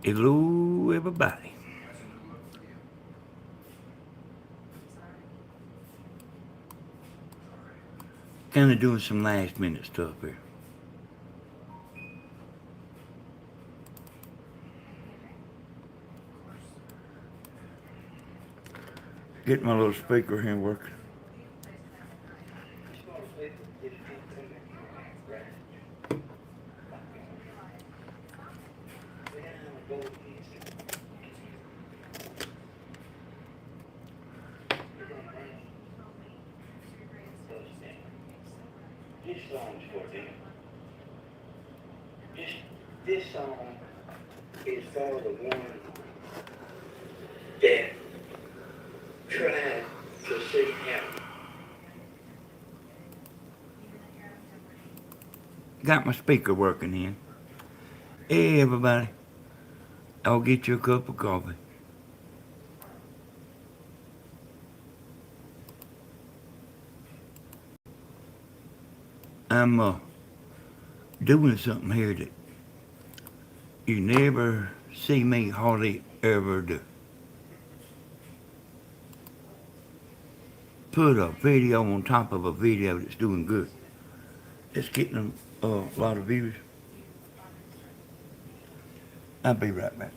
Hello, everybody. Kind of doing some last minute stuff here. Get my little speaker here working. This song's for them. This song is for the one that tried to see heaven. Got my speaker working in. Hey, everybody. I'll get you a cup of coffee. I'm doing something here that you never see me hardly ever do. Put a video on top of a video that's doing good. It's getting a lot of views. I'll be right back.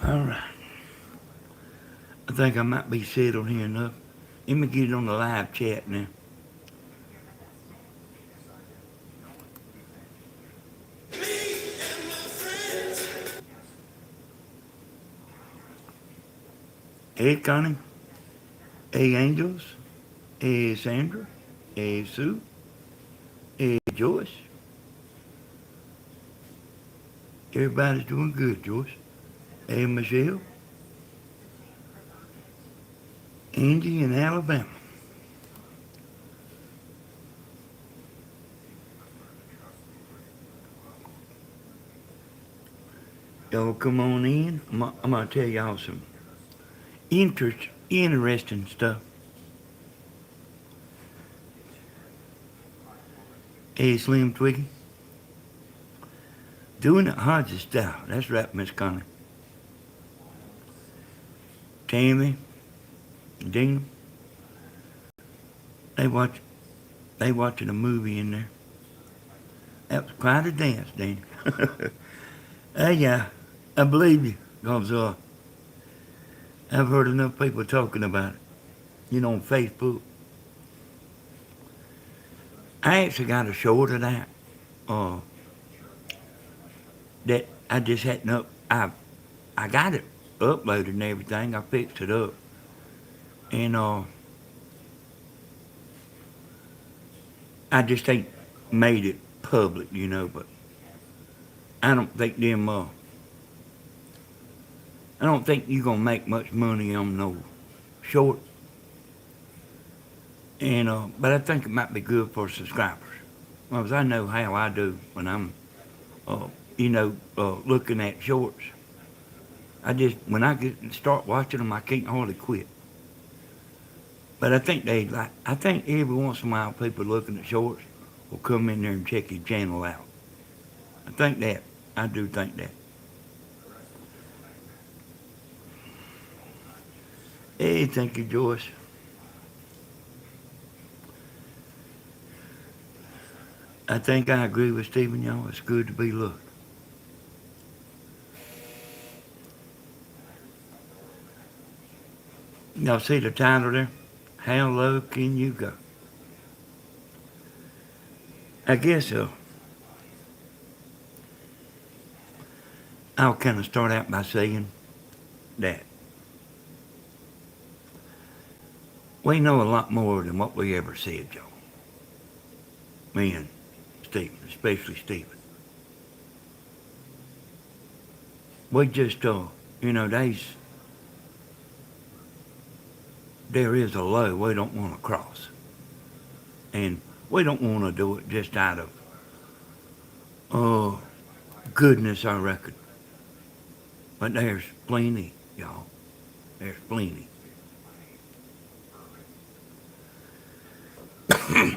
All right. I think I might be settled here enough. Let me get it on the live chat now. Hey, Connie. Hey, Angels. Hey, Sandra. Hey, Sue. Hey, Joyce. Everybody's doing good, Joyce. Hey, Michelle. Angie in Alabama. Y'all come on in. I'm going to tell y'all some interesting stuff. Hey, Slim Twiggy. Doing it Hodges style. That's right, Miss Connie. Tammy, Dina. They watching a movie in there. That was quite a dance, Dana. Hey, yeah, I believe you, because I've heard enough people talking about it, on Facebook. I actually got a short of that, uh, that I just hadn't I got it uploaded and everything. I fixed it up. And I just ain't made it public, but I don't think I don't think you're going to make much money on no short. And, but I think it might be good for subscribers. Because I know how I do when I'm, looking at shorts. When I start watching them, I can't hardly quit. But I think I think every once in a while people looking at shorts will come in there and check his channel out. I do think that. Hey, thank you, Joyce. I think I agree with Stephen, y'all. It's good to be loved. Y'all see the title there? How low can you go? I guess I'll kind of start out by saying that we know a lot more than what we ever said, y'all. Me and Stephen, especially Stephen. We just, there is a low we don't want to cross. And We don't want to do it just out of goodness, I reckon. But there's plenty, y'all. There's plenty.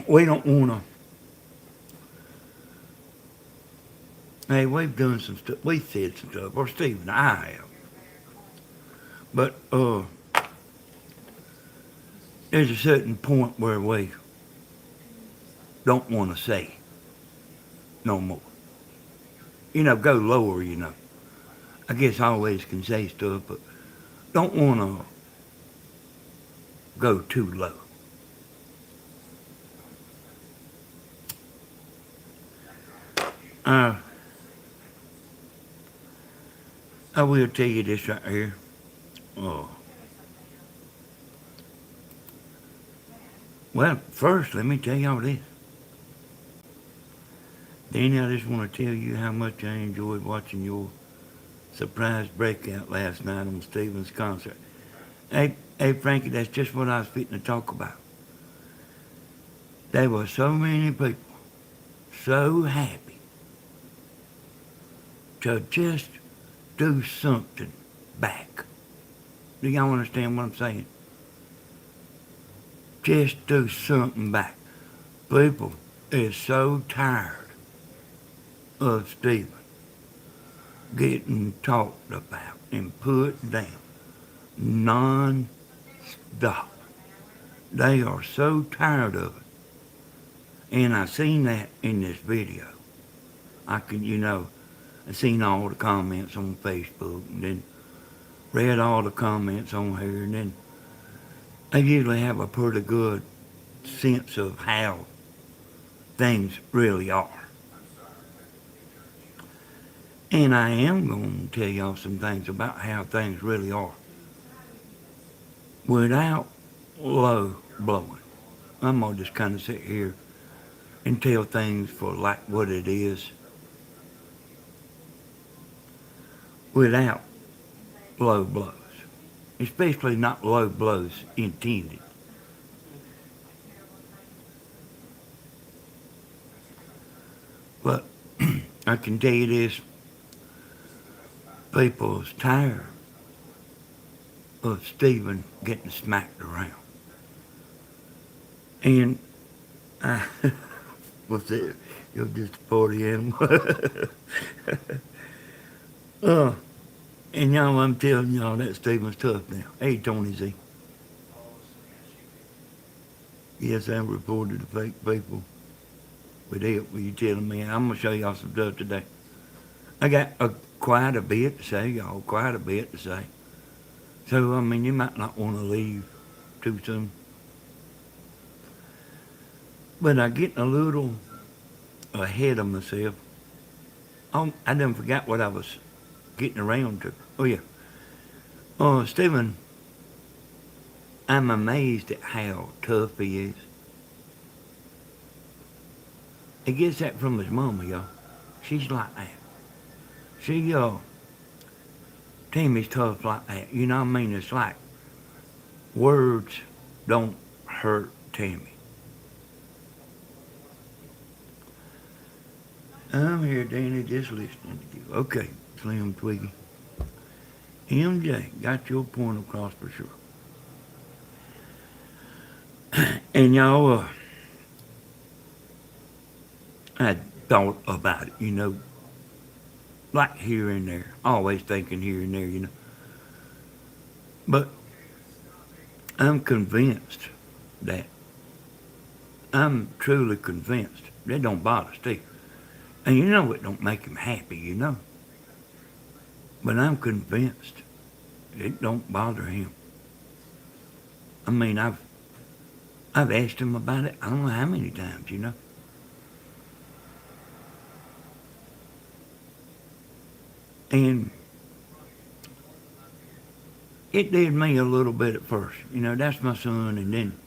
We don't want to. Hey, we've done some stuff. We said some stuff, or Stephen, I have. But there's a certain point where we don't want to say no more. Go lower. I guess I always can say stuff, but don't want to go too low. I will tell you this right here. Well, first, let me tell y'all this. Danny, I just want to tell you how much I enjoyed watching your surprise breakout last night on Stephen's concert. Hey, Frankie, that's just what I was fitting to talk about. There were so many people so happy to just do something back. Do y'all understand what I'm saying? Just do something back. People is so tired of Stephen getting talked about and put down non-stop. They are so tired of it. And I seen that in this video. I seen all the comments on Facebook and then read all the comments on here, and then they usually have a pretty good sense of how things really are. And I am going to tell y'all some things about how things really are without low blowing. I'm going to just kind of sit here and tell things for like what it is without low blows, especially not low blows intended. But I can tell you this, people's tired of Stephen getting smacked around. And I was there, you're just a party animal. And y'all, I'm telling y'all that Stephen's tough now. Hey, Tony Z. Yes, I reported the fake people with help with you telling me. I'm going to show y'all some stuff today. I got quite a bit to say, y'all, quite a bit to say. So, you might not want to leave too soon. But I'm getting a little ahead of myself. Oh, I done forgot what I was getting around to. Oh, yeah. Stephen, I'm amazed at how tough he is. He gets that from his mama, y'all. She's like that. Tammy's tough like that. It's like words don't hurt Tammy. I'm here, Danny, just listening to you. Okay, Slim Twiggy. MJ, got your point across for sure. And y'all, I thought about it, like here and there. Always thinking here and there. But I'm convinced that, I'm truly convinced that don't bother Steve. And it don't make him happy, But I'm convinced it don't bother him. I've asked him about it, I don't know how many times, And it did me a little bit at first. That's my son, and then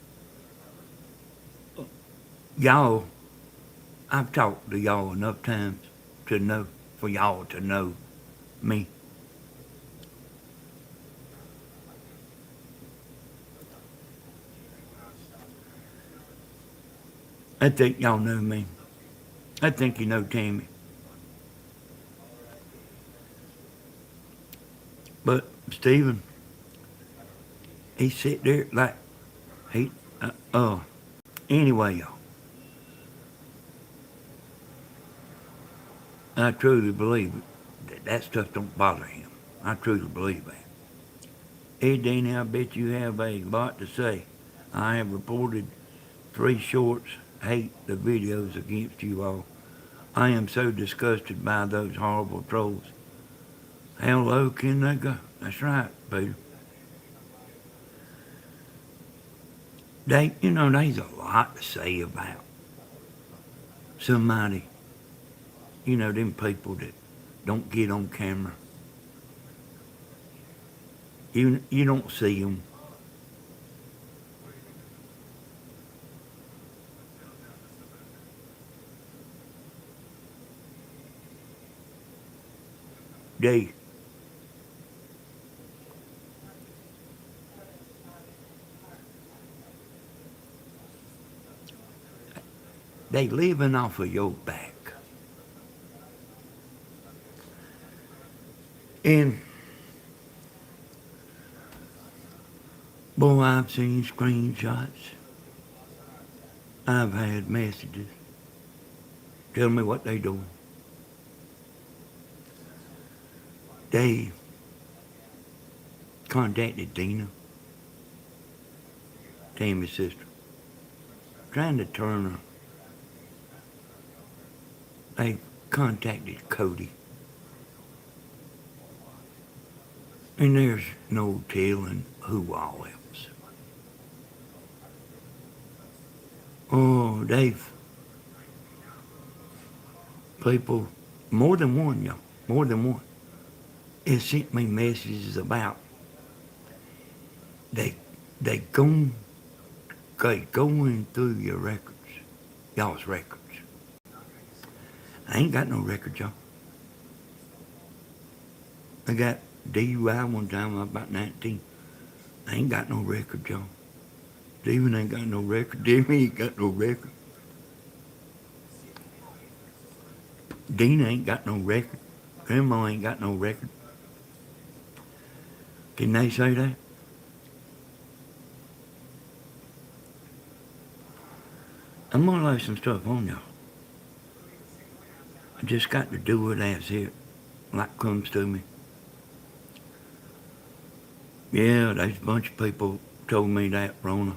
y'all, I've talked to y'all enough times for y'all to know me. I think y'all know me. I think you know Tammy. But Stephen, he sit there like he, anyway, y'all. I truly believe that stuff don't bother him. I truly believe that. Hey, Danny, I bet you have a lot to say. I have reported 3 shorts hate the videos against you all. I am so disgusted by those horrible trolls. How low can they go? That's right, Peter. There's a lot to say about somebody, them people that don't get on camera. You don't see them. They they living off of your back. And boy, I've seen screenshots. I've had messages. Tell me what they doing. They contacted Dina, Tammy's sister, trying to turn her. They contacted Cody. And there's no telling who all else. Oh, people, more than one, y'all, more than one, has sent me messages about they going through your records, y'all's records. I ain't got no record, y'all. I got DUI one time when I was about 19. I ain't got no record, y'all. Steven ain't got no record. Jimmy ain't got no record. Dina ain't got no record. Grandma ain't got no record. Can they say that? I'm gonna lay some stuff on y'all. I just got to do it as it like comes to me. Yeah, there's a bunch of people told me that, Rona.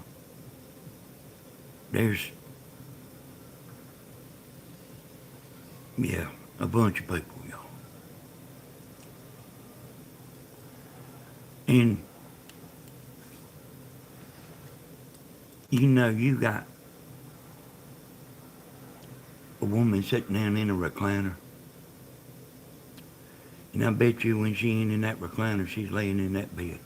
There's, a bunch of people, y'all. And, you got a woman sitting down in a recliner. And I bet you when she ain't in that recliner, she's laying in that bed.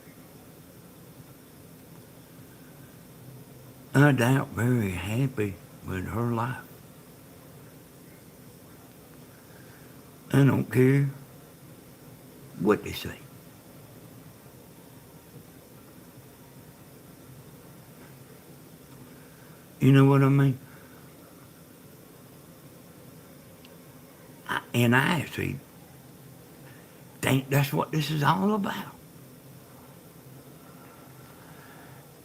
I doubt very happy with her life. I don't care what they say. You know what I mean? And I actually think that's what this is all about.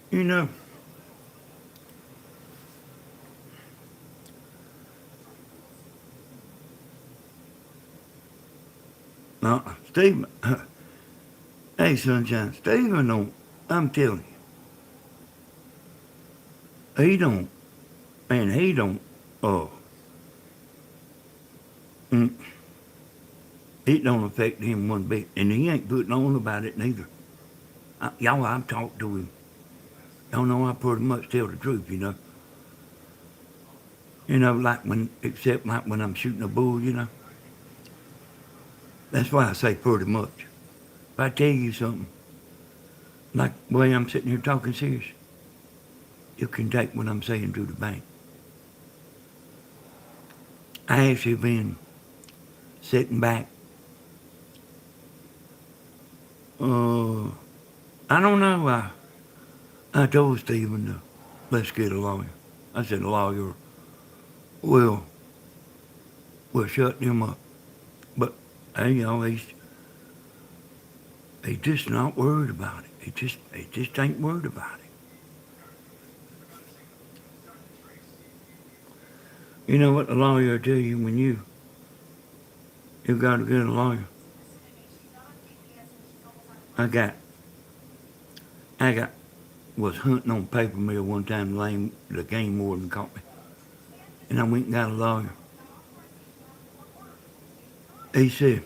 You know, Stephen, hey, Sunshine, Stephen don't, I'm telling you, he don't, oh, mm, it don't affect him one bit, and he ain't putting on about it neither. Y'all, I've talked to him. Y'all know I pretty much tell the truth, you know. Except like when I'm shooting a bull, you know. That's why I say pretty much. If I tell you something, like the way I'm sitting here talking serious, you can take what I'm saying to the bank. I actually been sitting back. I don't know. I told Stephen to let's get a lawyer. I said, a lawyer will shut them up. But he's just not worried about it. He just ain't worried about it. You know what the lawyer will tell you when you got to get a lawyer. I got I got was hunting on paper mill one time. The game warden caught me, and I went and got a lawyer. He said,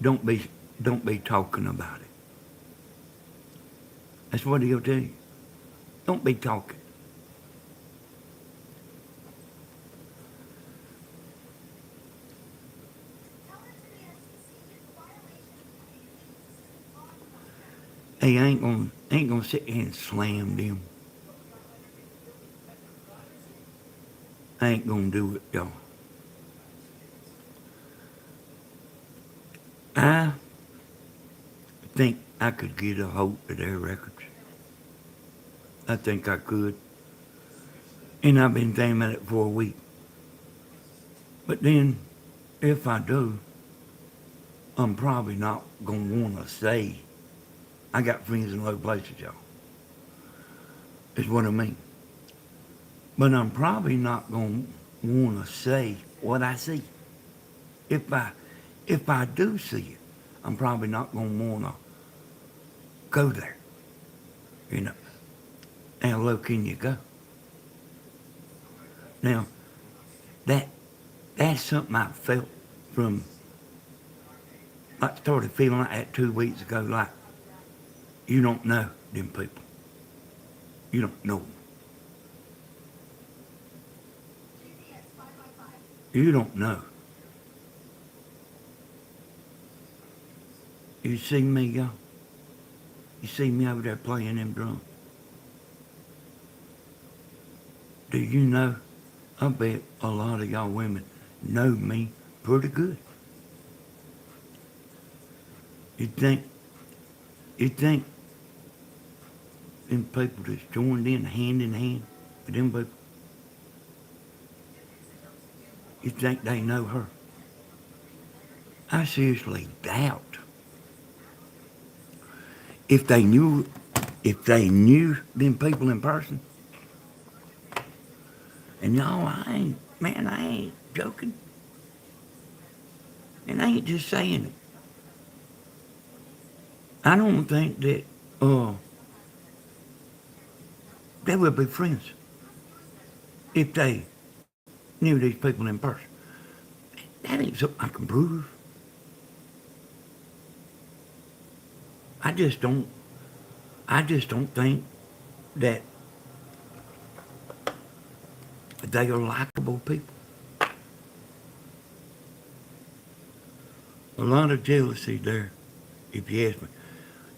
"Don't be talking about it." That's what he'll tell you. Don't be talking. Hey, I ain't gonna sit here and slam them. I ain't gonna do it, y'all. I think I could get a hold of their records. I think I could. And I've been thinking about it for a week. But then, if I do, I'm probably not gonna wanna say I got friends in low places, y'all. Is what I mean. But I'm probably not gonna wanna say what I see. If I do see it, I'm probably not gonna wanna go there. You know. How low can you go? Now that that's something I felt from I started feeling like that 2 weeks ago, like you don't know them people. You don't know them. You don't know. You see me go? You see me over there playing them drums? Do you know? I bet a lot of y'all women know me pretty good. You think them people that's joined in hand with them people, you think they know her? I seriously doubt if they knew them people in person. And y'all, I ain't joking. And I ain't just saying it. I don't think that they would be friends if they knew these people in person. That ain't something I can prove. I just don't think that they are likable people. A lot of jealousy there, if you ask me.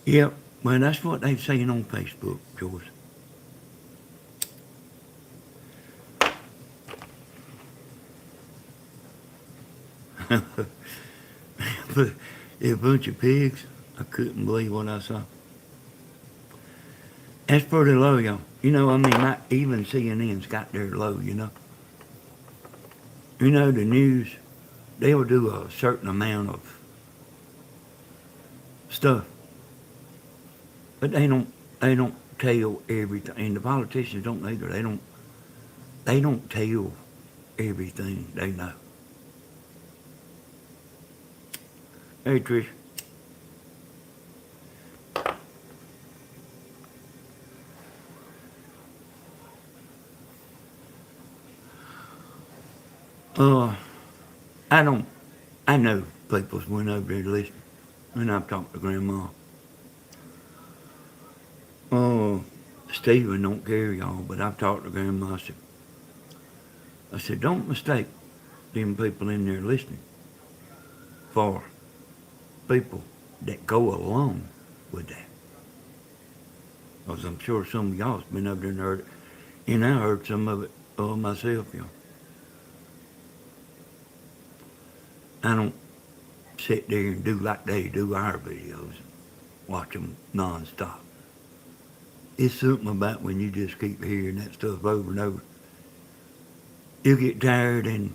Yep, well, that's what they're saying on Facebook, George. But a bunch of pigs, I couldn't believe what I saw. That's pretty low, y'all. You know, I mean, not even CNN's got their low, you know. You know, the news, they'll do a certain amount of stuff, but they don't tell everything. And the politicians don't either. They don't tell everything they know. Hey, Trish. Uh, I don't. I know people's went over there to listen, and I've talked to Grandma. Oh, Stephen don't care, y'all, but I've talked to Grandma. I said, don't mistake them people in there listening for people that go along with that. Because I'm sure some of y'all's been over there and heard it, and I heard some of it myself, y'all. I don't sit there and do like they do our videos, watch them nonstop. It's something about when you just keep hearing that stuff over and over. you get tired, and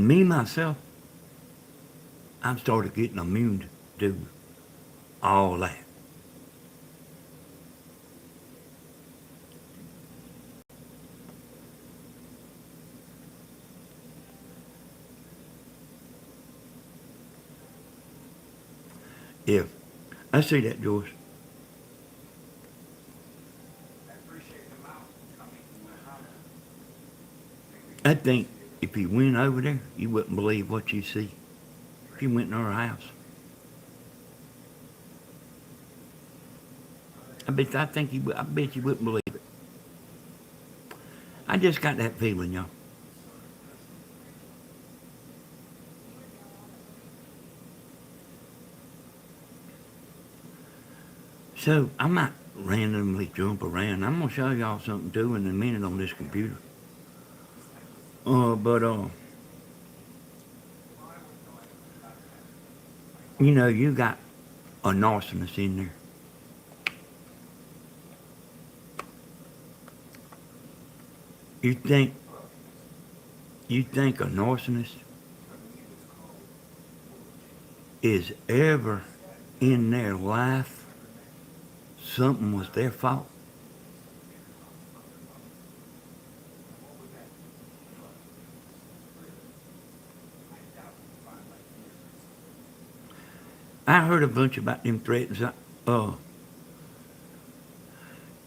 me myself, I've started getting immune to all that. Yeah, I see that, Joyce. I think if you went over there, you wouldn't believe what you see. If you went in her house, I think you, I bet you wouldn't believe it. I just got that feeling, y'all. So I might randomly jump around. I'm gonna show y'all something too in a minute on this computer. But you know, you got a arsonist in there. You think a arsonist is ever in their life something was their fault? I heard a bunch about them threats. And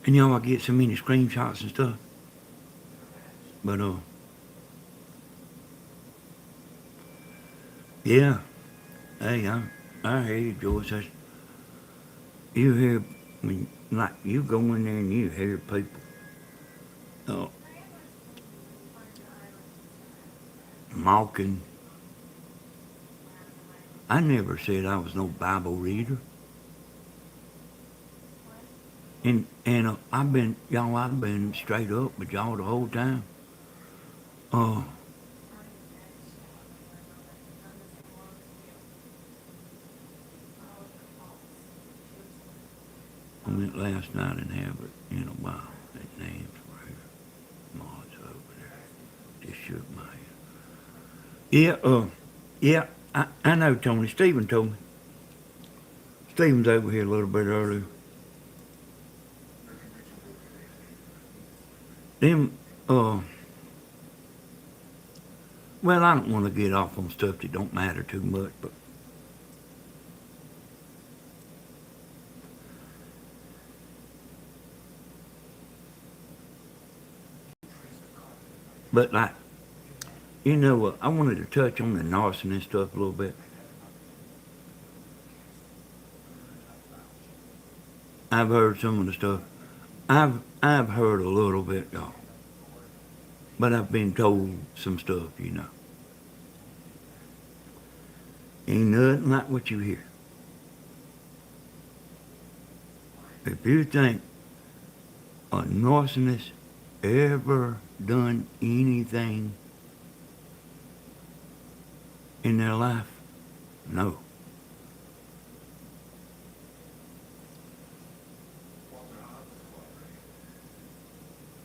you know, I get so many screenshots and stuff. But yeah. Hey, I hear you, Joyce. You hear when like you go in there and you hear people uh, mocking. I never said I was no Bible reader, and I've been straight up with y'all the whole time. Uh, I went last night and have it in a while. That name's right here. Mods over there. Just shook my head. Yeah, yeah, I know, Tony. Stephen told me. Stephen's over here a little bit earlier. Them, uh, well, I don't want to get off on stuff that don't matter too much, but like, you know, I wanted to touch on the narcissist stuff a little bit. I've heard some of the stuff. I've heard a little bit, y'all, but I've been told some stuff, you know. Ain't nothing like what you hear. If you think a narcissist ever done anything in their life, no.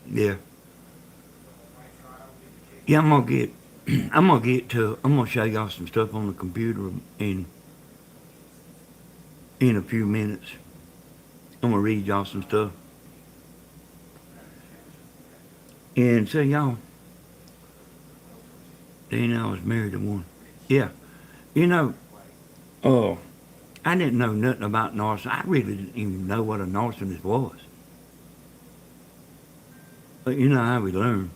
Yeah. Yeah, I'm gonna show y'all some stuff on the computer in a few minutes. I'm gonna read y'all some stuff. And so y'all, then I was married to one. Yeah. You know, uh, I didn't know nothing about narcissism. I really didn't even know what a narcissist was. But you know how we learn.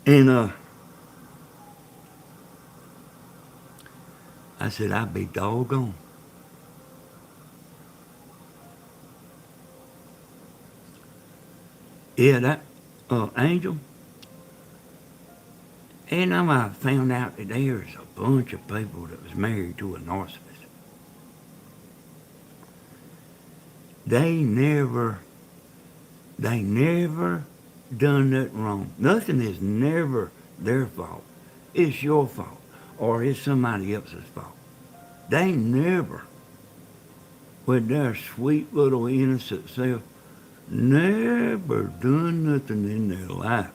And I said, I'd be doggone. Yeah, that Angel. And I found out that there's a bunch of people that was married to a narcissist. They never, they never done nothing wrong. Nothing is never their fault. It's your fault or it's somebody else's fault. They never, with their sweet little innocent self, never done nothing in their life.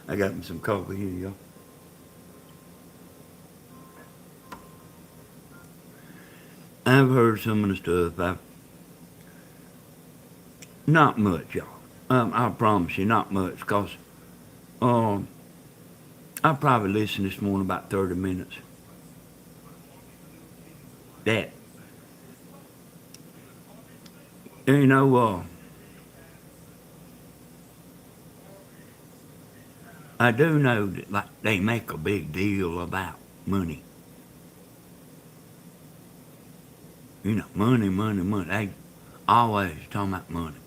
I got me some coffee here, y'all. I've heard some of the stuff. Not much, y'all. I promise you, not much, because um, I probably listened this morning about 30 minutes. That, you know, I do know that like they make a big deal about money. You know, money, money, money. They always talking about money.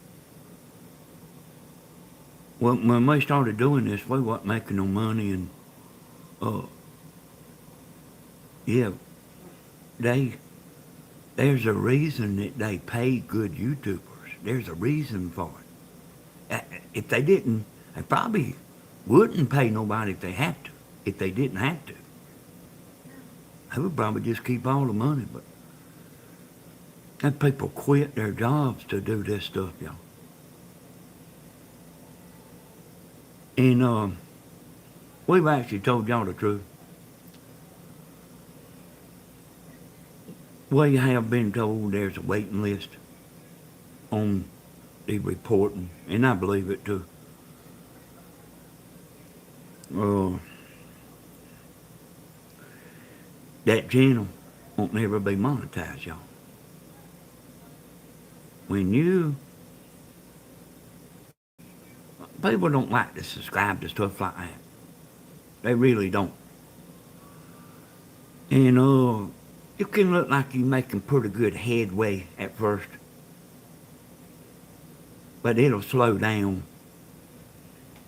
When we started doing this, we wasn't making no money, and uh, yeah, they there's a reason that they pay good YouTubers. There's a reason for it. If they didn't, they probably wouldn't pay nobody if they had to. If they didn't have to, they would probably just keep all the money. But and people quit their jobs to do this stuff, y'all. And we've actually told y'all the truth. We have been told there's a waiting list on the reporting, and I believe it too. Uh, that channel won't never be monetized, y'all. When people don't like to subscribe to stuff like that. They really don't. And you can look like you're making pretty good headway at first, but it'll slow down.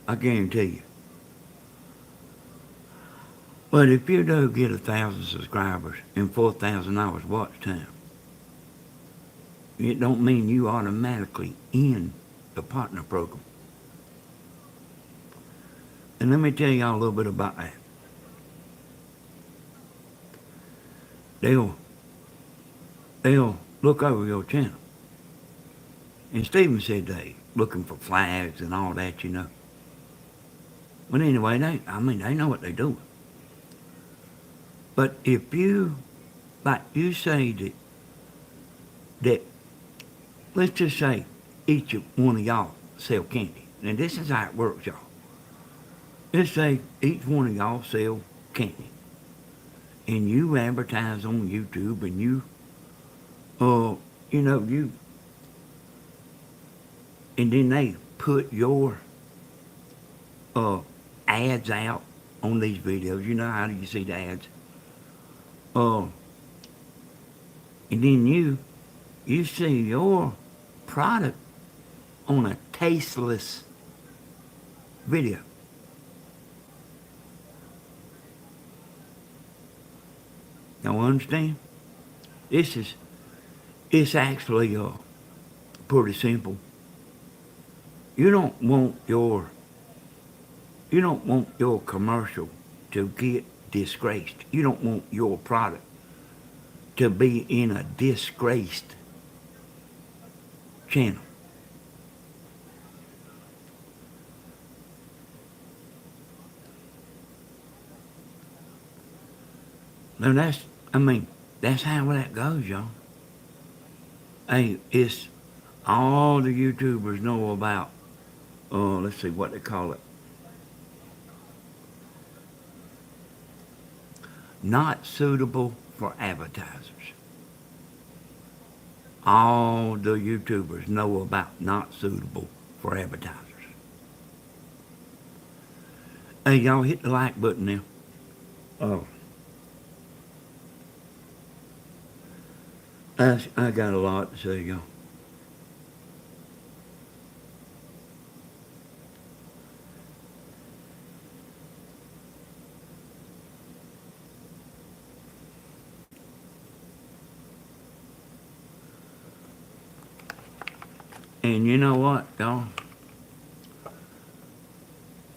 I guarantee you. But if you do get 1,000 subscribers and 4,000 hours watch time, it don't mean you automatically in the partner program. And let me tell y'all a little bit about that. They'll look over your channel. And Stephen said they looking for flags and all that, you know. But anyway, they know what they're doing. But if you, like you say that let's just say each one of y'all sell candy. Now this is how it works, y'all. Let's say each one of y'all sell candy. And you advertise on YouTube, and you and then they put your ads out on these videos. You know, how do you see the ads? And then you see your product on a tasteless video. Y'all understand? It's actually pretty simple. You don't want your commercial to get disgraced. You don't want your product to be in a disgraced channel. Now that's how that goes, y'all. Hey, it's all the YouTubers know about, let's see what they call it. Not suitable for advertisers. All the YouTubers know about not suitable for advertisers. Hey, y'all hit the like button now. Oh. I got a lot to say, y'all. And you know what, y'all?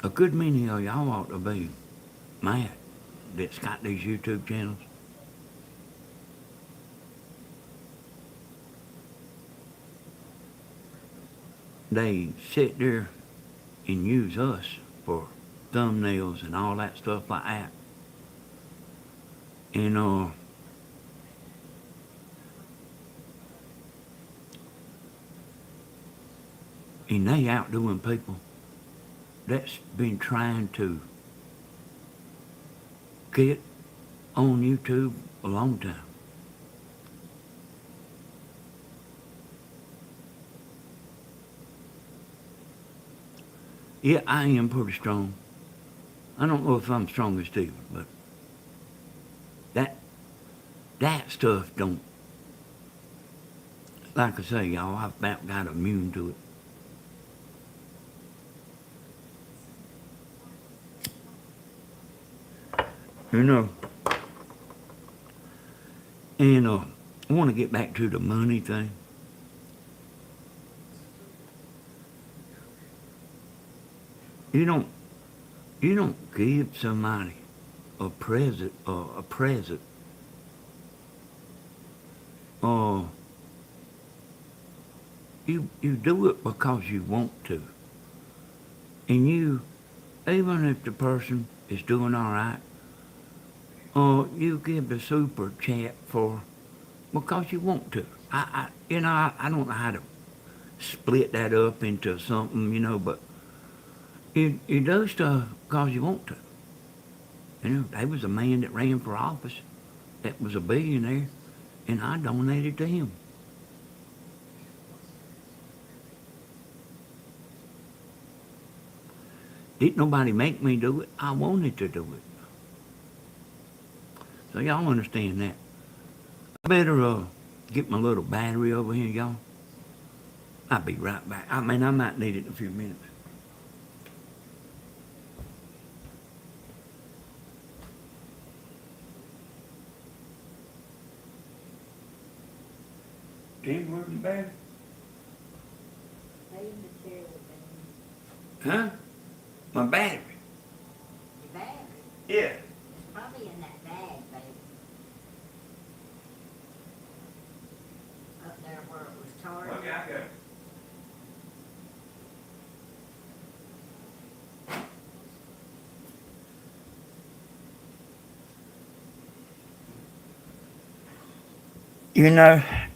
A good many of y'all ought to be mad that's got these YouTube channels. they sit there and use us for thumbnails and all that stuff like that. And and they outdoing people that's been trying to get on YouTube a long time. Yeah, I am pretty strong. I don't know if I'm strong as Steven, but that that stuff don't, like I say, y'all, I've about got immune to it. You know, and I want to get back to the money thing. You don't you don't give somebody a present, or you do it because you want to. And you, even if the person is doing all right, or you give the super chat for because you want to. I don't know how to split that up into something, but you do stuff because you want to. There was a man that ran for office that was a billionaire, and I donated to him. Didn't nobody make me do it. I wanted to do it. So y'all understand that. I better get my little battery over here, y'all. I'll be right back. I might need it in a few minutes. Tim, where's the battery? Huh? My battery. Your battery? Yeah. It's probably in that bag, baby. Up there where it was charged. Okay, I got it.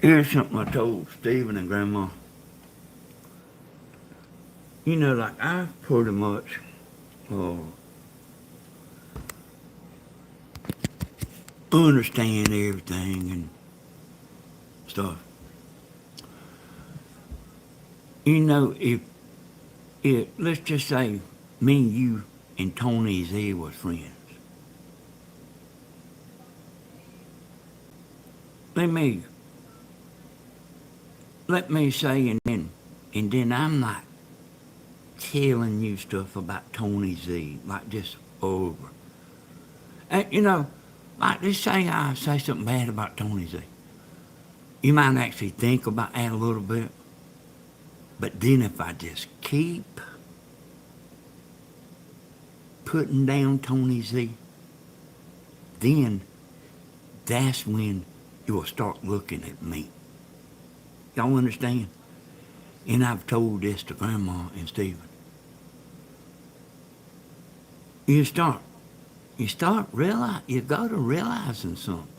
Here's something I told Stephen and Grandma. Like I pretty much understand everything and stuff. If let's just say me and you and Tony Z was friends. Let me let me say, and then I'm not telling you stuff about Tony Z, like just over. And like just say I say something bad about Tony Z. You might actually think about that a little bit. But then if I just keep putting down Tony Z, then that's when you'll start looking at me. Y'all understand? And I've told this to Grandma and Stephen. You got to realizing something.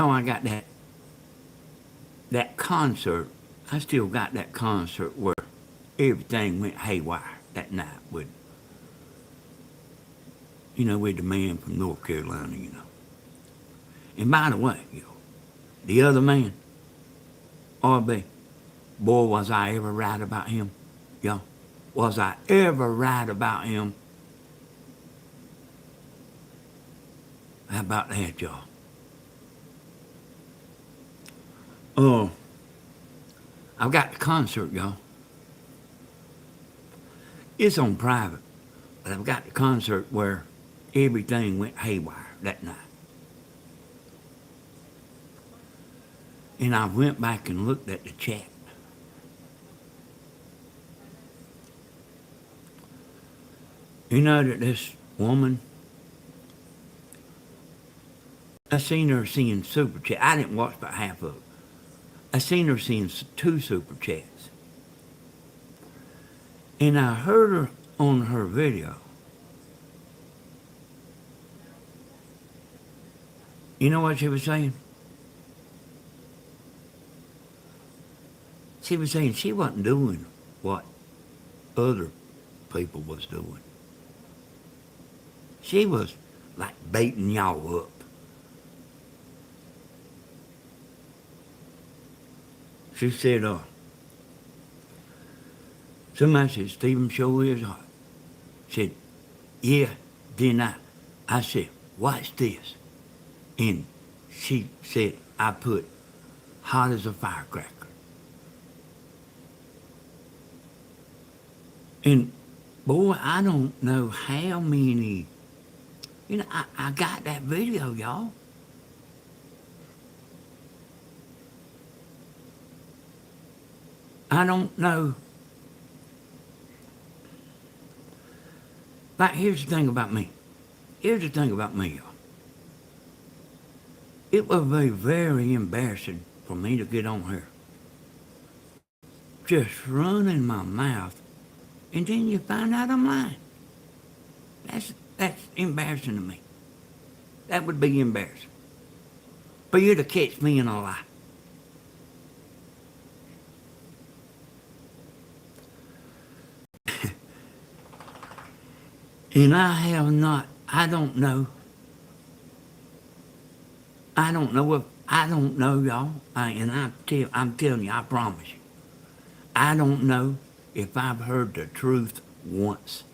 I got that concert. I still got that concert where everything went haywire that night with the man from North Carolina. And by the way, the other man, RB, boy, was I ever right about him? Was I ever right about him? How about that, y'all? I've got the concert, y'all. It's on private, but I've got the concert where everything went haywire that night. And I went back and looked at the chat. You know that this woman, I seen her seeing super chat. I didn't watch about half of it. I seen her seeing two super chats. And I heard her on her video. You know what she was saying? She was saying she wasn't doing what other people was doing. She was like baiting y'all up. She said, somebody said, Stephen show is hot. Said, yeah, then I said, watch this. And she said, I put hot as a firecracker. And boy, I don't know how many, I got that video, y'all. I don't know. Like, here's the thing about me. Y'all. It would be very embarrassing for me to get on here, just running my mouth, and then you find out I'm lying. That's embarrassing to me. That would be embarrassing. For you to catch me in a lie. And I don't know, y'all. I'm telling you, I promise you. I don't know if I've heard the truth once.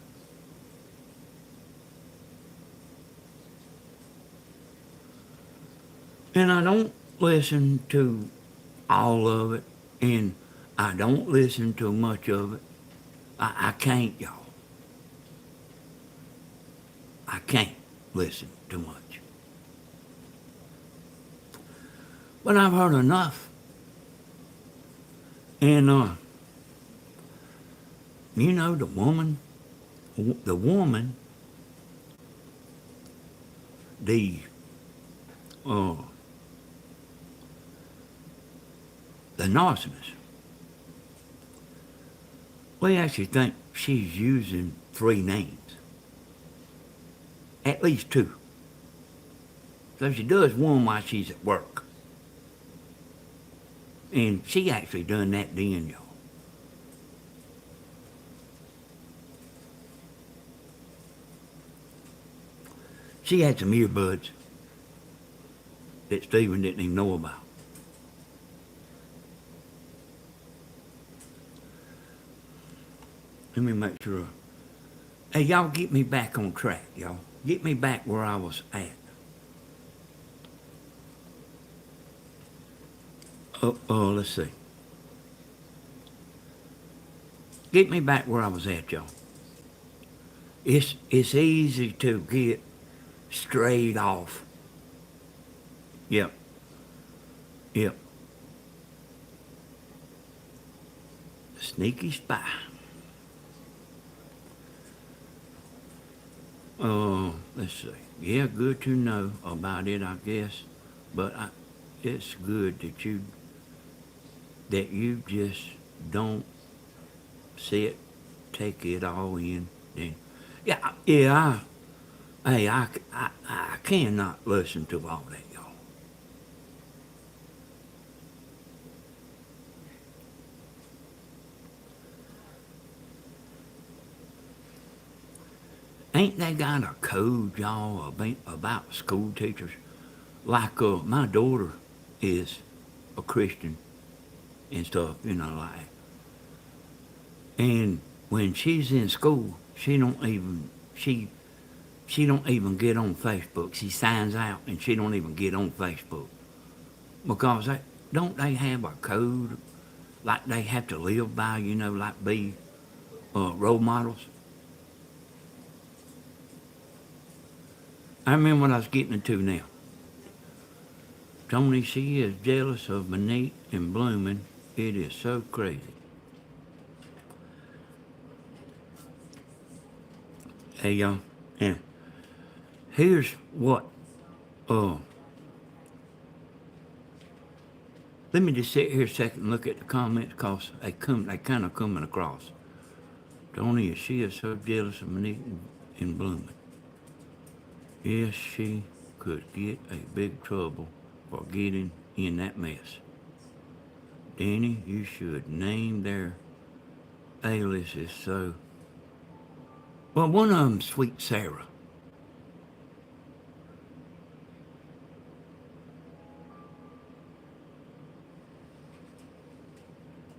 And I don't listen to all of it, and I don't listen to much of it. I can't, y'all. I can't listen too much. But I've heard enough. And, the woman, the narcissist, we actually think she's using 3 names. At least 2. So she does one while she's at work. And she actually done that then, y'all. She had some earbuds that Stephen didn't even know about. Let me make sure. Hey, y'all, get me back on track, y'all. Get me back where I was at. Let's see. Get me back where I was at, y'all. It's easy to get strayed off. Yep. Sneaky spy. Let's see. Yeah, good to know about it, I guess. But it's good that you just don't sit, take it all in. And I cannot listen to all that, y'all. Ain't they got a code, y'all, about school teachers? Like, my daughter is a Christian and stuff, like that. And when she's in school, she don't even get on Facebook. She signs out and she don't even get on Facebook. Because don't they have a code like they have to live by, like be role models? I remember what I was getting into now. Tony, she is jealous of Monique and blooming. It is so crazy. Hey, y'all. Yeah. Here's what, uh, let me just sit here a second and look at the comments, cause they kind of coming across. Tony, she is so jealous of Monique and blooming. Yes, she could get a big trouble for getting in that mess. Danny, you should name their aliases so. Well, one of them's Sweet Sarah.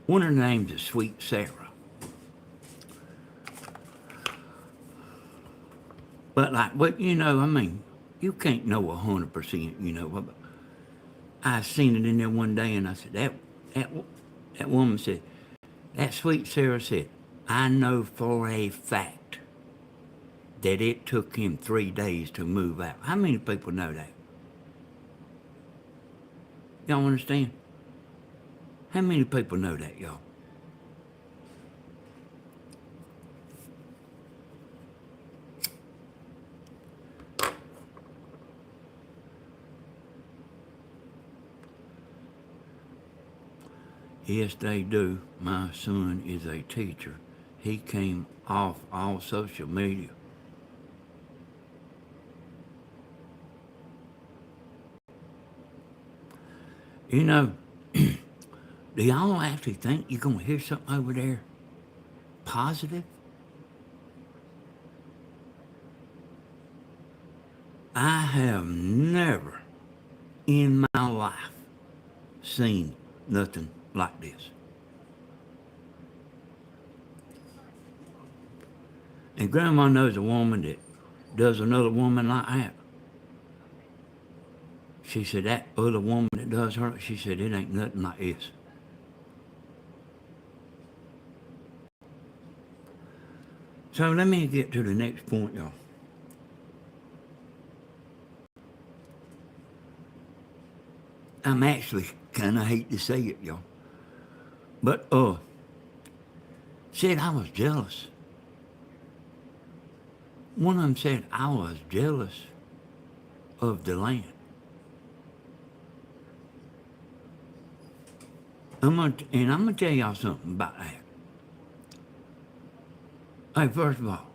One of her names is Sweet Sarah. But like, what you know, I mean, you can't know 100%. You know, but I seen it in there one day, and I said that woman said that Sweet Sarah said, I know for a fact that it took him 3 days to move out. How many people know that? Y'all understand? How many people know that, y'all? Yes, they do. My son is a teacher. He came off all social media. You know, do y'all actually think you're going to hear something over there positive? I have never in my life seen nothing like this. And Grandma knows a woman that does another woman like that. She said, that other woman that does her, she said, it ain't nothing like this. So let me get to the next point, y'all. I'm actually kind of hate to say it, y'all. But, said I was jealous. One of them said I was jealous of the land. I'm gonna tell y'all something about that. Hey, first of all,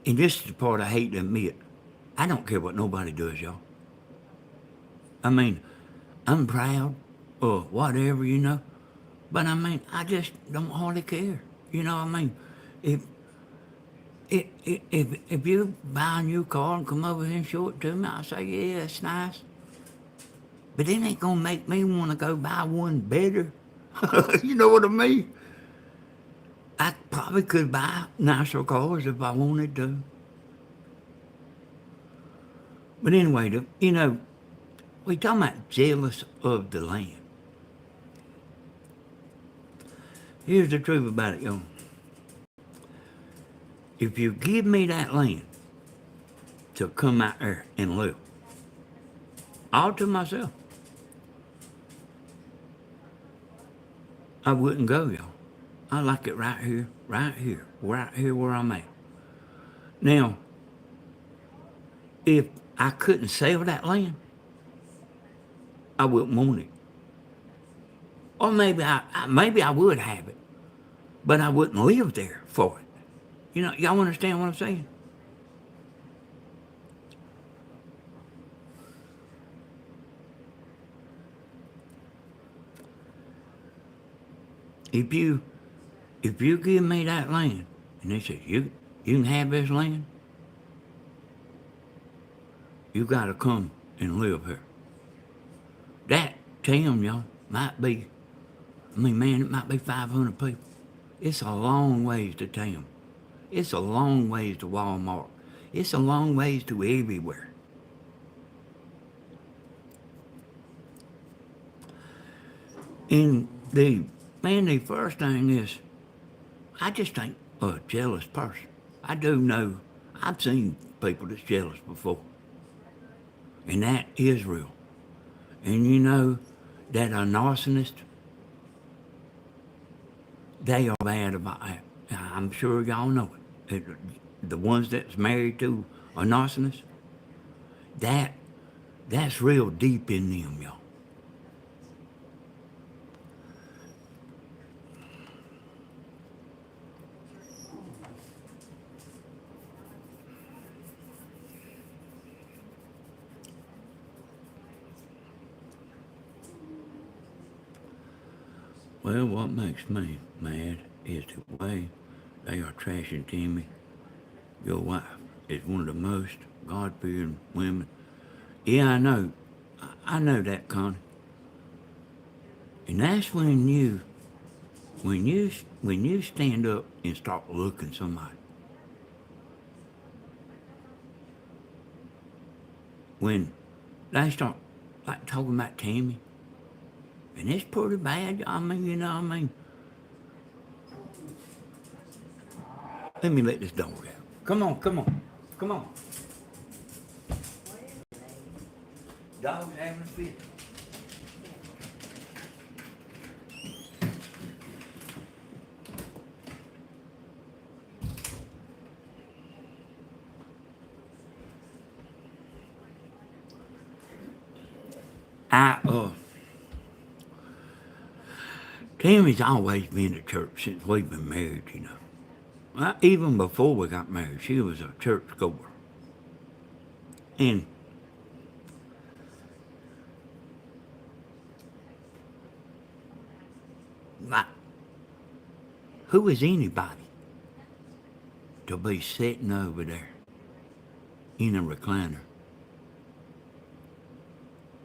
and this is the part I hate to admit, I don't care what nobody does, y'all. I mean, I'm proud or whatever, you know, but I mean, I just don't hardly care. You know what I mean? If you buy a new car and come over here and show it to me, I'll say, yeah, it's nice. But it ain't gonna make me want to go buy one better. You know what I mean? I probably could buy nicer cars if I wanted to. But anyway, you know, we talking about jealous of the land. Here's the truth about it, y'all. If you give me that land to come out there and live, all to myself, I wouldn't go, y'all. I like it right here where I'm at. Now, if I couldn't sell that land, I wouldn't want it. Or maybe I would have it, but I wouldn't live there for it. You know, y'all understand what I'm saying? If you give me that land, and they say you can have this land, you got to come and live here. That town, y'all, might be, I mean, man, it might be 500 people. It's a long ways to town. It's a long ways to Walmart. It's a long ways to everywhere. And the first thing is, I just ain't a jealous person. I do know, I've seen people that's jealous before. And that is real. And you know that a narcissist, they are bad about that. I'm sure y'all know it. The ones that's married to a narcissist, that's real deep in them, y'all. Well, what makes me mad is the way they are trashing Timmy. Your wife is one of the most God-fearing women. Yeah, I know. I know that, Connie. And that's when you stand up and start looking somebody. When they start like talking about Tammy, and it's pretty bad. I mean, I mean, let me let this dog out. Come on, come on, come on. Dog's having a fit. Tammy's always been at church since we've been married, you know. Even before we got married, she was a church goer. And like, who is anybody to be sitting over there in a recliner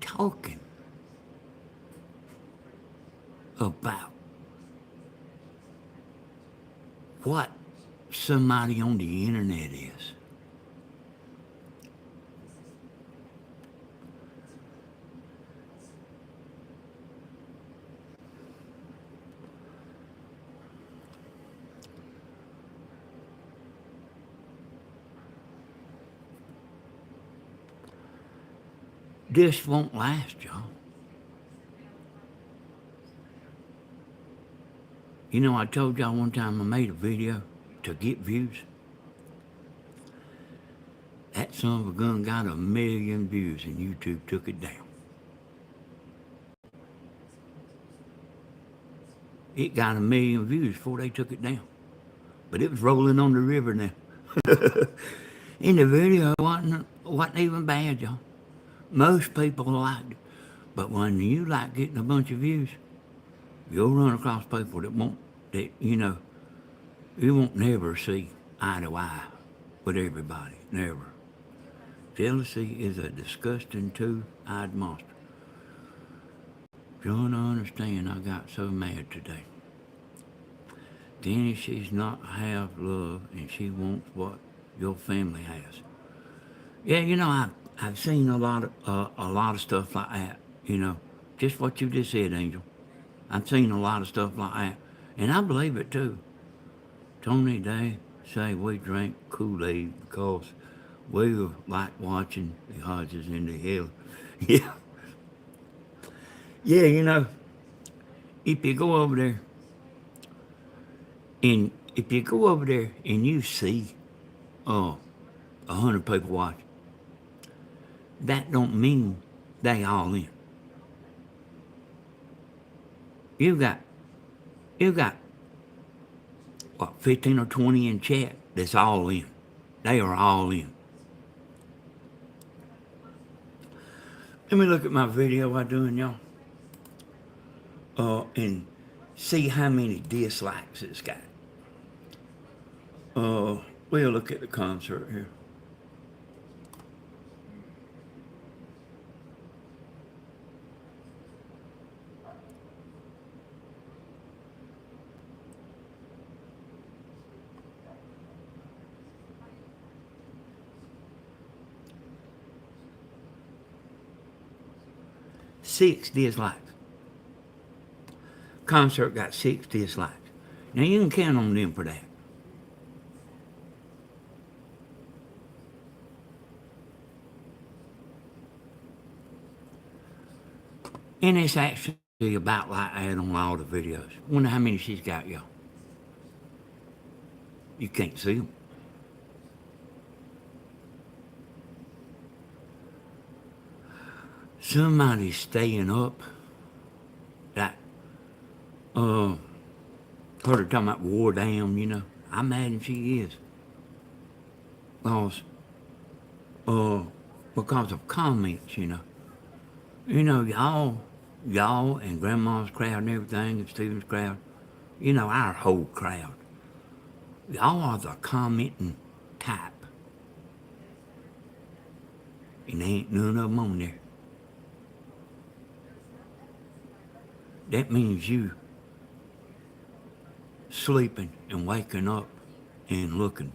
talking about what somebody on the internet is? This won't last, y'all. You know, I told y'all one time I made a video to get views. That son of a gun got 1,000,000 views and YouTube took it down. It got 1,000,000 views before they took it down. But it was rolling on the river now. In the video, wasn't even bad, y'all. Most people liked it. But when you like getting a bunch of views, you'll run across people you won't never see eye to eye with everybody. Never. Jealousy is a disgusting two-eyed monster. You don't understand, I got so mad today. Danny, she's not have love and she wants what your family has. Yeah, you know, I've seen a lot of stuff like that, you know. Just what you just said, Angel. I've seen a lot of stuff like that. And I believe it too. Tony, they say we drank Kool-Aid because we like watching the Hodges in the hill. Yeah. Yeah, you know, if you go over there and you see 100 people watching, that don't mean they all in. You got what, 15 or 20 in chat that's all in. They are all in. Let me look at my video I doing, y'all. And see how many dislikes it's got. We'll look at the concert here. Six dislikes. Concert got 6 dislikes. Now you can count on them for that. And it's actually about like that on all the videos. Wonder how many she's got, y'all. You can't see them. Somebody's staying up. That, heard her talking about war down, you know. I imagine she is. Because, because of comments, you know. You know, y'all and Grandma's crowd and everything, and Stephen's crowd, you know, our whole crowd. Y'all are the commenting type. And there ain't none of them on there. That means you sleeping and waking up and looking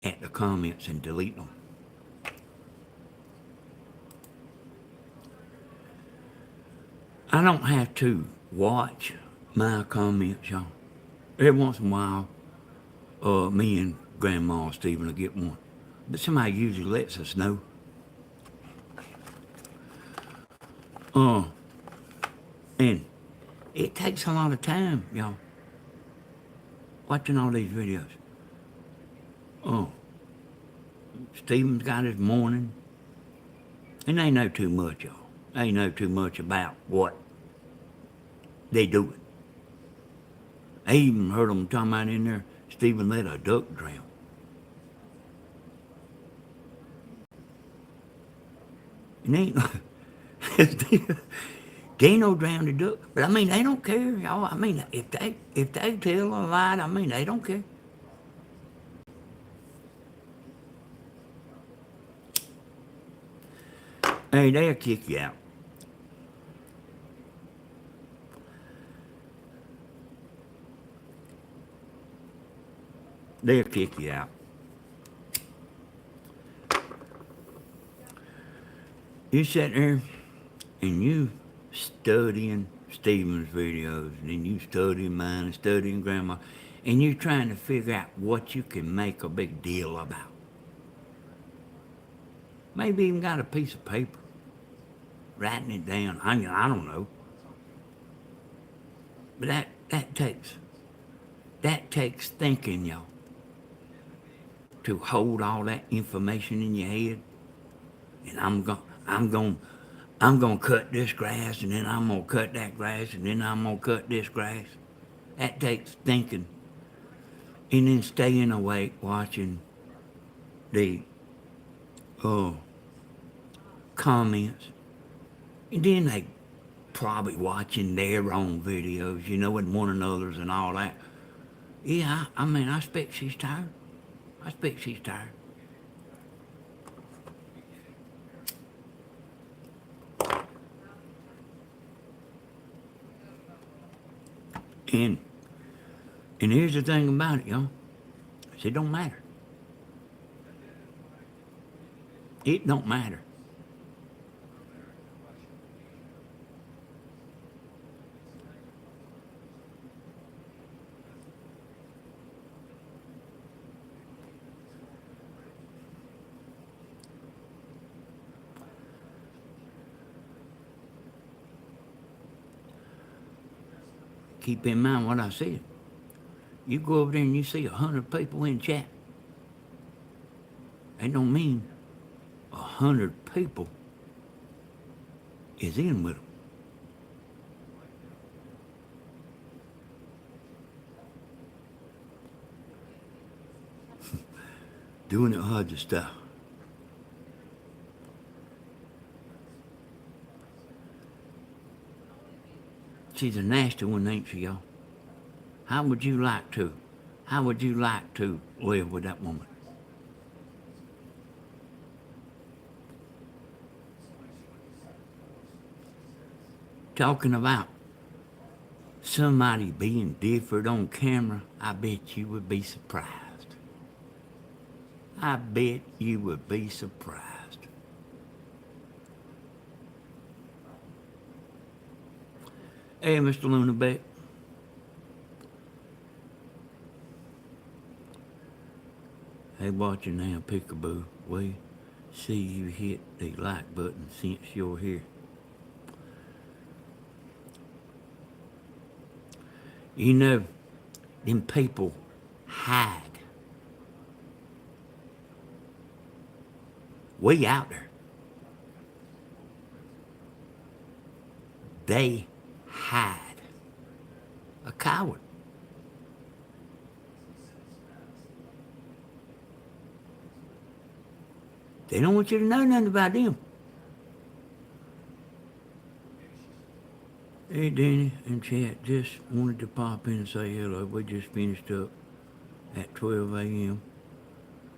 at the comments and deleting them. I don't have to watch my comments, y'all. Every once in a while, me and Grandma Stephen will get one. But somebody usually lets us know. And it takes a lot of time, y'all, watching all these videos. Stephen's got his morning, and they know too much, y'all. They know too much about what they doing. I even heard them talking about in there, Stephen let a duck drown. And they ain't no drowned duck. But I mean, they don't care, y'all. I mean, if they tell a lie, I mean, they don't care. Hey, they'll kick you out. They'll kick you out. You sit there and you studying Stephen's videos, and then you studying mine and studying Grandma, and you're trying to figure out what you can make a big deal about. Maybe even got a piece of paper, writing it down. I don't know. But that takes thinking, y'all, to hold all that information in your head. And I'm gonna cut this grass, and then I'm gonna cut that grass, and then I'm gonna cut this grass. That takes thinking, and then staying awake watching the comments, and then they probably watching their own videos, you know, and one another's and all that. Yeah, I mean, I expect she's tired. I expect she's tired. And here's the thing about it, y'all. It don't matter. It don't matter. Keep in mind what I said. You go over there and you see 100 people in chat. That don't mean 100 people is in with them. Doing it Hodges style. She's a nasty one, ain't she, y'all? How would you like to live with that woman? Talking about somebody being different on camera, I bet you would be surprised. I bet you would be surprised. Hey, Mr. Lunabeck. Hey, watching now, Peekaboo. We see you hit the like button since you're here. You know, them people hide. Way out there. They hide. A coward. They don't want you to know nothing about them. Hey, Danny and chat, just wanted to pop in and say hello. We just finished up at 12 a.m.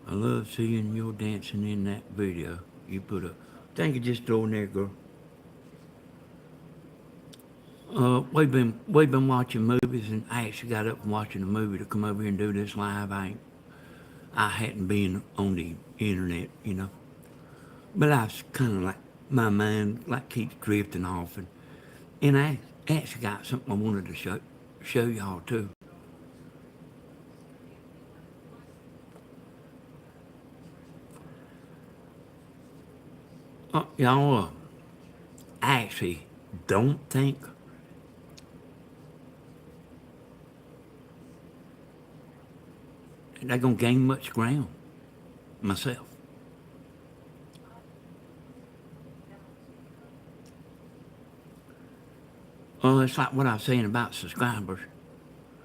I love seeing your dancing in that video you put up. Thank you, just throwing there, girl. We've been watching movies, and I actually got up from watching a movie to come over here and do this live. I hadn't been on the internet, you know. But I was kind of like, my mind like keeps drifting off, and I actually got something I wanted to show y'all too. Y'all, I actually don't think they're gonna gain much ground myself. It's like what I was saying about subscribers.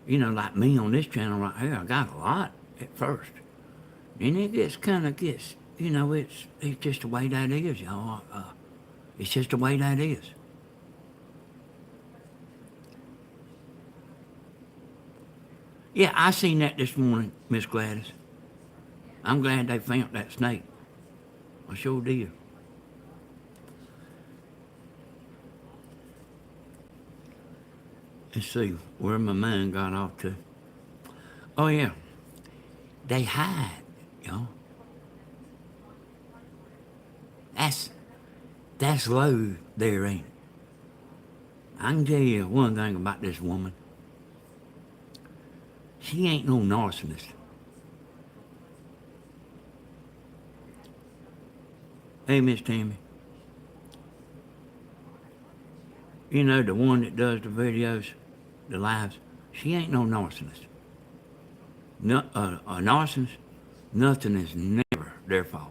You know, like me on this channel right here, I got a lot at first. And it gets, you know, it's just the way that is, y'all. It's just the way that is. Yeah, I seen that this morning, Miss Gladys. I'm glad they found that snake. I sure did. Let's see where my mind got off to. Oh yeah, they hide, y'all. That's low there, ain't it? I can tell you one thing about this woman. She ain't no narcissist. Hey, Miss Tammy. You know, the one that does the videos, the lives, she ain't no narcissist. No, a narcissist, nothing is never their fault.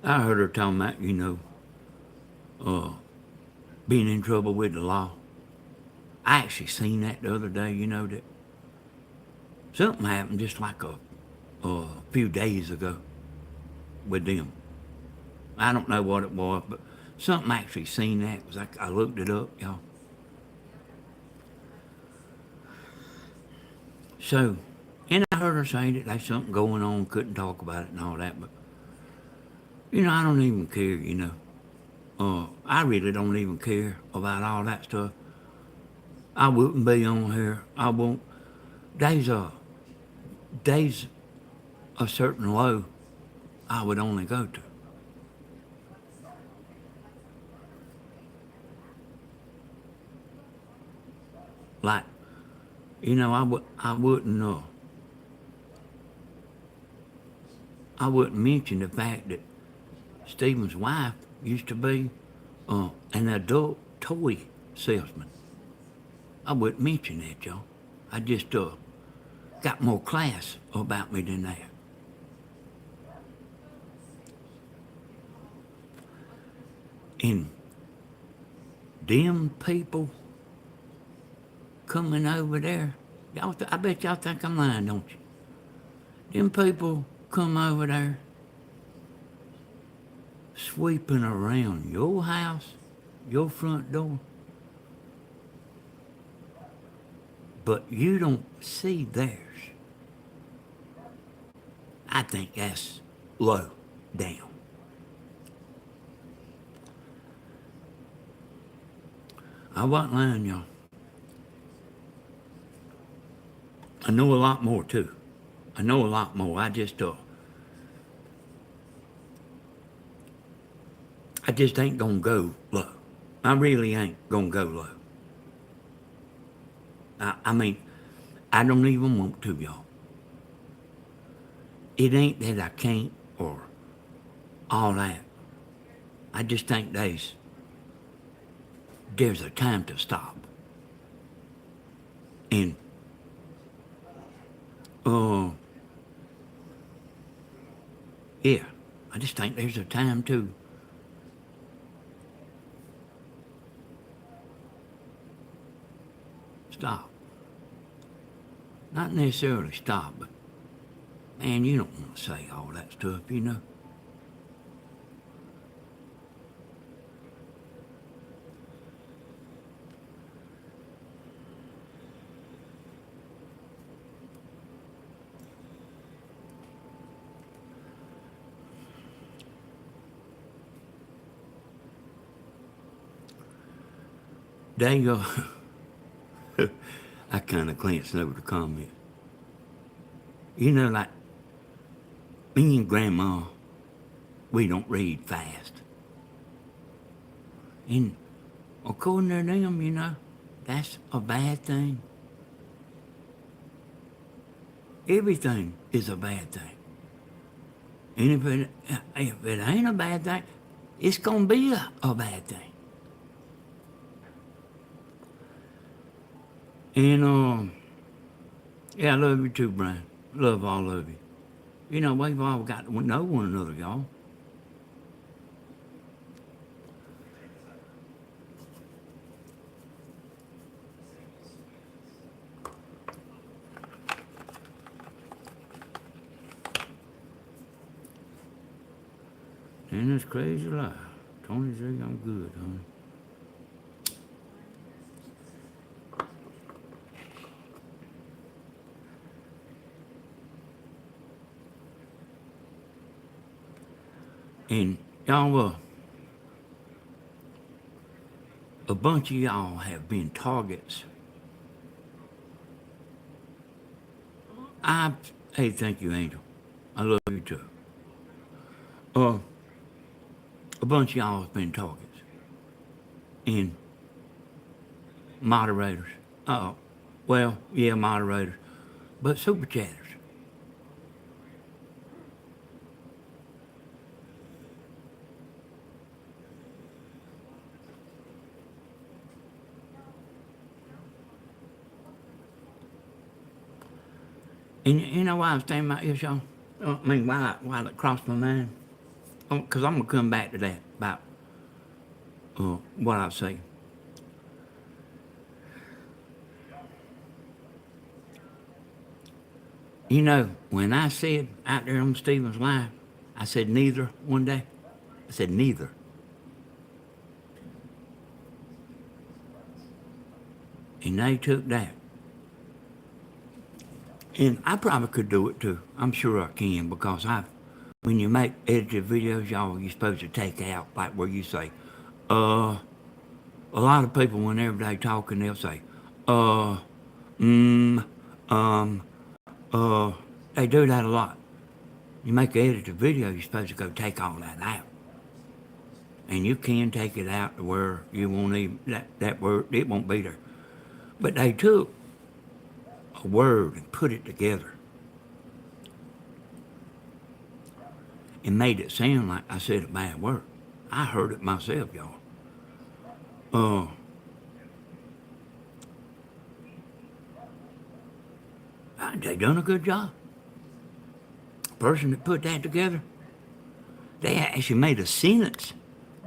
I heard her talking about, you know, being in trouble with the law. I actually seen that the other day, you know, that something happened just like a few days ago with them. I don't know what it was, but something actually seen that. It was like I looked it up, y'all. So, and I heard her say that there's something going on, couldn't talk about it and all that, but, you know, I don't even care, you know. I really don't even care about all that stuff. I wouldn't be on here. I won't. There's a certain low I would only go to. Like, you know, I wouldn't mention the fact that Stephen's wife used to be an adult toy salesman. I wouldn't mention that, y'all. I just got more class about me than that. And them people coming over there, I bet y'all think I'm lying, don't you? Them people come over there sweeping around your house, your front door, but you don't see theirs. I think that's low down. I wasn't lying, y'all. I know a lot more too. I know a lot more. I just ain't gonna go low. I really ain't gonna go low. I mean, I don't even want to, y'all. It ain't that I can't or all that. I just think there's a time to stop. And, uh, yeah, I just think there's a time to stop. Not necessarily stop, but man, you don't want to say all that stuff, you know. There you go. I kind of glanced over the comment. You know, like me and Grandma, we don't read fast. And according to them, you know, that's a bad thing. Everything is a bad thing. And if it ain't a bad thing, it's going to be a bad thing. And, yeah, I love you too, Brian. Love all of you. You know, we've all got to know one another, y'all. And it's crazy life. 23, I'm good, honey. And y'all, a bunch of y'all have been targets. Hey, thank you, Angel. I love you too. A bunch of y'all have been targets. And moderators. Well, yeah, moderators. But super chatters. And you know why I was thinking about this, y'all? I mean, why it crossed my mind? Because I'm going to come back to that about what I was saying. You know, when I said out there on Stephen's Live, I said neither one day. I said neither. And they took that. And I probably could do it too. I'm sure I can because when you make edited videos, y'all, you're supposed to take out like where you say, a lot of people whenever they talking, they'll say, they do that a lot. You make an edited video, you're supposed to go take all that out. And you can take it out to where you won't even, that word, it won't be there. But they took a word and put it together and made it sound like I said a bad word. I heard it myself, y'all. They done a good job. The person that put that together, they actually made a sentence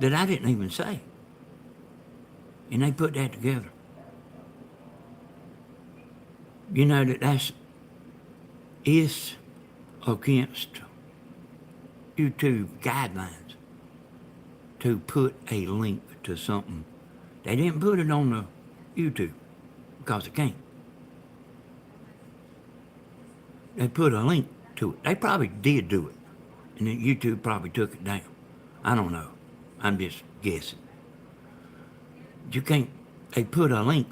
that I didn't even say. And they put that together. You know that's against YouTube guidelines to put a link to something. They didn't put it on the YouTube because they can't. They put a link to it. They probably did do it. And then YouTube probably took it down. I don't know. I'm just guessing. You can't, they put a link,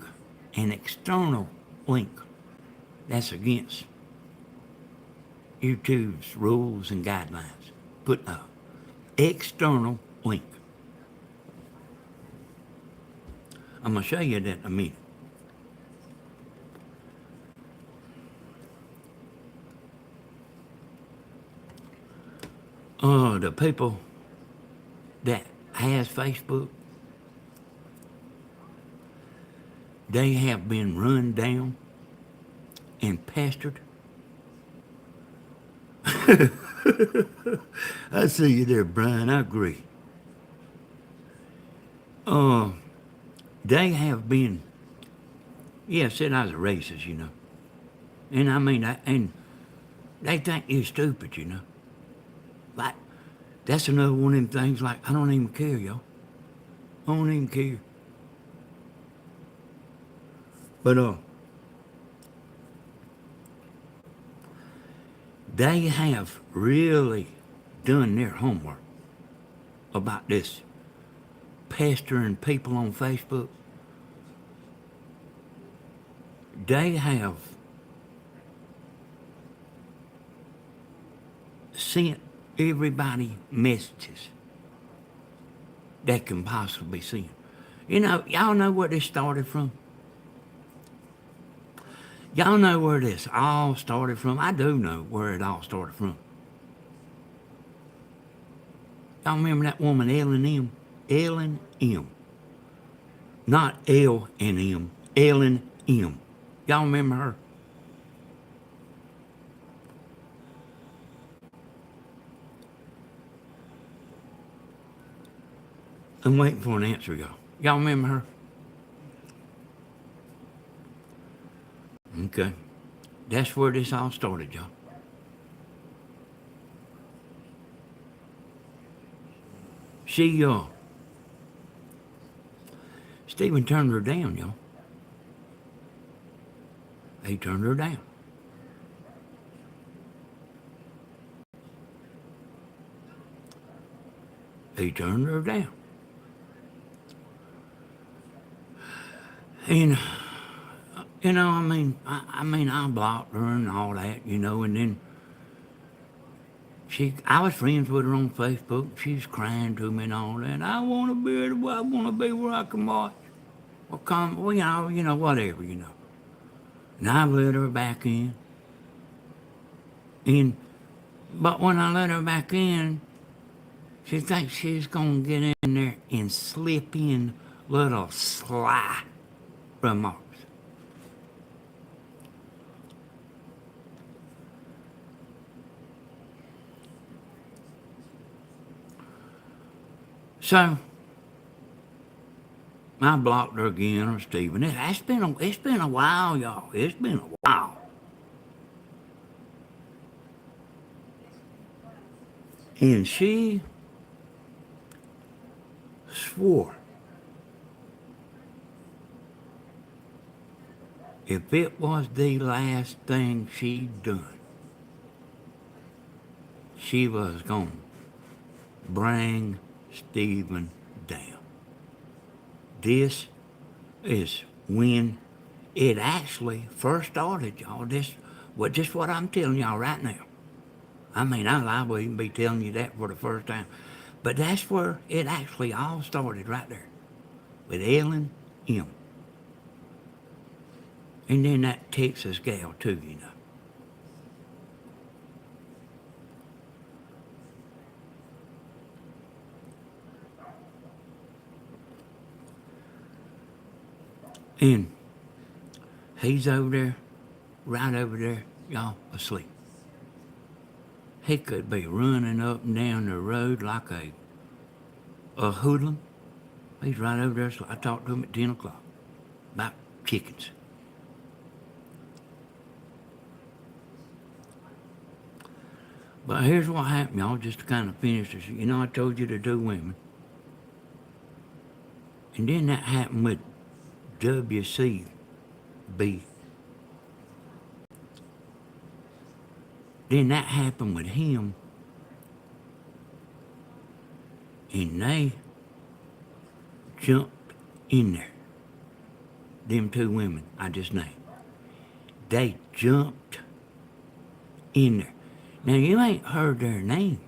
an external link. That's against YouTube's rules and guidelines. Put an external link. I'm going to show you that in a minute. The people that has Facebook, They have been run down and pestered. I see you there, Brian. I agree. Uh, they have been, yeah, said I was a racist, you know. And I mean, and they think you're stupid, you know. Like, that's another one of them things like, I don't even care, y'all. I don't even care. But, they have really done their homework about this pestering people on Facebook. They have sent everybody messages that can possibly send. You know, y'all know where this started from? Y'all know where this all started from? I do know where it all started from. Y'all remember that woman, Ellen M? Ellen M. Not L and M. Ellen M. Y'all remember her? I'm waiting for an answer, y'all. Y'all remember her? Okay. That's where this all started, y'all. She, Stephen turned her down, y'all. He turned her down. He turned her down. And, you know, I blocked her and all that, you know, and then I was friends with her on Facebook. She's crying to me and all that. I want to be where I can watch. Well, you know, whatever, you know. And I let her back in. But when I let her back in, she thinks she's going to get in there and slip in little sly remarks. So, I blocked her again, or Stephen. It's been a while, y'all. It's been a while. And she swore if it was the last thing she'd done, she was going to bring Stephen down. This is when it actually first started, y'all. Just what I'm telling y'all right now. I mean, I liable even be telling you that for the first time. But that's where it actually all started right there. With Ellen M. And then that Texas gal too, you know. And he's over there, right over there, y'all, asleep. He could be running up and down the road like a hoodlum. He's right over there. So I talked to him at 10 o'clock about chickens. But here's what happened, y'all, just to kind of finish this. You know, I told you to do women. And then that happened with WCB. Then that happened with him. And they jumped in there. Them two women I just named. They jumped in there. Now, you ain't heard their name.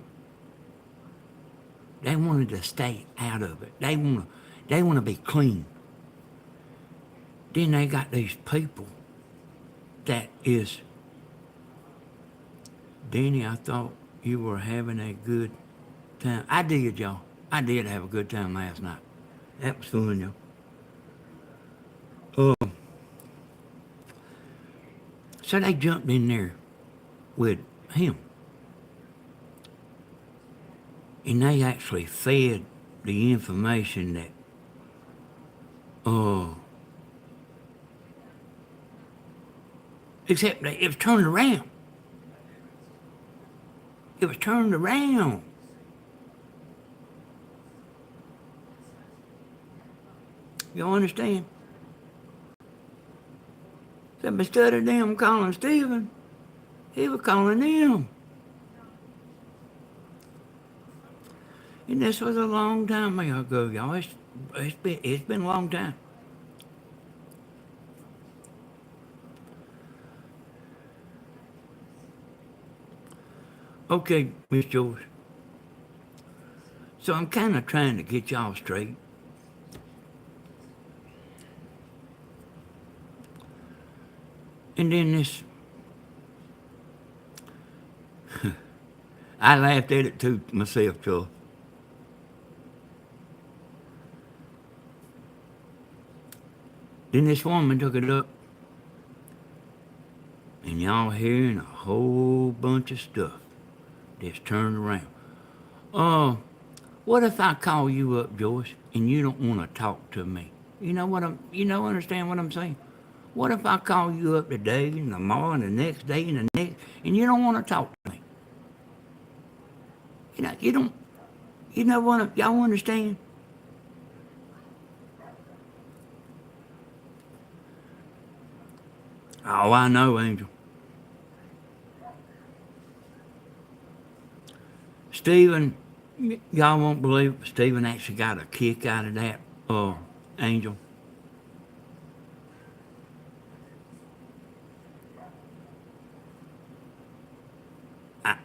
They wanted to stay out of it. They want to be clean. Then they got these people that is, Danny, I thought you were having a good time. I did, y'all. I did have a good time last night. That was fun, y'all. So they jumped in there with him. And they actually fed the information that, except that it was turned around. It was turned around. Y'all understand? So instead of them calling Stephen, he was calling them. And this was a long time ago, y'all. It's been a long time. Okay, Miss George. So I'm kind of trying to get y'all straight. And then this, I laughed at it too myself, Joe. Then this woman took it up, and y'all hearing a whole bunch of stuff that's turned around. What if I call you up, Joyce, and you don't want to talk to me? Understand what I'm saying? What if I call you up today and tomorrow and the next day and the next, and you don't want to talk to me? You don't, y'all understand? Oh, I know, Angel. Stephen, y'all won't believe it, but Stephen actually got a kick out of that, Angel.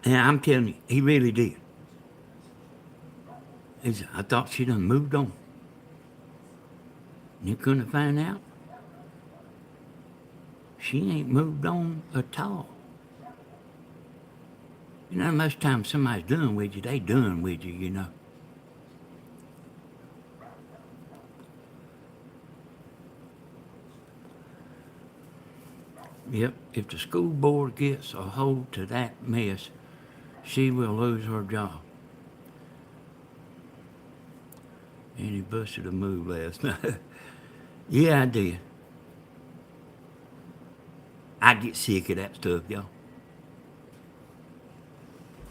I'm telling you, he really did. He said, I thought she done moved on. And you couldn't find out? She ain't moved on at all. Most times somebody's done with you, they done with you. Yep, if the school board gets a hold to that mess, she will lose her job. And he busted a move last night. Yeah, I did. I get sick of that stuff, y'all.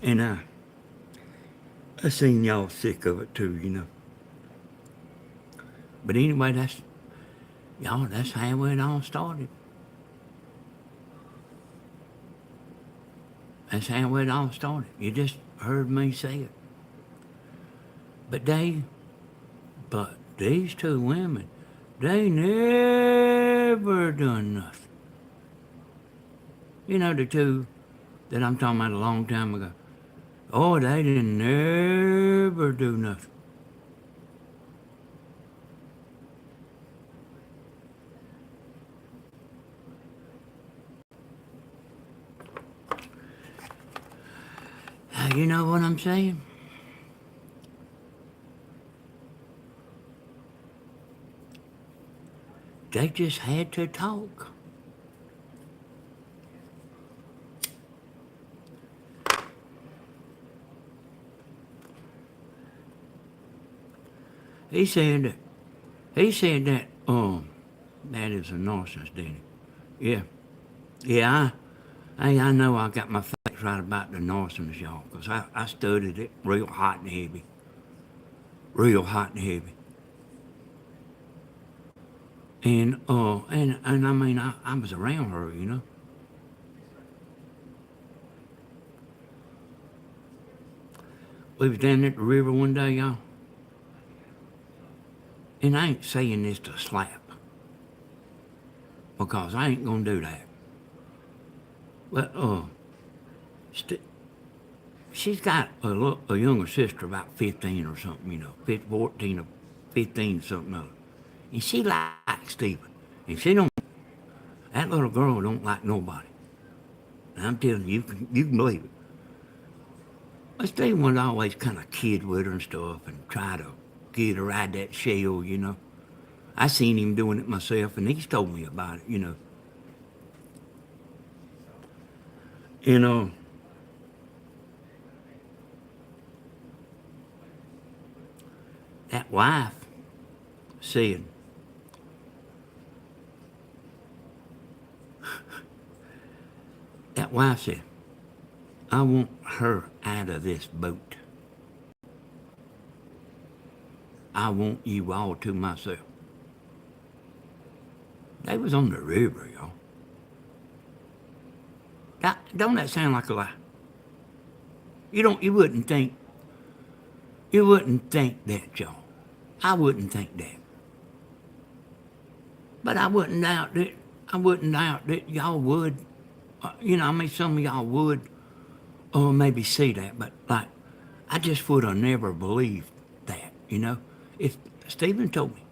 And I seen y'all sick of it too. But anyway, that's how it all started. That's how it all started. You just heard me say it. But these two women, they never done nothing. The two that I'm talking about a long time ago. Oh, they didn't never do nothing. You know what I'm saying? They just had to talk. He said that, that is a narcissist, didn't he? Yeah. Yeah, I know I got my facts right about the narcissist, y'all, because I studied it real hot and heavy. Real hot and heavy. And I mean, I was around her. We was down at the river one day, y'all. And I ain't saying this to slap, because I ain't gonna do that. But she's got a younger sister, about 15 or something, 14 or 15, something other. And she likes Stephen. And that little girl don't like nobody. And I'm telling you, you can believe it. But Stephen would always kind of kid with her and stuff and try to get her out that shell. I seen him doing it myself, and he's told me about it. You know, that wife said, that wife said, I want her out of this boat. I want you all to myself. They was on the river, y'all. Don't that sound like a lie? You wouldn't think that, y'all. I wouldn't think that. But I wouldn't doubt that y'all would, I mean, some of y'all would, or maybe see that, but like, I just would have never believed that, if Stephen told me.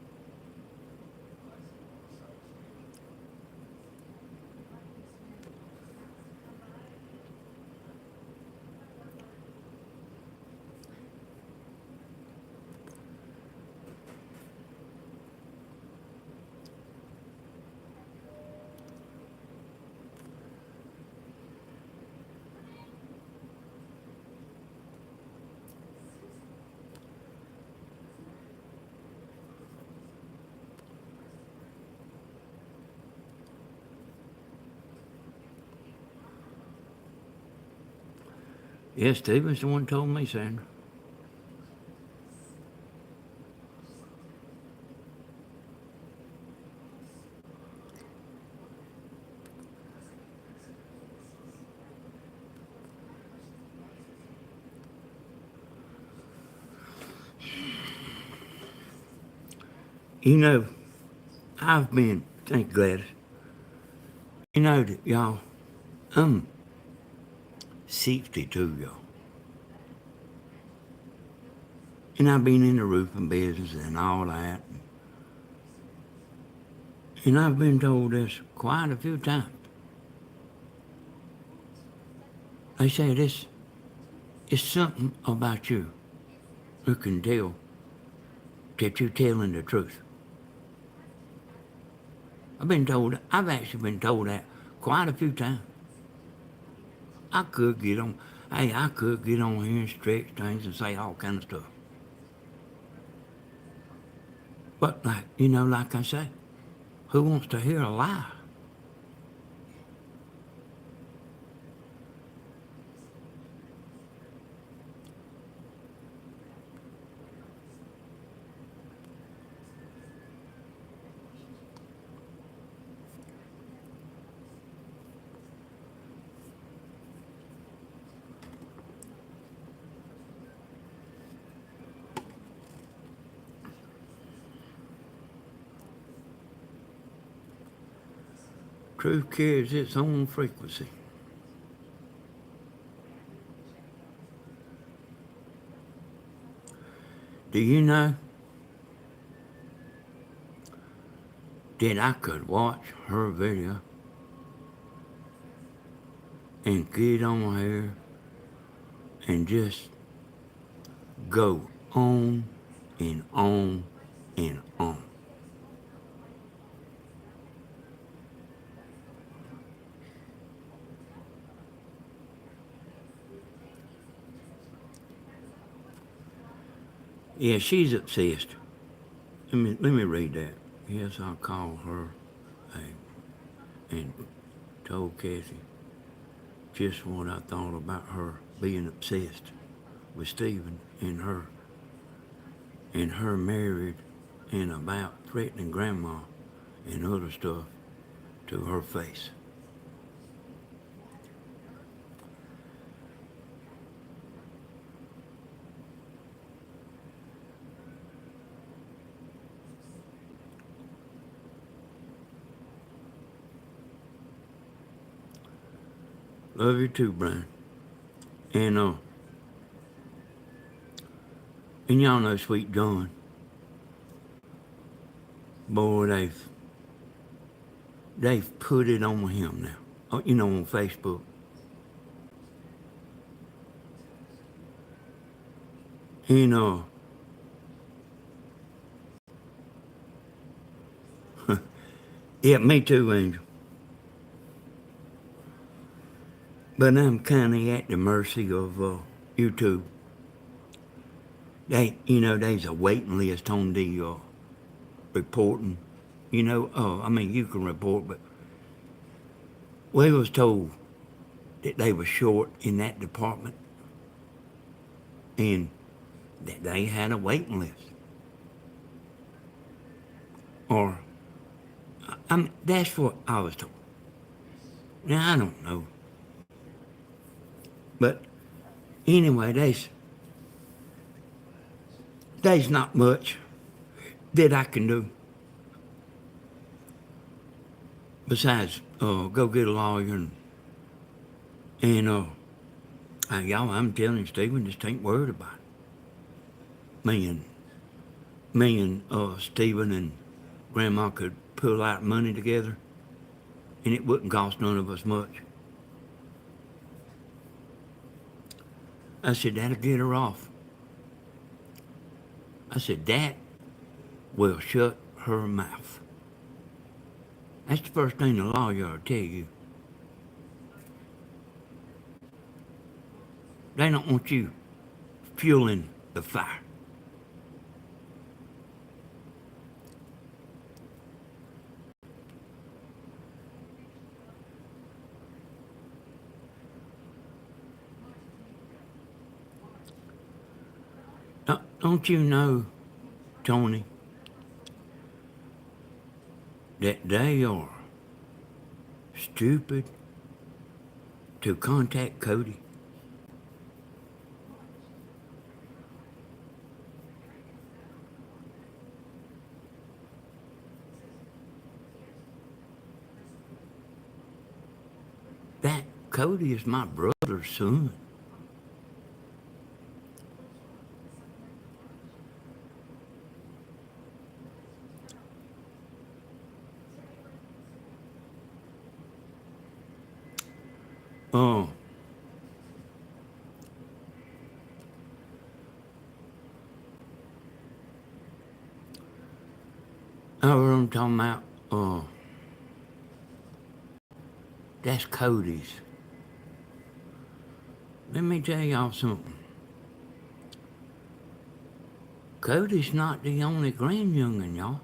Yes, Stephen's the one told me, Sandra. You know, thank Gladys, that y'all, I'm 62, y'all. And I've been in the roofing business and all that. And I've been told this quite a few times. They say this is something about you who can tell that you're telling the truth. I've actually been told that quite a few times. I could get on, I could get on here and stretch things and say all kind of stuff. But like I say, who wants to hear a lie? Truth carries its own frequency. Do you know that I could watch her video and get on here and just go on and on and on? Yeah, she's obsessed. Let me read that. Yes, I'll call her and told Kathy just what I thought about her being obsessed with Stephen and her married and about threatening grandma and other stuff to her face. Love you too, Brian. And and y'all know Sweet John. Boy, they've put it on him now. On Facebook. And yeah, me too, Angel. But I'm kind of at the mercy of YouTube. There's a waiting list on the reporting. I mean, you can report, but we was told that they were short in that department and that they had a waiting list. Or, that's what I was told. Now, I don't know. But anyway, there's not much that I can do besides go get a lawyer and y'all, I'm telling you, Stephen, just ain't worried about it. Me and Stephen and Grandma could pull out money together, and it wouldn't cost none of us much. I said, that'll get her off. I said, that will shut her mouth. That's the first thing the lawyer will tell you. They don't want you fueling the fire. Don't you know, Tony, that they are stupid to contact Cody? That Cody is my brother's son. Oh, I heard them talking about, that's Cody's. Let me tell y'all something. Cody's not the only grand young'un, y'all.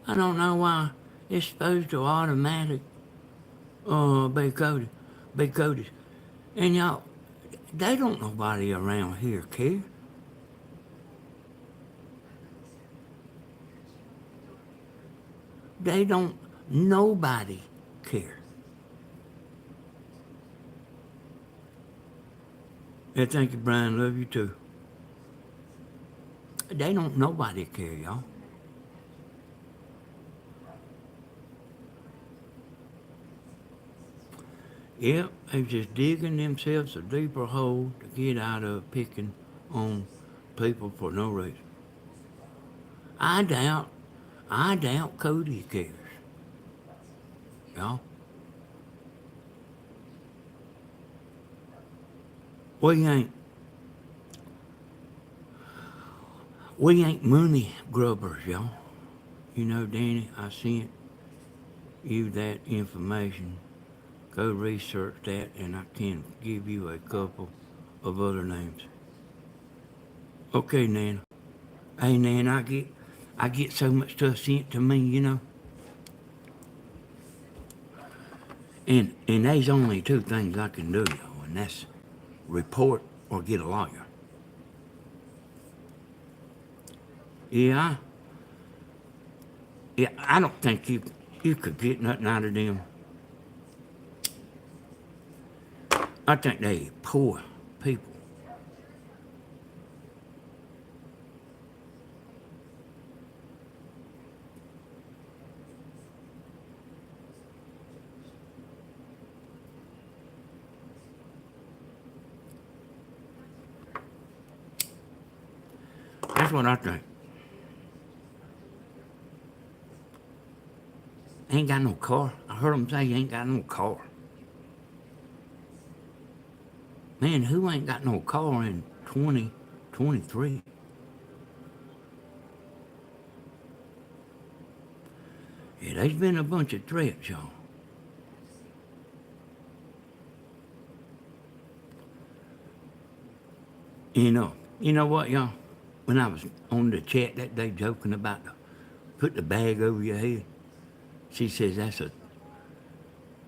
I don't know why it's supposed to automatic be Cody's. And y'all, they don't nobody around here care. They don't nobody care. Yeah, thank you, Brian. Love you too. They don't nobody care, y'all. Yep, they're just digging themselves a deeper hole to get out of picking on people for no reason. I doubt Cody cares, y'all. We ain't, we ain't money grubbers, y'all. You know, Danny, I sent you that information. Go research that, and I can give you a couple of other names. Okay, Nana. Hey, Nan, I get so much stuff sent to me, and there's only two things I can do, y'all, and that's report or get a lawyer. Yeah, I don't think you could get nothing out of them. I think they poor people. That's what I think. Ain't got no car. I heard them say you ain't got no car. Man, who ain't got no car in 2023? Yeah, there's been a bunch of threats, y'all. You know what, y'all? When I was on the chat that day joking about put the bag over your head, she says that's a,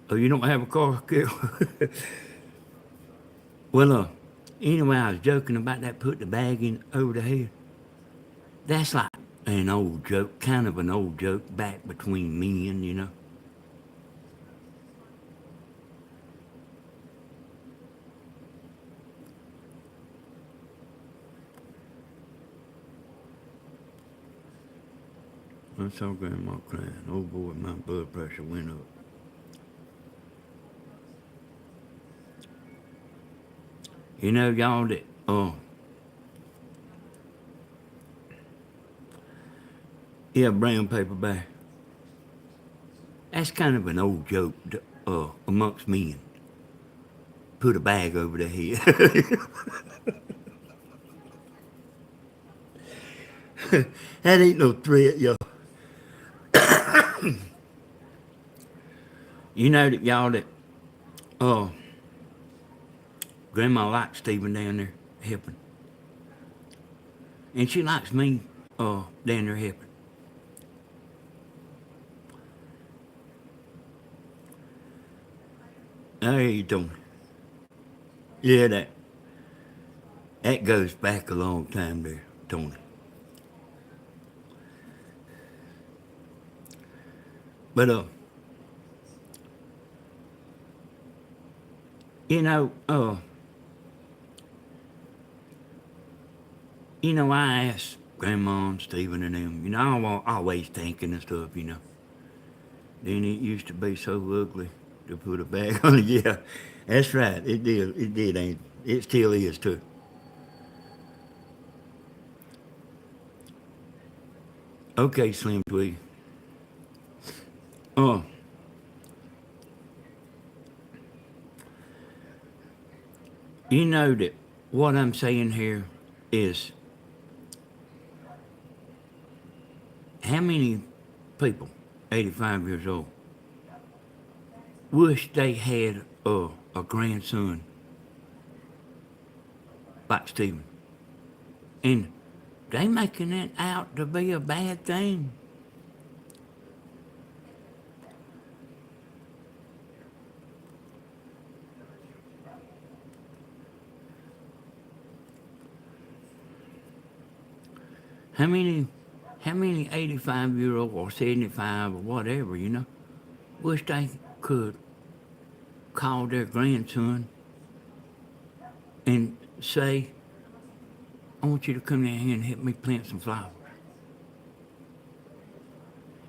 oh, you don't have a car, Carol? Well, anyway, I was joking about that, put the bag in over the head. That's like an old joke, kind of an old joke back between men. I saw Grandma crying. Oh boy, my blood pressure went up. Y'all, that, yeah, brown paper bag. That's kind of an old joke amongst men. Put a bag over their head. That ain't no threat, y'all. You know that y'all that uh Grandma likes Stephen down there helping. And she likes me down there helping. How you doing? Yeah, that goes back a long time there, Tony. But you know, uh I asked Grandma and Stephen and them, I'm always thinking and stuff. Then it used to be so ugly to put a bag on it. Yeah, that's right. It did, ain't it? It still is too. Okay, Slim Twig. Oh, you know that what I'm saying here is how many people, 85 years old, wish they had a grandson like Stephen. And they making it out to be a bad thing. How many 85-year-old or 75 or whatever, wish they could call their grandson and say, I want you to come down here and help me plant some flowers.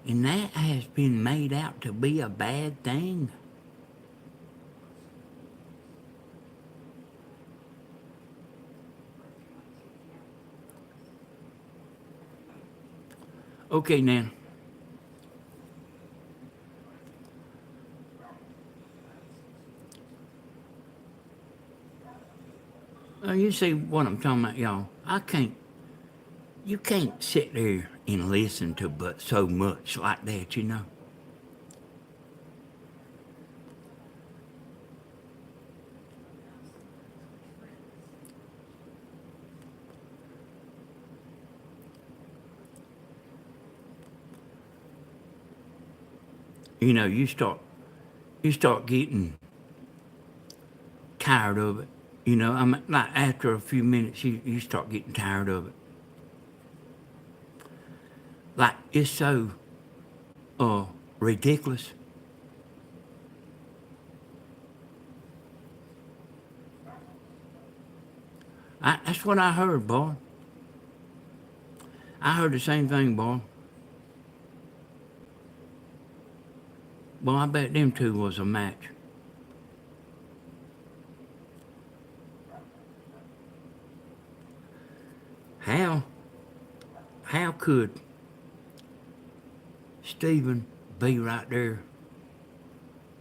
And that has been made out to be a bad thing. Okay, now, you see what I'm talking about, y'all. You can't sit there and listen to but so much like that. You start getting tired of it. Like after a few minutes, you start getting tired of it. Like it's so ridiculous. That's what I heard, boy. I heard the same thing, boy. Well, I bet them two was a match. How? How could Stephen be right there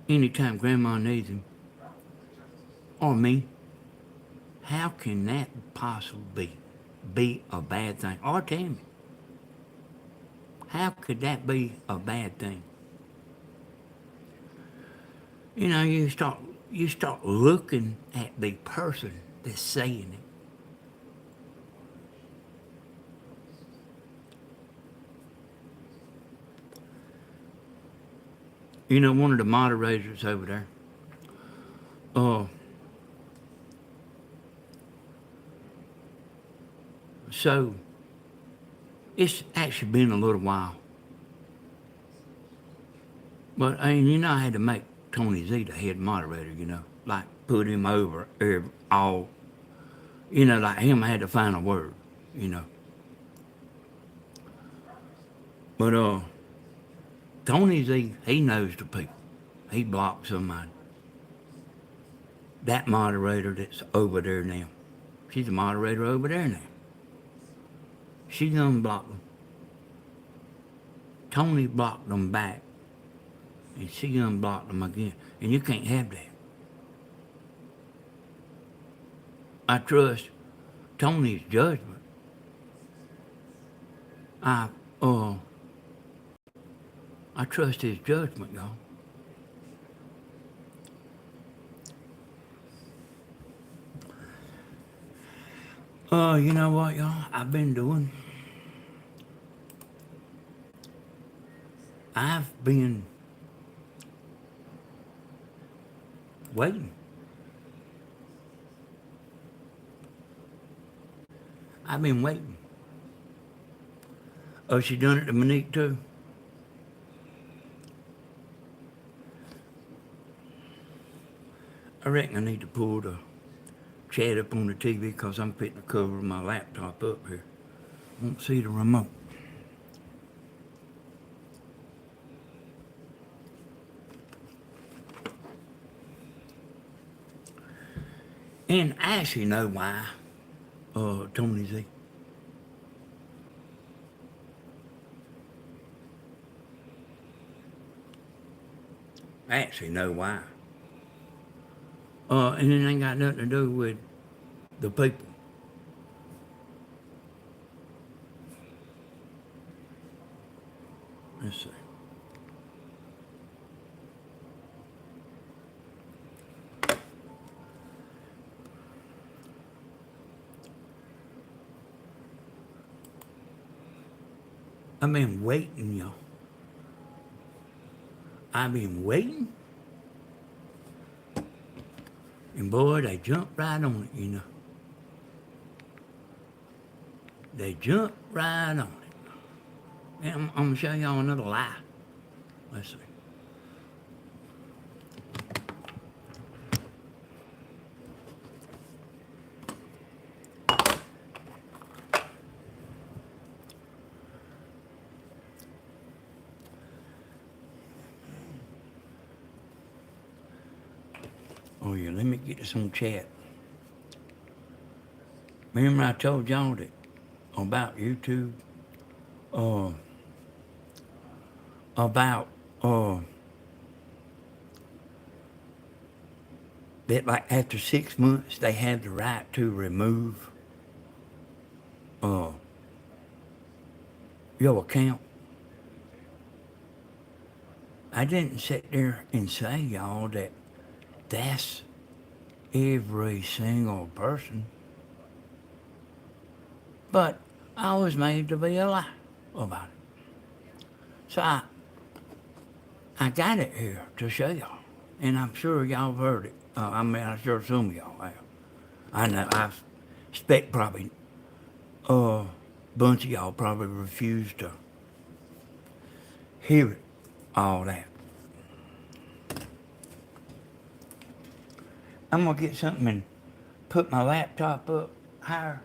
anytime Grandma needs him? Or me? How can that possibly be a bad thing? Or Tammy? How could that be a bad thing? You know, you start looking at the person that's saying it. You know, one of the moderators over there, uh, so it's actually been a little while. But, and you know, I had to make Tony Z the head moderator, you know, like put him over all, you know, like him had the final word, you know. But, Tony Z, he knows the people. He blocked somebody. That moderator that's over there now. She's the moderator over there now. She unblocked them. Tony blocked them back. And she unblocked them again. And you can't have that. I trust Tony's judgment. I trust his judgment, y'all. You know what, y'all? I've been waiting. I've been waiting. Oh, she done it to Monique too? I reckon I need to pull the chat up on the TV because I'm putting the cover of my laptop up here. Won't see the remote. And I actually know why, Tony Z. I actually know why. And it ain't got nothing to do with the people. Let's see. I've been waiting, y'all. I've been waiting. And boy, they jumped right on it, you know. They jumped right on it. And I'm going to show y'all another lie. Let's see. Oh yeah, let me get this on chat. Remember I told y'all that about YouTube? About that like after 6 months they have the right to remove your account. I didn't sit there and say, y'all, that that's every single person. But I was made to be a lie about it. So I got it here to show y'all. And I'm sure y'all have heard it. I mean, I'm sure some of y'all have. I know, I expect probably a bunch of y'all probably refuse to hear it, all that. I'm going to get something and put my laptop up higher.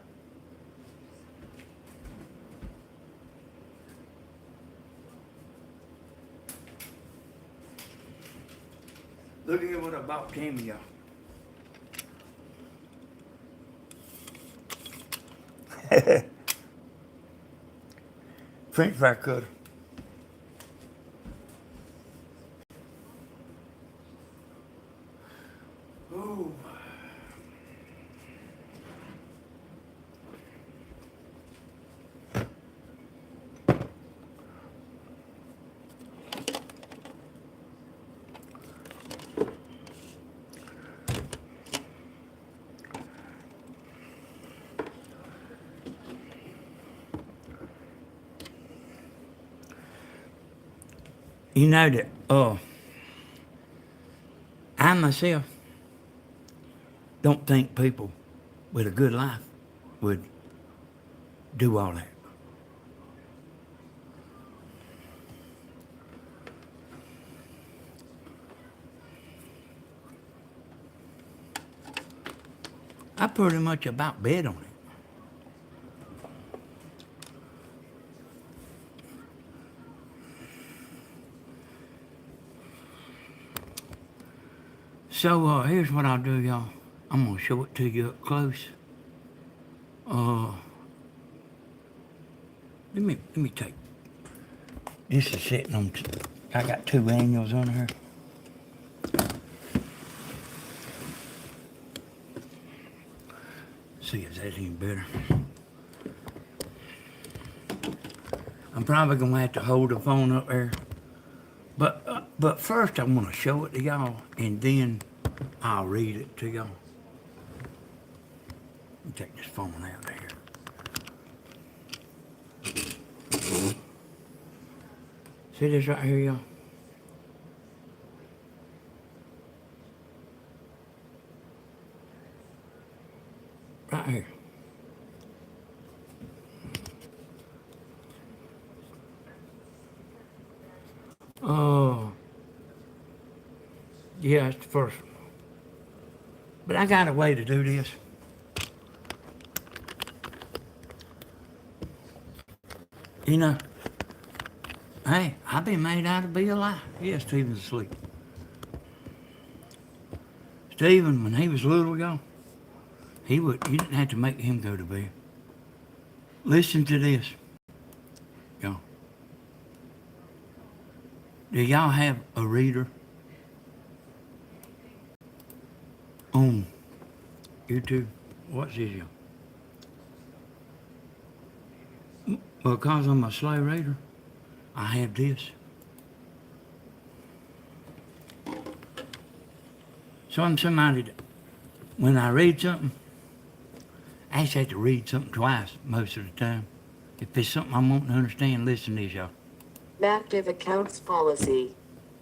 Look at what I bought Tammy, y'all. French fry cutter. Ooh. You know that, I myself don't think people with a good life would do all that. I pretty much about bet on it. So here's what I'll do, y'all. I'm gonna show it to you up close. Uh, let me take. This is sitting on. I got 2 annuals on here. See if that's any better. I'm probably gonna have to hold the phone up there. But first I'm gonna show it to y'all, and then I'll read it to y'all. Let me take this phone out of here. See this right here, y'all? Right here. Oh, yeah, it's the first one. But I got a way to do this. You know, hey, I've been made out to be alive. Yeah, Stephen's asleep. Stephen, when he was little, y'all, you didn't have to make him go to bed. Listen to this, y'all. Do y'all have a reader on YouTube? What's this, y'all? Because I'm a slow reader, I have this. So I'm somebody that, when I read something, I just have to read something twice most of the time. If it's something I'm wanting to understand, listen to this, y'all. Active accounts policy.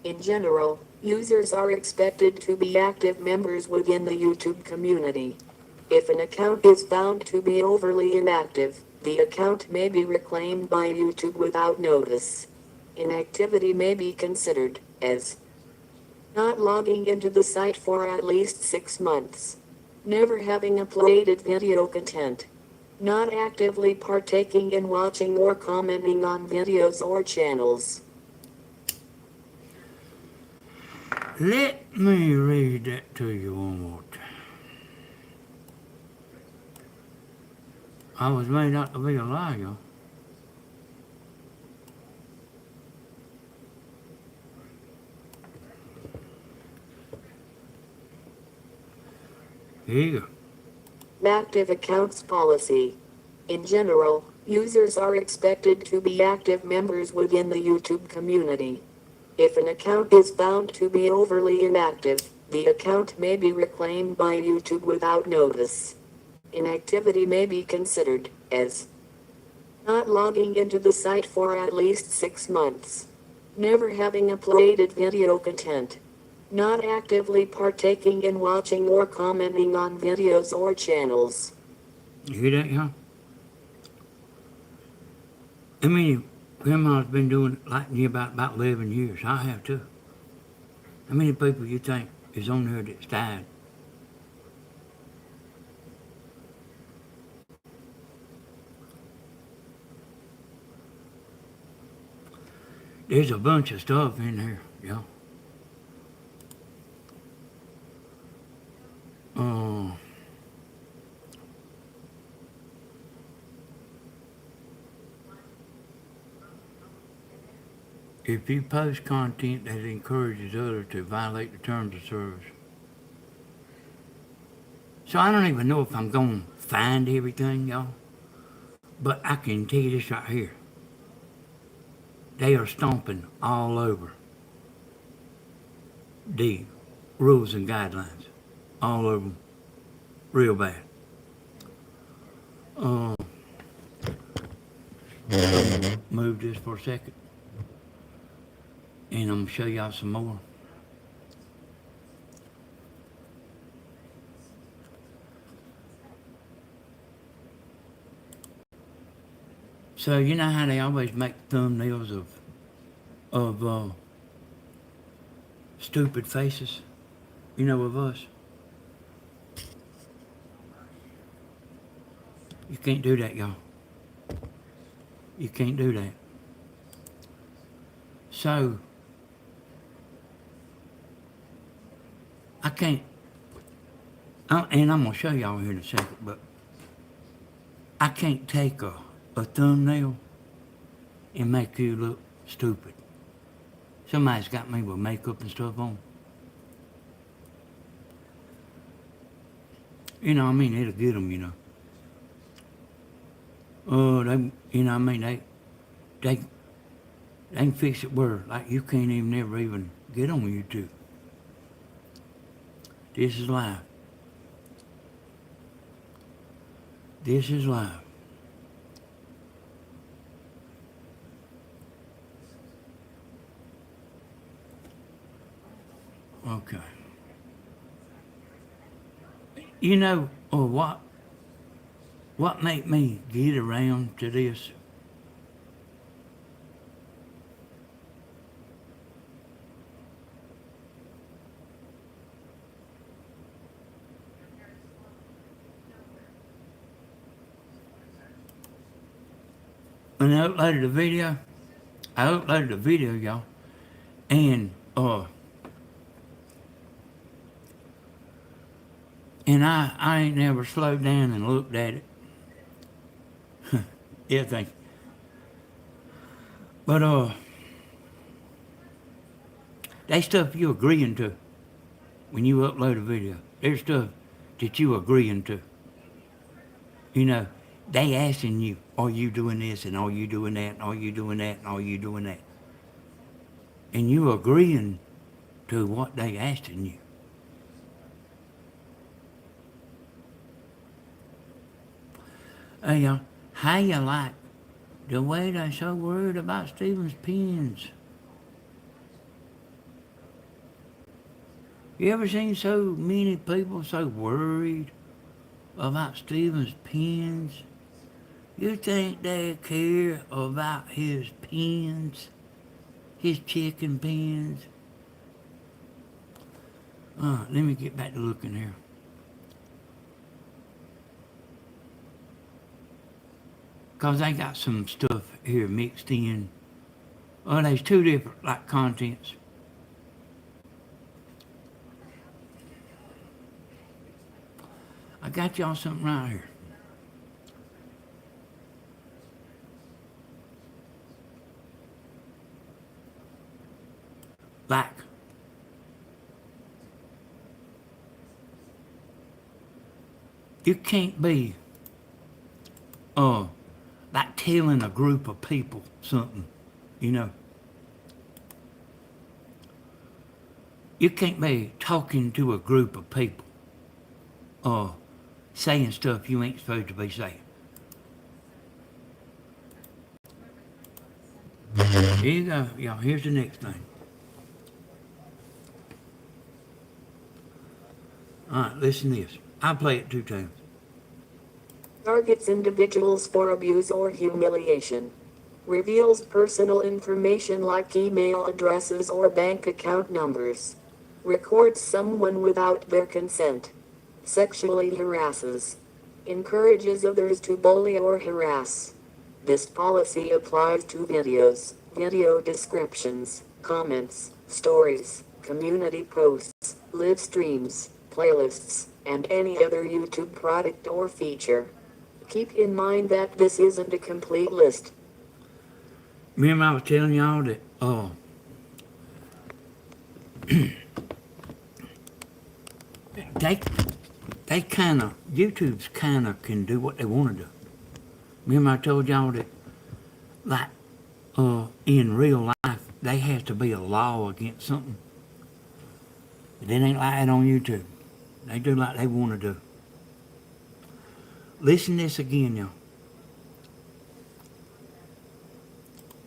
In general, users are expected to be active members within the YouTube community. If an account is found to be overly inactive, the account may be reclaimed by YouTube without notice. Inactivity may be considered as not logging into the site for at least 6 months, never having uploaded video content, not actively partaking in watching or commenting on videos or channels. Let me read that to you one more time. I was made out to be a liar, y'all. Here you go. Active accounts policy. In general, users are expected to be active members within the YouTube community. If an account is found to be overly inactive, the account may be reclaimed by YouTube without notice. Inactivity may be considered as not logging into the site for at least 6 months, never having uploaded video content, not actively partaking in watching or commenting on videos or channels. You hear that, y'all? I mean, Grandma's been doing it like me about 11 years. I have too. How many people you think is on there that's died? There's a bunch of stuff in there, y'all. If you post content that encourages others to violate the terms of service. So I don't even know if I'm going to find everything, y'all. But I can tell you this right here. They are stomping all over the rules and guidelines. All over them. Real bad. Move this for a second. And I'm going to show y'all some more. So you know how they always make thumbnails of stupid faces, you know, of us. You can't do that, y'all. You can't do that. So I can't, and I'm gonna show y'all here in a second, but I can't take a thumbnail and make you look stupid. Somebody's got me with makeup and stuff on. You know, I mean, it'll get them, you know. Oh, they, you know, I mean, they can fix it where, like, you can't even never even get on YouTube. This is live. This is live. Okay. You know, or what made me get around to this? When I uploaded the video, y'all, and I ain't never slowed down and looked at it. Yeah, thank you. But that stuff you agreeing to when you upload a video. There's stuff that you agreeing to. You know, they asking you, are you doing this and are you doing that and are you doing that and are you doing that? And you agreeing to what they asking you. Hey y'all, how you like the way they so worried about Stephen's pens? You ever seen so many people so worried about Stephen's pens? You think they care about his pens? His chicken pens? Let me get back to looking here. Cause I got some stuff here mixed in. Oh, there's two different like contents. I got y'all something right here. Like, you can't be, like telling a group of people something, you know. You can't be talking to a group of people, saying stuff you ain't supposed to be saying. Here you go, y'all. Here's the next thing. All right, listen to this. I'll play it 2 times. Targets individuals for abuse or humiliation. Reveals personal information like email addresses or bank account numbers. Records someone without their consent. Sexually harasses. Encourages others to bully or harass. This policy applies to videos, video descriptions, comments, stories, community posts, live streams, playlists, and any other YouTube product or feature. Keep in mind that this isn't a complete list. Remember I was telling y'all that, they kind of, YouTube's kind of can do what they want to do. Remember I told y'all that, like, in real life, they have to be a law against something. But it ain't like that on YouTube. They do like they want to do. Listen to this again, y'all.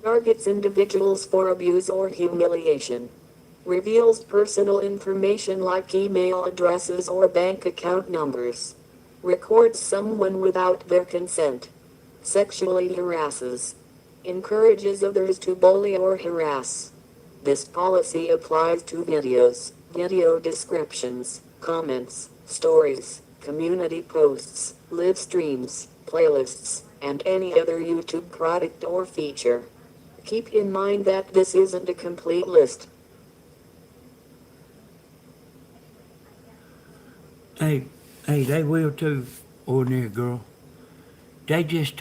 Targets individuals for abuse or humiliation. Reveals personal information like email addresses or bank account numbers. Records someone without their consent. Sexually harasses. Encourages others to bully or harass. This policy applies to videos, video descriptions, comments, stories, community posts, live streams, playlists, and any other YouTube product or feature. Keep in mind that this isn't a complete list. Hey, they will too, ordinary girl. They just,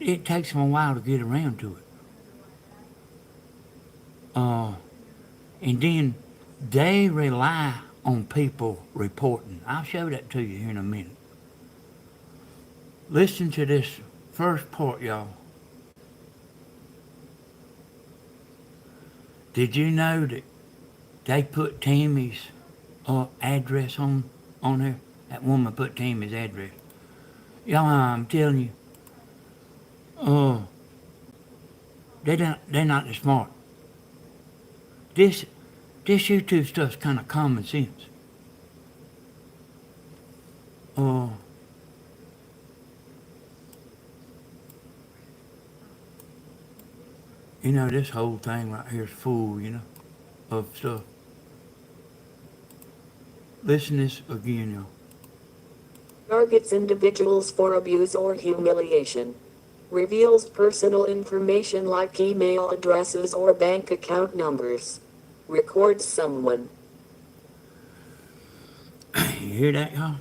it takes them a while to get around to it. And then they rely on people reporting. I'll show that to you here in a minute. Listen to this first part, y'all. Did you know that they put Tammy's address on there? That woman put Tammy's address. Y'all, I'm telling you, they're not that smart. This YouTube stuff's kind of common sense. You know, this whole thing right here is full, of stuff. Listen to this again, y'all. Targets individuals for abuse or humiliation. Reveals personal information like email addresses or bank account numbers. Records someone. You hear that, y'all?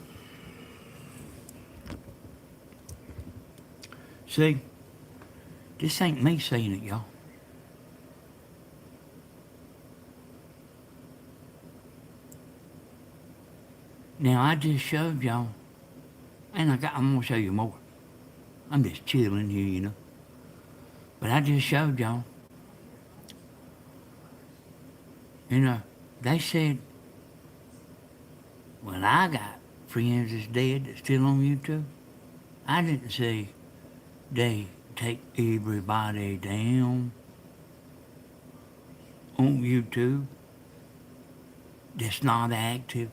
See, this ain't me saying it, y'all. Now, I just showed y'all, and I'm gonna show you more. I'm just chilling here, But I just showed y'all. They said, when I got friends that's dead that's still on YouTube, I didn't say they take everybody down on YouTube that's not active.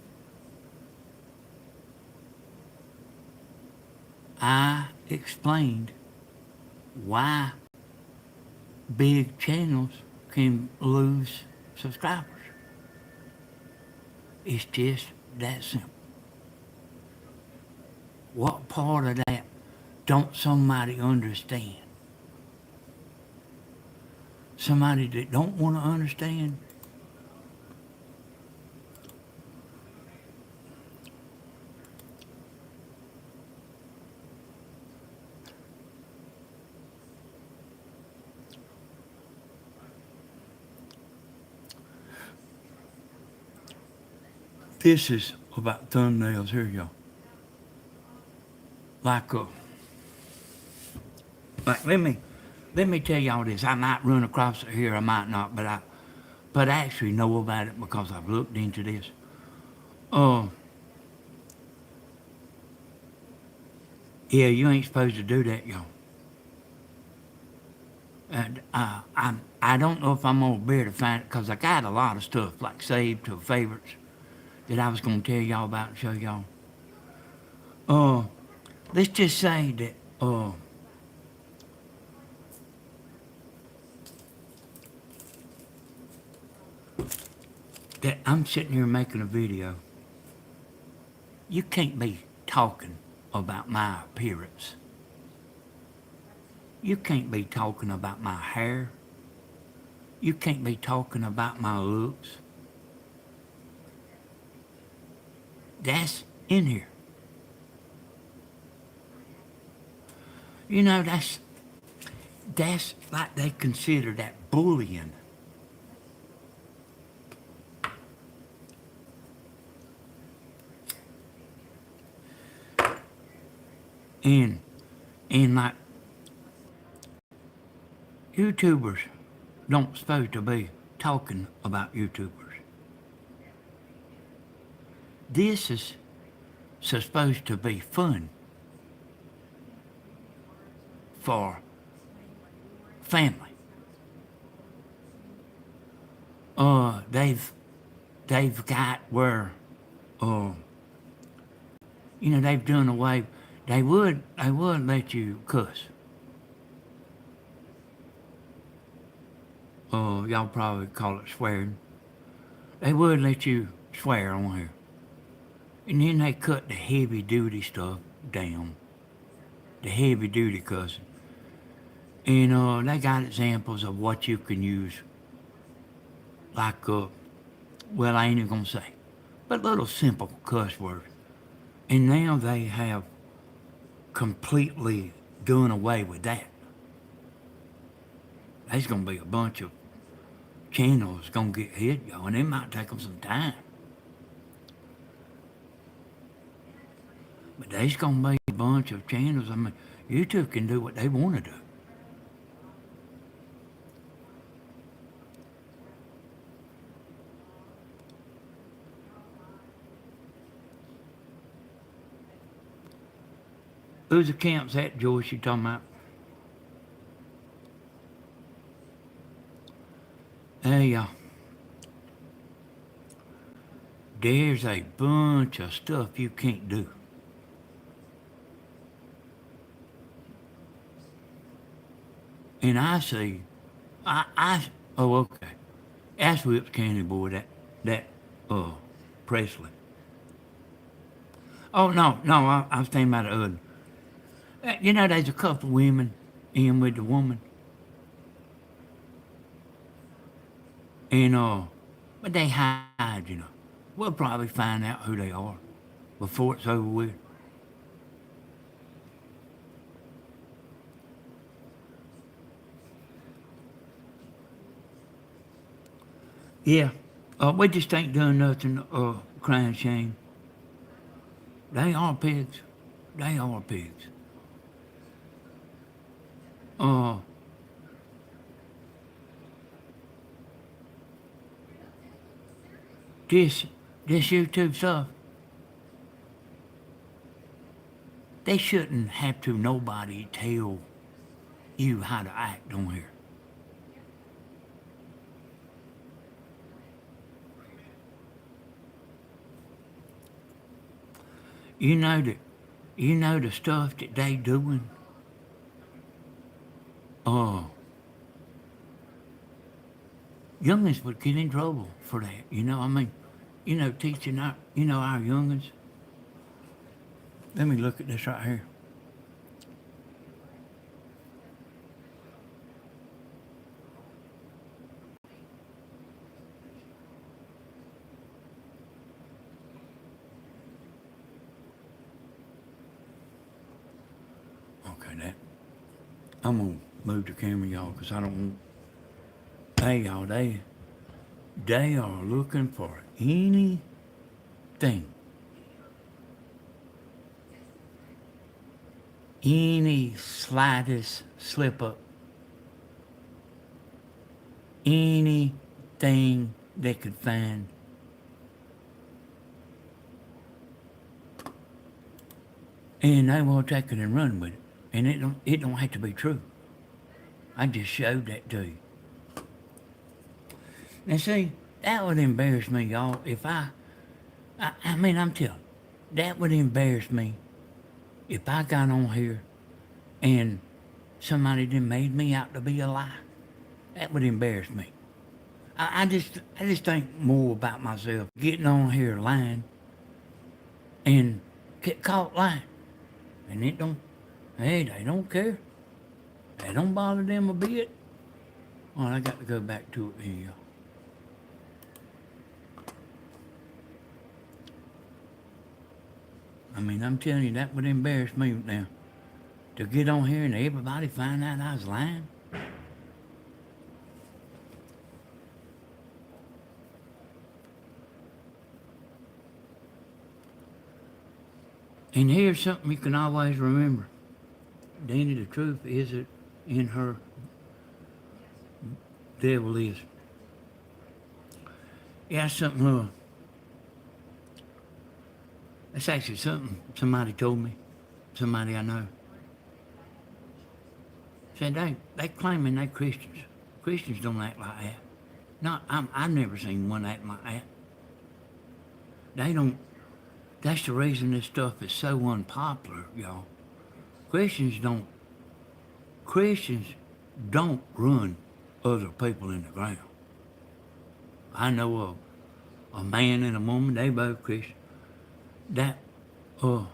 I explained why big channels can lose subscribers. It's just that simple. What part of that don't somebody understand? Somebody that don't want to understand? This is about thumbnails here, y'all. Like let me tell y'all this. I might run across it here, I might not, but I actually know about it because I've looked into this. Yeah, you ain't supposed to do that, y'all. And I don't know if I'm gonna be able to find it because I got a lot of stuff like saved to favorites that I was gonna tell y'all about and show y'all. Let's just say that that I'm sitting here making a video. You can't be talking about my appearance. You can't be talking about my hair. You can't be talking about my looks. That's in here. That's like they consider that bullying. And like YouTubers don't supposed to be talking about YouTubers. This is supposed to be fun for family. They've got where, uh, they've done away. They would let you cuss. Y'all probably call it swearing. They would let you swear on here. And then they cut the heavy duty stuff down. The heavy duty cussing. And they got examples of what you can use, like, well, I ain't even gonna say, but little simple cuss words. And now they have completely done away with that. There's gonna be a bunch of channels gonna get hit, y'all, and it might take them some time. But there's gonna be a bunch of channels. I mean, YouTube can do what they want to do. Whose account's that, Joyce, you talking about? Hey, there's a bunch of stuff you can't do. And I see, oh, okay. That's Whips County boy, uh, Presley. Oh, no, I was thinking about the other. There's a couple women in with the woman. And, but they hide, We'll probably find out who they are before it's over with. Yeah. We just ain't done nothing, crying shame. They are pigs. They are pigs. Uh, this, this YouTube stuff, they shouldn't have to nobody tell you how to act on here. You know that, the stuff that they doing. Uh, youngins would get in trouble for that. I mean, teaching our youngins. Let me look at this right here. Okay, I'm gonna move the camera, y'all, because I don't want. Hey, y'all, they are looking for anything, any slightest slip up, anything they could find. And they will take it and run with it. And it don't have to be true. I just showed that to you. Now see, that would embarrass me, y'all, if I mean, I'm telling you, that would embarrass me if I got on here and somebody done made me out to be a lie. That would embarrass me. I just think more about myself getting on here lying and get caught lying. And they don't care. They don't bother them a bit. Well, I got to go back to it here. I mean, I'm telling you, that would embarrass me now. To get on here and everybody find out I was lying. And here's something you can always remember. Danny, the truth isn't in her. Devil is. Yeah, something That's actually something somebody told me, somebody I know. Said they claiming they Christians. Christians don't act like that. Not, I've never seen one act like that. They don't, that's the reason this stuff is so unpopular, y'all. Christians don't, Christians don't run other people in the ground. I know a man and a woman, they both Christian. That, uh,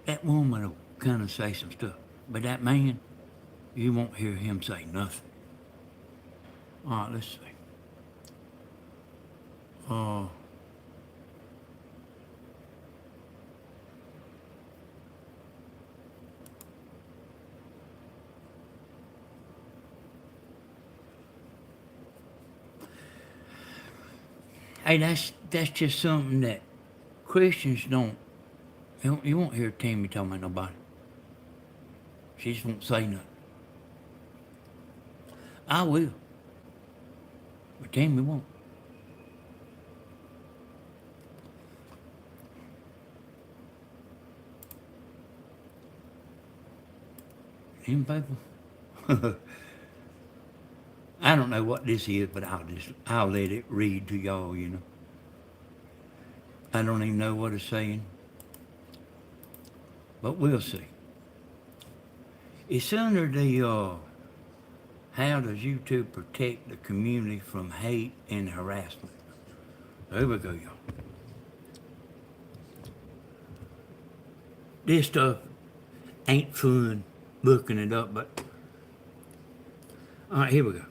that woman will kind of say some stuff. But that man, you won't hear him say nothing. All right, let's see. Uh, hey, that's just something that Christians don't. You won't hear Tammy talking about nobody. She just won't say nothing. I will, but Tammy won't. Them people. I don't know what this is, but I'll let it read to y'all. You know. I don't even know what it's saying, but we'll see. It's under the how does YouTube protect the community from hate and harassment? There we go, y'all. This stuff ain't fun looking it up, but all right, here we go.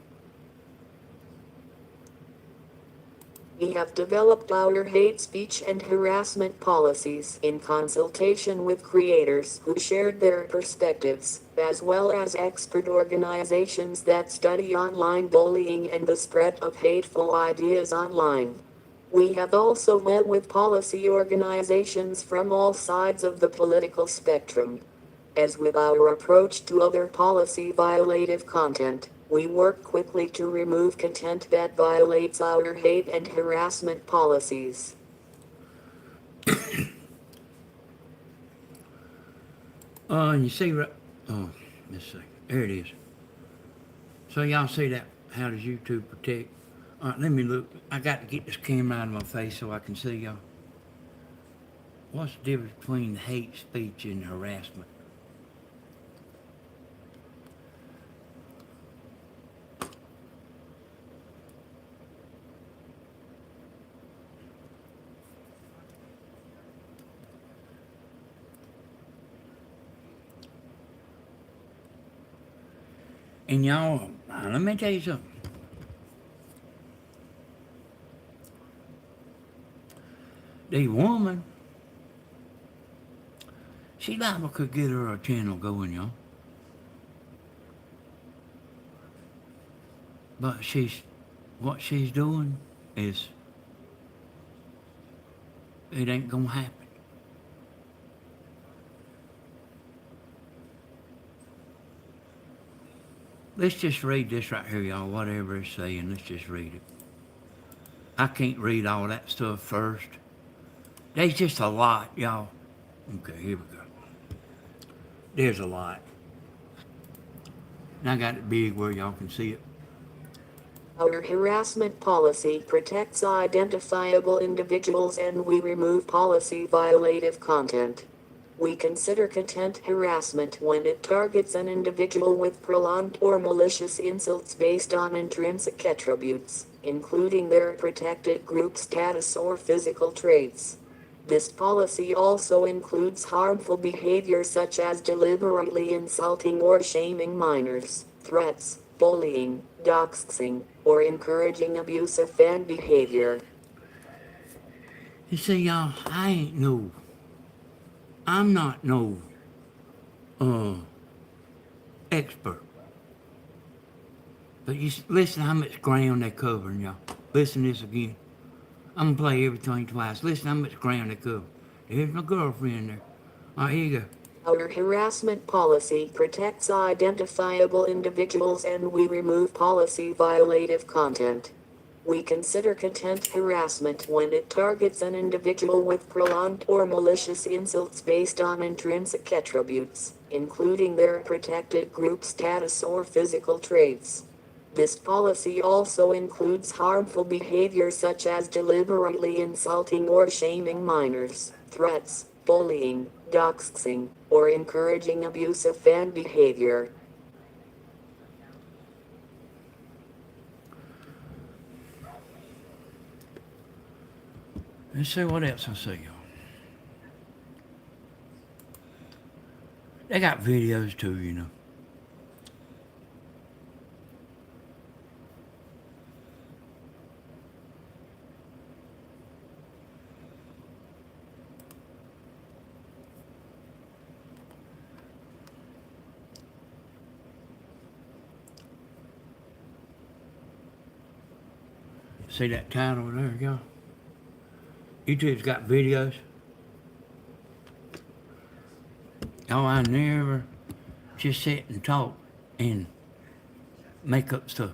We have developed our hate speech and harassment policies in consultation with creators who shared their perspectives, as well as expert organizations that study online bullying and the spread of hateful ideas online. We have also met with policy organizations from all sides of the political spectrum. As with our approach to other policy violative content, we work quickly to remove content that violates our hate and harassment policies. And you see, oh, let's see. There it is. So y'all see that? How does YouTube protect? All right, let me look. I got to get this camera out of my face so I can see y'all. What's the difference between hate speech and harassment? And y'all, let me tell you something. The woman, she liable could get her a channel going, y'all. But what she's doing is, it ain't gonna happen. Let's just read this right here, y'all. Whatever it's saying, let's just read it. I can't read all that stuff first. There's just a lot, y'all. Okay, here we go. There's a lot. And I got it big where y'all can see it. Our harassment policy protects identifiable individuals and we remove policy violative content. We consider content harassment when it targets an individual with prolonged or malicious insults based on intrinsic attributes, including their protected group status or physical traits. This policy also includes harmful behavior such as deliberately insulting or shaming minors, threats, bullying, doxing, or encouraging abusive fan behavior. You see, y'all, I'm not no expert. But you listen how much ground they're covering, y'all. Listen to this again. I'm gonna play everything twice. Listen how much ground they cover. There's my girlfriend there. All right, here you go. Our harassment policy protects identifiable individuals and we remove policy violative content. We consider content harassment when it targets an individual with prolonged or malicious insults based on intrinsic attributes, including their protected group status or physical traits. This policy also includes harmful behavior such as deliberately insulting or shaming minors, threats, bullying, doxing, or encouraging abusive fan behavior. Let's see what else I see, y'all. They got videos too, you know. See that title there, y'all? YouTube's got videos. Oh, I never just sit and talk and make up stuff.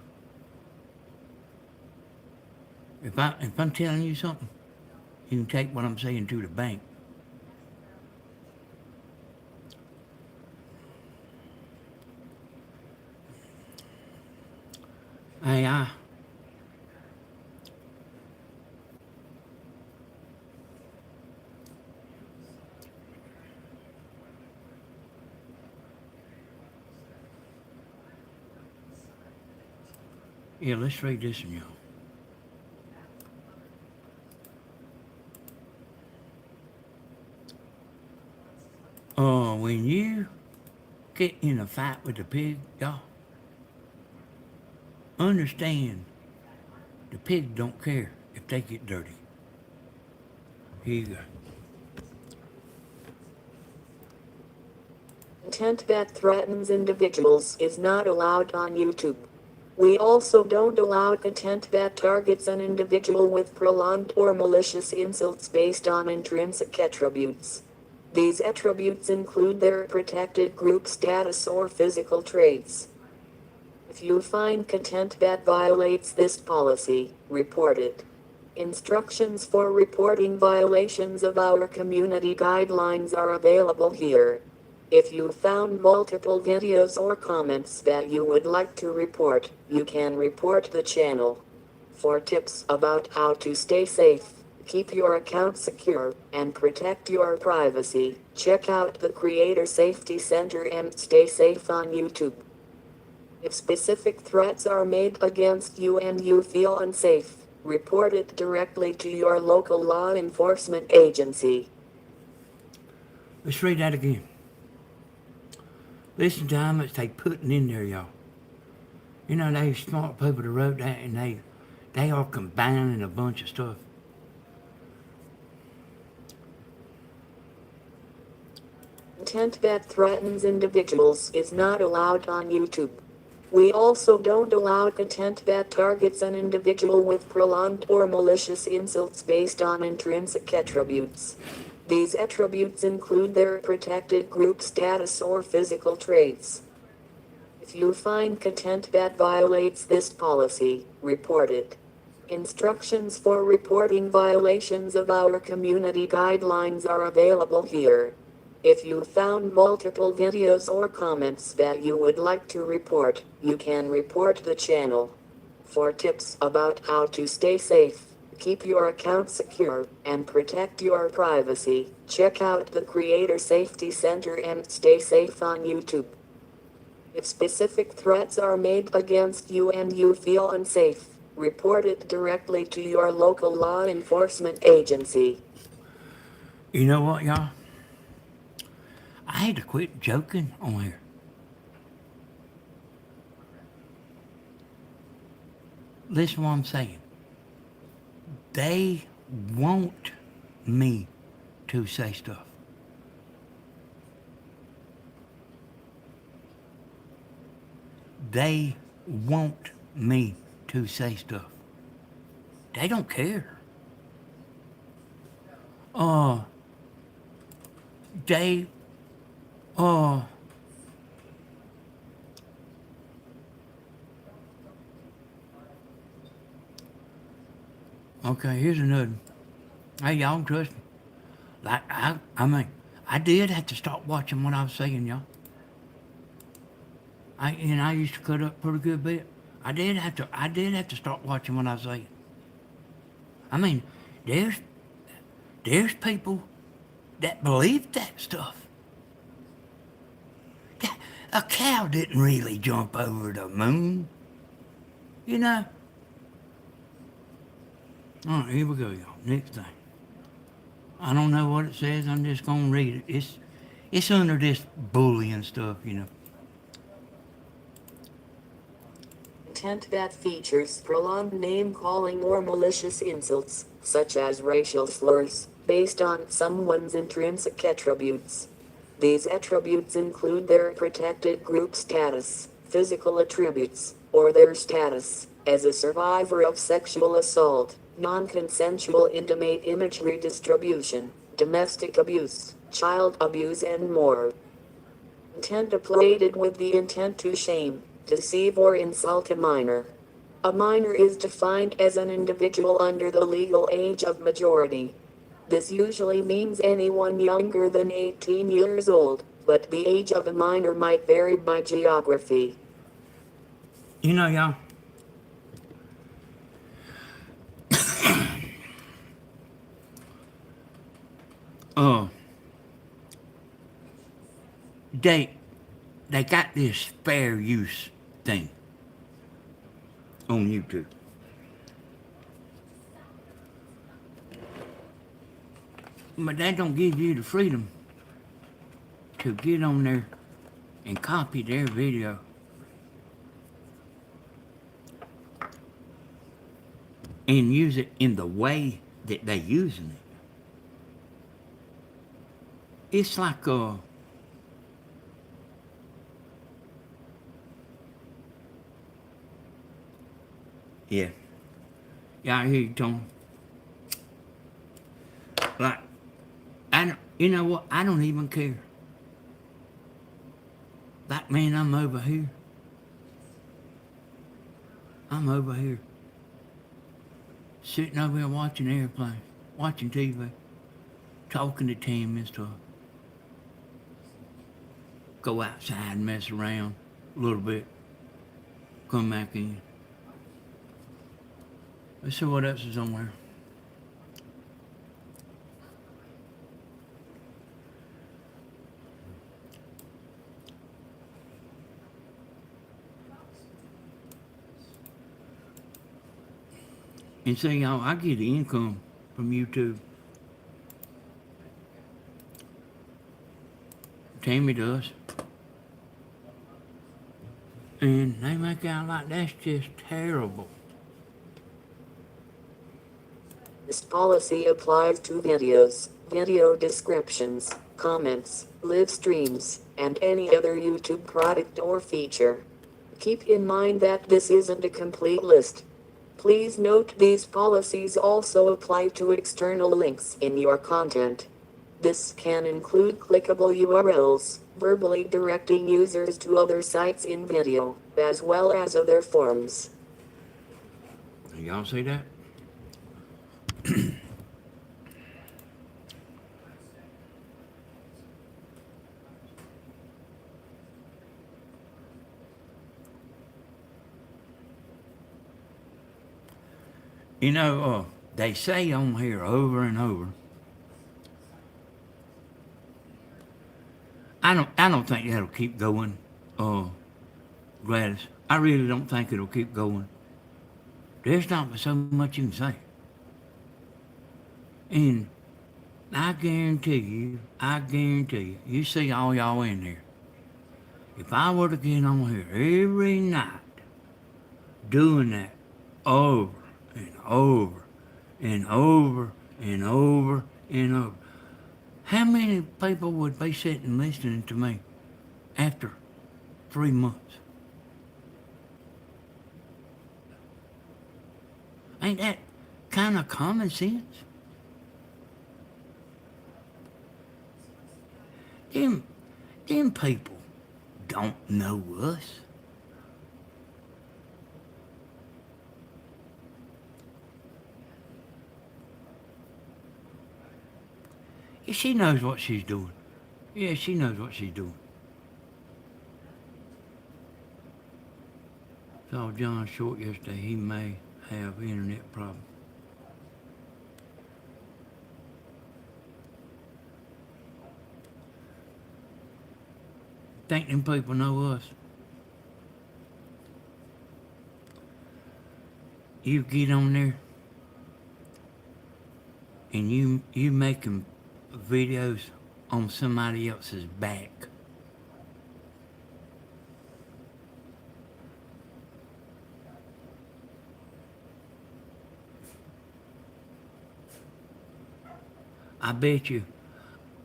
If I'm telling you something, you can take what I'm saying to the bank. Hey, yeah, let's read this one, y'all. When you get in a fight with the pig, y'all, understand the pig don't care if they get dirty. Here you go. Content that threatens individuals is not allowed on YouTube. We also don't allow content that targets an individual with prolonged or malicious insults based on intrinsic attributes. These attributes include their protected group status or physical traits. If you find content that violates this policy, report it. Instructions for reporting violations of our community guidelines are available here. If you found multiple videos or comments that you would like to report, you can report the channel. For tips about how to stay safe, keep your account secure, and protect your privacy, check out the Creator Safety Center and Stay Safe on YouTube. If specific threats are made against you and you feel unsafe, report it directly to your local law enforcement agency. Let's read that again. Listen to how much they putting in there, y'all. You know, they smart people that wrote that, and they are combining a bunch of stuff. Content that threatens individuals is not allowed on YouTube. We also don't allow content that targets an individual with prolonged or malicious insults based on intrinsic attributes. These attributes include their protected group status or physical traits. If you find content that violates this policy, report it. Instructions for reporting violations of our community guidelines are available here. If you found multiple videos or comments that you would like to report, you can report the channel. For tips about how to stay safe, keep your account secure, and protect your privacy, check out the Creator Safety Center and Stay Safe on YouTube. If specific threats are made against you and you feel unsafe, report it directly to your local law enforcement agency. You know what, y'all? I had to quit joking on here. Listen to what I'm saying. They want me to say stuff. They want me to say stuff. They don't care. They, Okay, here's another. Hey, y'all can trust me. Like I mean, I did have to start watching what I was saying, y'all. I used to cut up pretty good bit. I did have to start watching what I was saying. I mean, there's there's people that believe that stuff. A cow didn't really jump over the moon, you know. All right, here we go, y'all. Next thing. I don't know what it says. I'm just gonna read it. It's under this bullying stuff, you know. Content that features prolonged name calling or malicious insults, such as racial slurs, based on someone's intrinsic attributes. These attributes include their protected group status, physical attributes, or their status as a survivor of sexual assault, non-consensual intimate imagery distribution, domestic abuse, child abuse, and more. Intent applied with the intent to shame, deceive, or insult a minor. A minor is defined as an individual under the legal age of majority. This usually means anyone younger than 18 years old, but the age of a minor might vary by geography. You know, y'all. Uh, they they got this fair use thing on YouTube. But that don't give you the freedom to get on there and copy their video and use it in the way that they using it. It's like yeah. Yeah, I hear you, Tony. Like, I don't, you know what? I don't even care. Like, man, I'm over here. I'm over here. Sitting over here watching airplanes, watching TV, talking to Tim and stuff. Go outside and mess around a little bit. Come back in. Let's see what else is on there. And see, y'all, I get income from YouTube. Tammy does. And they make out like that's just terrible. This policy applies to videos, video descriptions, comments, live streams, and any other YouTube product or feature. Keep in mind that this isn't a complete list. Please note these policies also apply to external links in your content. This can include clickable URLs, verbally directing users to other sites in video, as well as other forms. Y'all see that? You know, they say on here over and over. I don't think that'll keep going, Gladys. I really don't think it'll keep going. There's not so much you can say. And I guarantee you see all y'all in there. If I were to get on here every night doing that over and over and over and over and over, how many people would be sitting listening to me after 3 months? Ain't that kind of common sense? Them, them people don't know us. She knows what she's doing. Yeah, she knows what she's doing. Saw John Short yesterday. He may have internet problems. Think them people know us. You get on there and you making videos on somebody else's back. I bet you,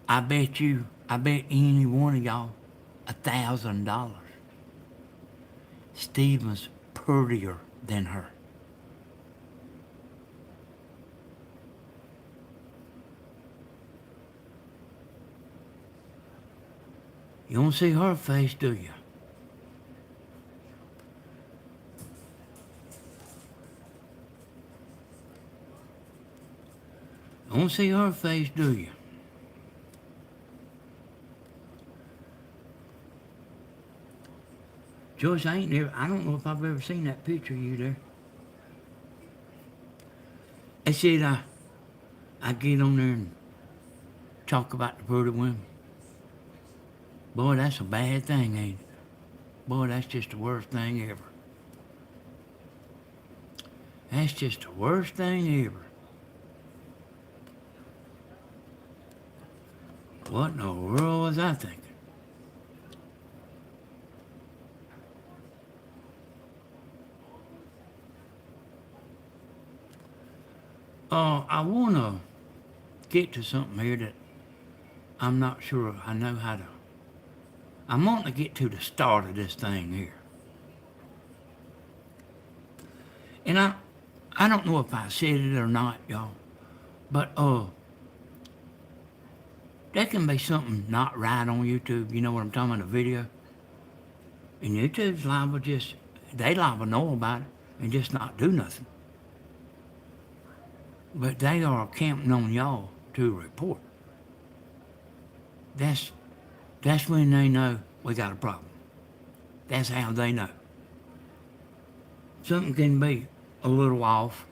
I bet any one of y'all $1,000. Steven's prettier than her. You don't see her face, do you? You don't see her face, do you? Joyce, I don't know if I've ever seen that picture of you there. I said I get on there and talk about the pretty women. Boy, that's a bad thing, ain't it? Boy, that's just the worst thing ever. That's just the worst thing ever. What in the world was I thinking? I want to get to something here that I'm not sure I know how to. I'm wanting to get to the start of this thing here. And I don't know if I said it or not, y'all, but there can be something not right on YouTube. You know what I'm talking about, a video? And YouTube's liable they liable know about it and just not do nothing. But they are counting on y'all to report. That's when they know we got a problem. That's how they know. Something can be a little off,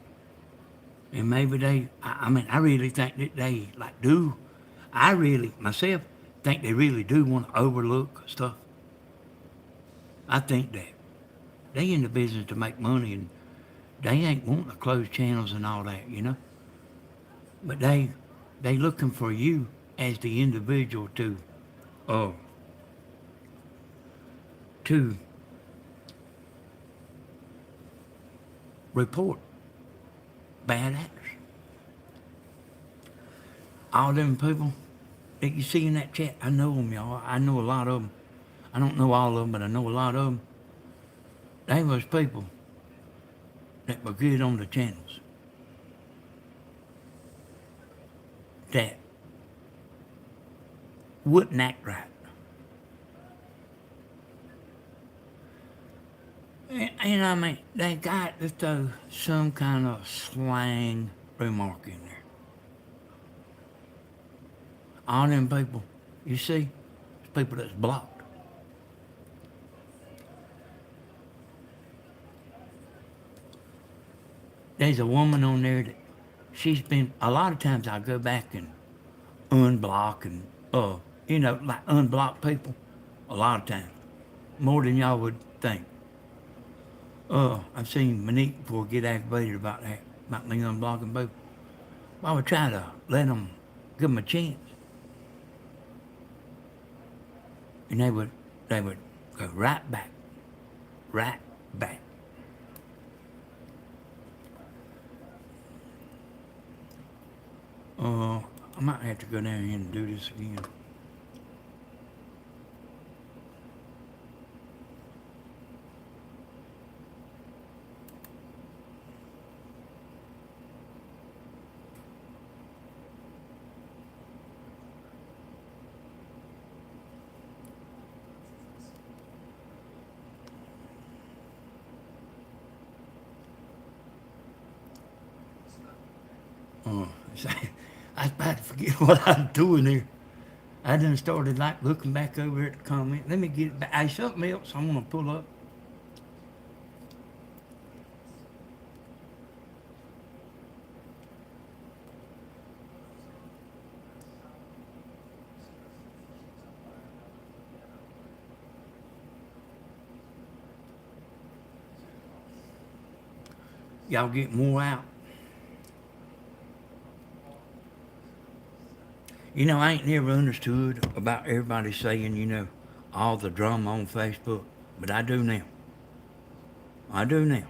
and maybe I really think that they do. I really myself think they really do want to overlook stuff. I think that they in the business to make money, and they ain't wanting to close channels and all that, you know. But they looking for you as the individual to report bad actors. All them people that you see in that chat, I know them, y'all. I know a lot of them. I don't know all of them, but I know a lot of them. They was people that were good on the channels that wouldn't act right. And I mean, they got to throw some kind of slang remark in there. All them people, you see, it's people that's blocked. There's a woman on there that she's been, a lot of times I go back and unblock and, unblock people a lot of times, more than y'all would think. I've seen Monique before get aggravated about that, about me unblocking people. I would try to let them, give them a chance. And they would go right back. I might have to go down here and do this again. I was about to forget what I was doing there. I done started like looking back over at the comment. Let me get it back. Hey, something else I want to pull up. Y'all get more out. You know, I ain't never understood about everybody saying, all the drama on Facebook, but I do now. I do now.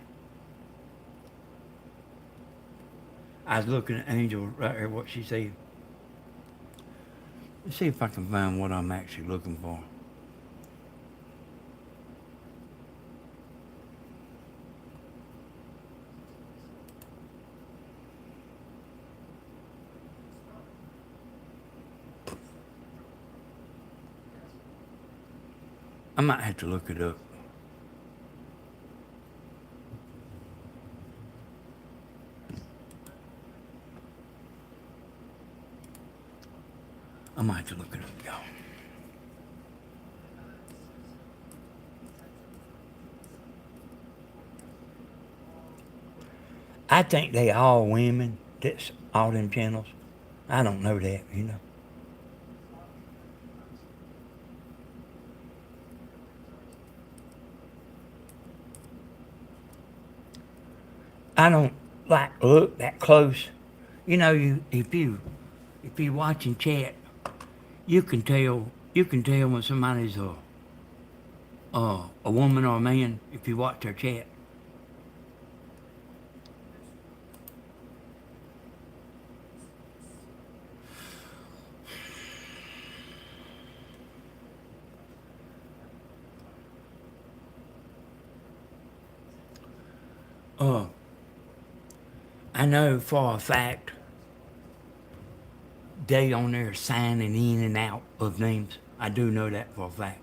I was looking at Angel right there, what she said. Let's see if I can find what I'm actually looking for. I might have to look it up. I might have to look it up, y'all. I think they all women. That's all them channels. I don't know that. I don't like look that close. If you watching chat, you can tell when somebody's a woman or a man if you watch their chat. Uh, I know for a fact they on there signing in and out of names. I do know that for a fact.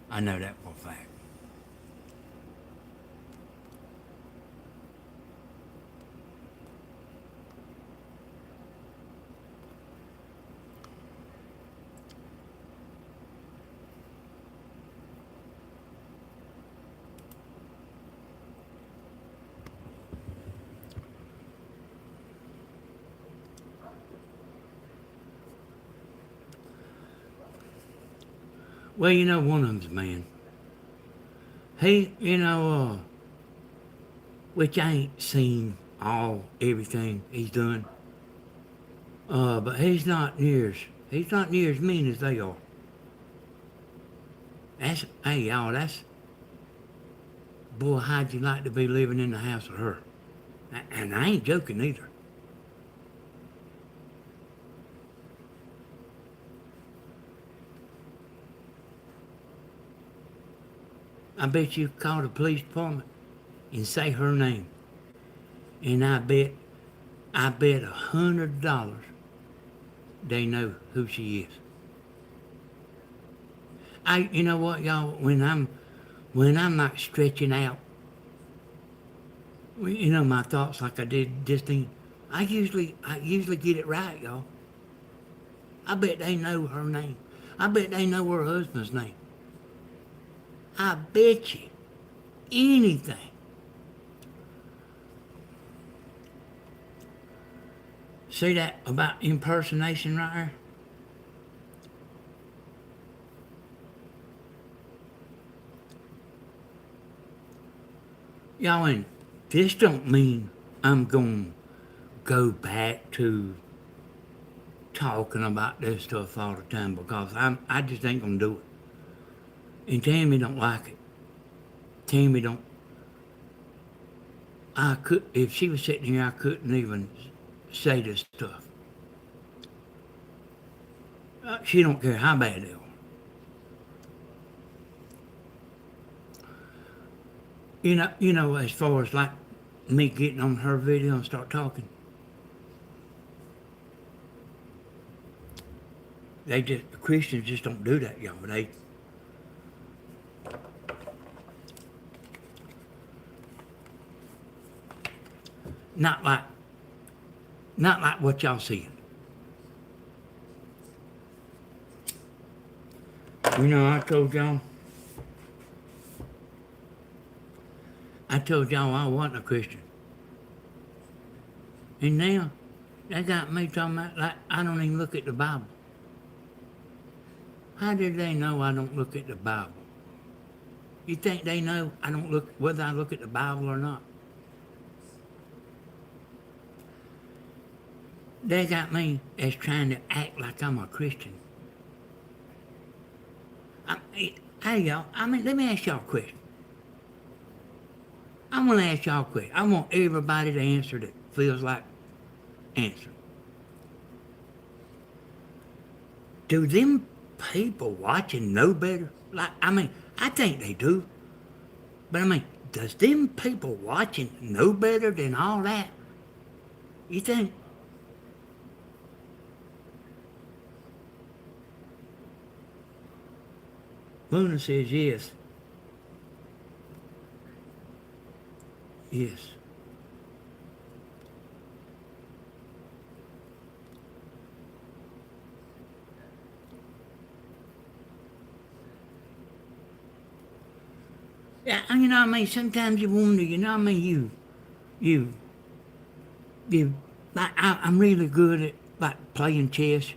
I know that for a fact. Well, one of them's a man. He, which I ain't seen everything he's done. But he's not near as mean as they are. Hey y'all, boy, how'd you like to be living in the house with her? And I ain't joking either. I bet you call the police department and say her name. And I bet $100 they know who she is. You know what, y'all? When I'm not stretching out, my thoughts like I did just then. I usually get it right, y'all. I bet they know her name. I bet they know her husband's name. I bet you anything. See that about impersonation right there? Y'all, and this don't mean I'm going to go back to talking about this stuff all the time because I just ain't going to do it. And Tammy don't like it. Tammy don't. If she was sitting here, I couldn't even say this stuff. She don't care how bad they are. As far as like me getting on her video and start talking, Christians just don't do that, y'all. Not like, not like what y'all seeing. You know, I told y'all I wasn't a Christian. And now, they got me talking about like I don't even look at the Bible. How did they know I don't look at the Bible? You think they know I don't look whether I look at the Bible or not? They got me as trying to act like I'm a Christian. Hey y'all, let me ask y'all a question. I'm gonna ask y'all a question. I want everybody to answer that feels like answering. Do them people watching know better? I think they do. But does them people watching know better than all that? You think? Luna says yes. Yes. Yeah, sometimes you wonder, you, like, I'm really good at, like, playing chess,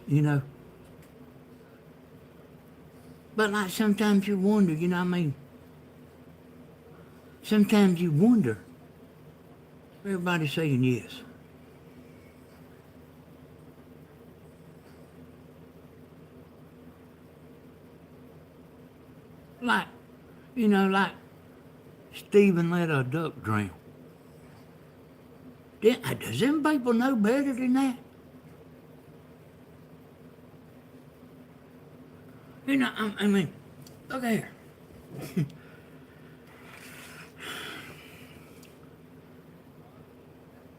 But, like, sometimes you wonder, Sometimes you wonder. Everybody's saying yes. Like, like Stephen let a duck drown. Does them people know better than that? Look here.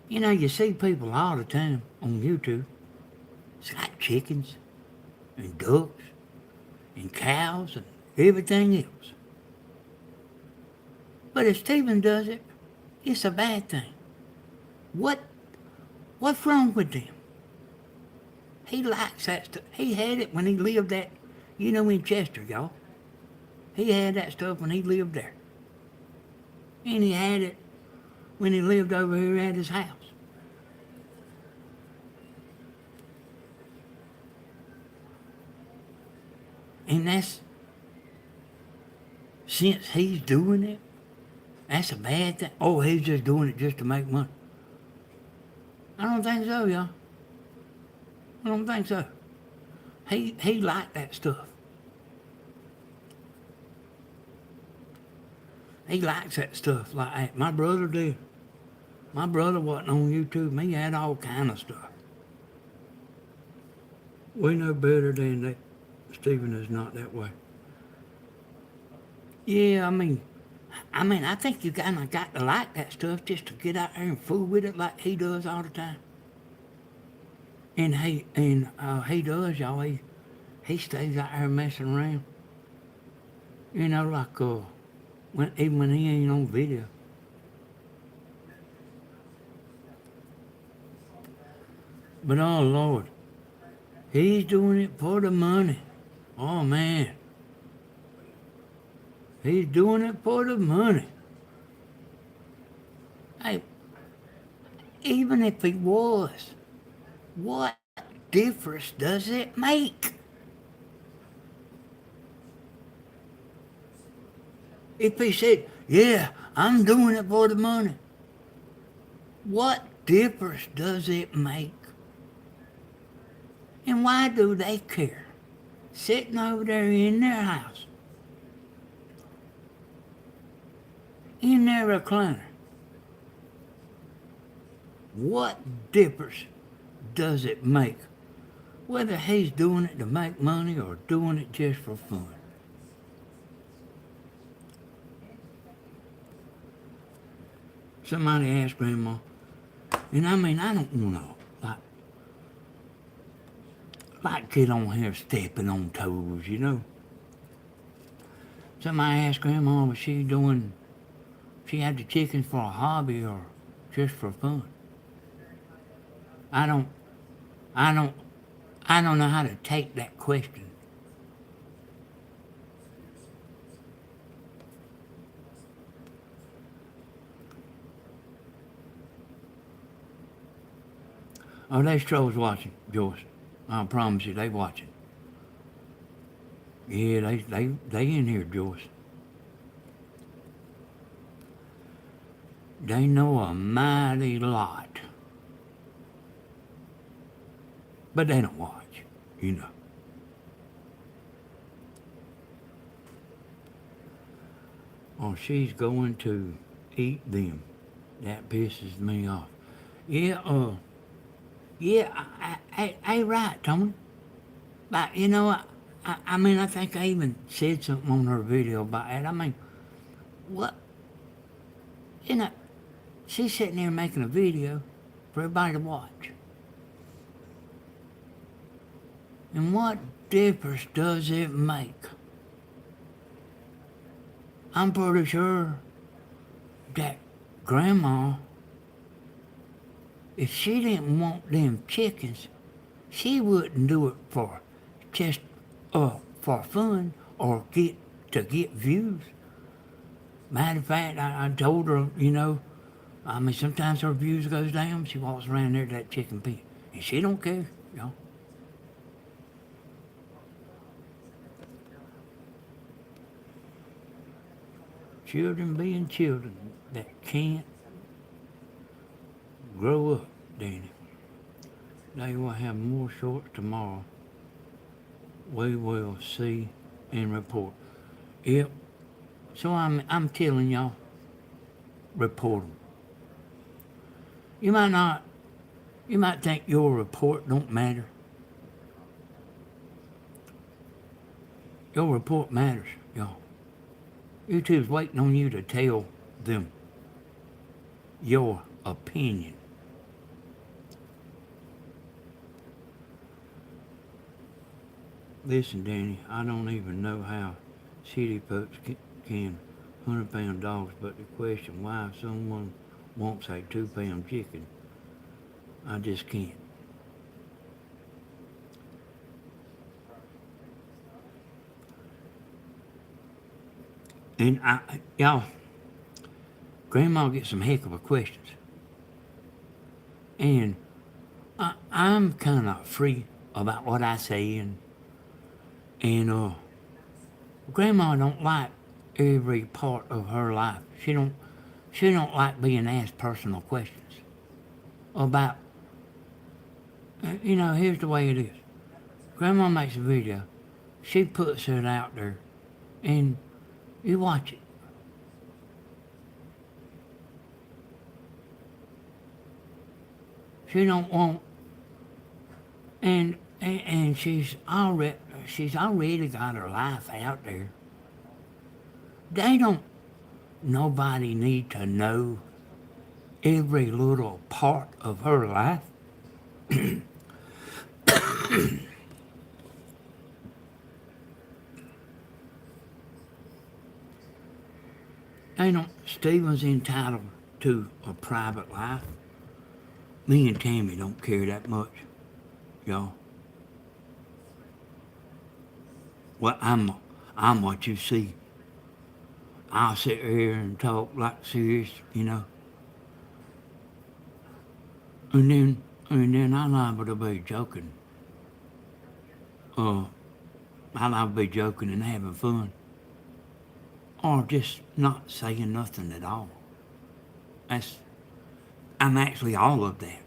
You see people all the time on YouTube. It's got chickens and ducks and cows and everything else. But if Stephen does it, it's a bad thing. What's wrong with them? He likes that stuff. He had it when he lived in Chester, y'all. He had that stuff when he lived there. And he had it when he lived over here at his house. And since he's doing it, that's a bad thing. Oh, he's just doing it just to make money. I don't think so, y'all. I don't think so. He liked that stuff. He likes that stuff like that. My brother did. My brother wasn't on YouTube. He had all kind of stuff. We know better than that. Stephen is not that way. Yeah, I think you kind of got to like that stuff just to get out there and fool with it like he does all the time. And he does, y'all. He stays out there messing around. Even when he ain't on video. But oh Lord, he's doing it for the money. Oh man. He's doing it for the money. Hey, even if he was, what difference does it make? If he said, yeah, I'm doing it for the money, what difference does it make? And why do they care? Sitting over there in their house, in their recliner. What difference does it make whether he's doing it to make money or doing it just for fun? Somebody asked Grandma, and I don't want to like get on here stepping on toes, Somebody asked Grandma, was she had the chickens for a hobby or just for fun? I don't know how to take that question. Oh, there's trolls watching, Joyce. I promise you, they watching. Yeah, they in here, Joyce. They know a mighty lot. But they don't watch, you know. Oh, she's going to eat them. That pisses me off. Yeah, yeah, I right, Tony. But, you know, I mean, I think I even said something on her video about it. I mean, what? You know, she's sitting there making a video for everybody to watch. And what difference does it make? I'm pretty sure that Grandma, if she didn't want them chickens, she wouldn't do it for just for fun or get views. Matter of fact, I told her, you know, I mean, sometimes her views goes down. She walks around there to that chicken pen, and she don't care, you know. Children being children that can't grow up, Danny. They will have more shorts tomorrow. We will see and report. Yep. So I'm telling y'all, report them. You might not. You might think your report don't matter. Your report matters, y'all. YouTube's waiting on you to tell them your opinion. Listen, Danny, I don't even know how city folks can 100-pound dogs, but the question why someone wants a 2-pound chicken, I just can't. And y'all, Grandma gets some heck of a questions. And I'm kind of free about what I say, and Grandma don't like every part of her life. She don't like being asked personal questions about. You know, here's the way it is. Grandma makes a video, she puts it out there, and you watch it. She don't want, and she's already got her life out there. They don't. Nobody need to know every little part of her life. They don't. Stephen's entitled to a private life. Me and Tammy don't care that much, y'all. Well, I'm what you see. I'll sit here and talk like serious, you know. And then I'm liable to be joking. I'm liable to be joking and having fun. Or just not saying nothing at all. I'm actually all of that.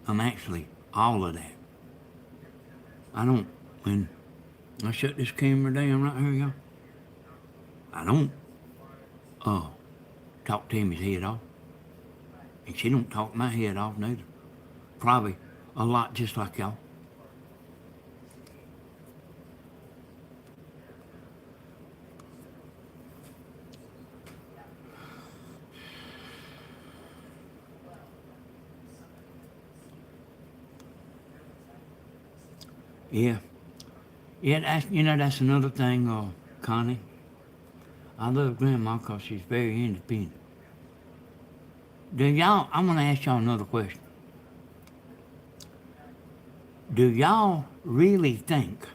I'm actually all of that. I don't, when I shut this camera down right here, y'all, I don't, talk Tammy's head off. And she don't talk my head off neither. Probably a lot just like y'all. Yeah. Yeah, that's another thing, Connie. I love Grandma because she's very independent. I'm going to ask y'all another question. Do y'all really think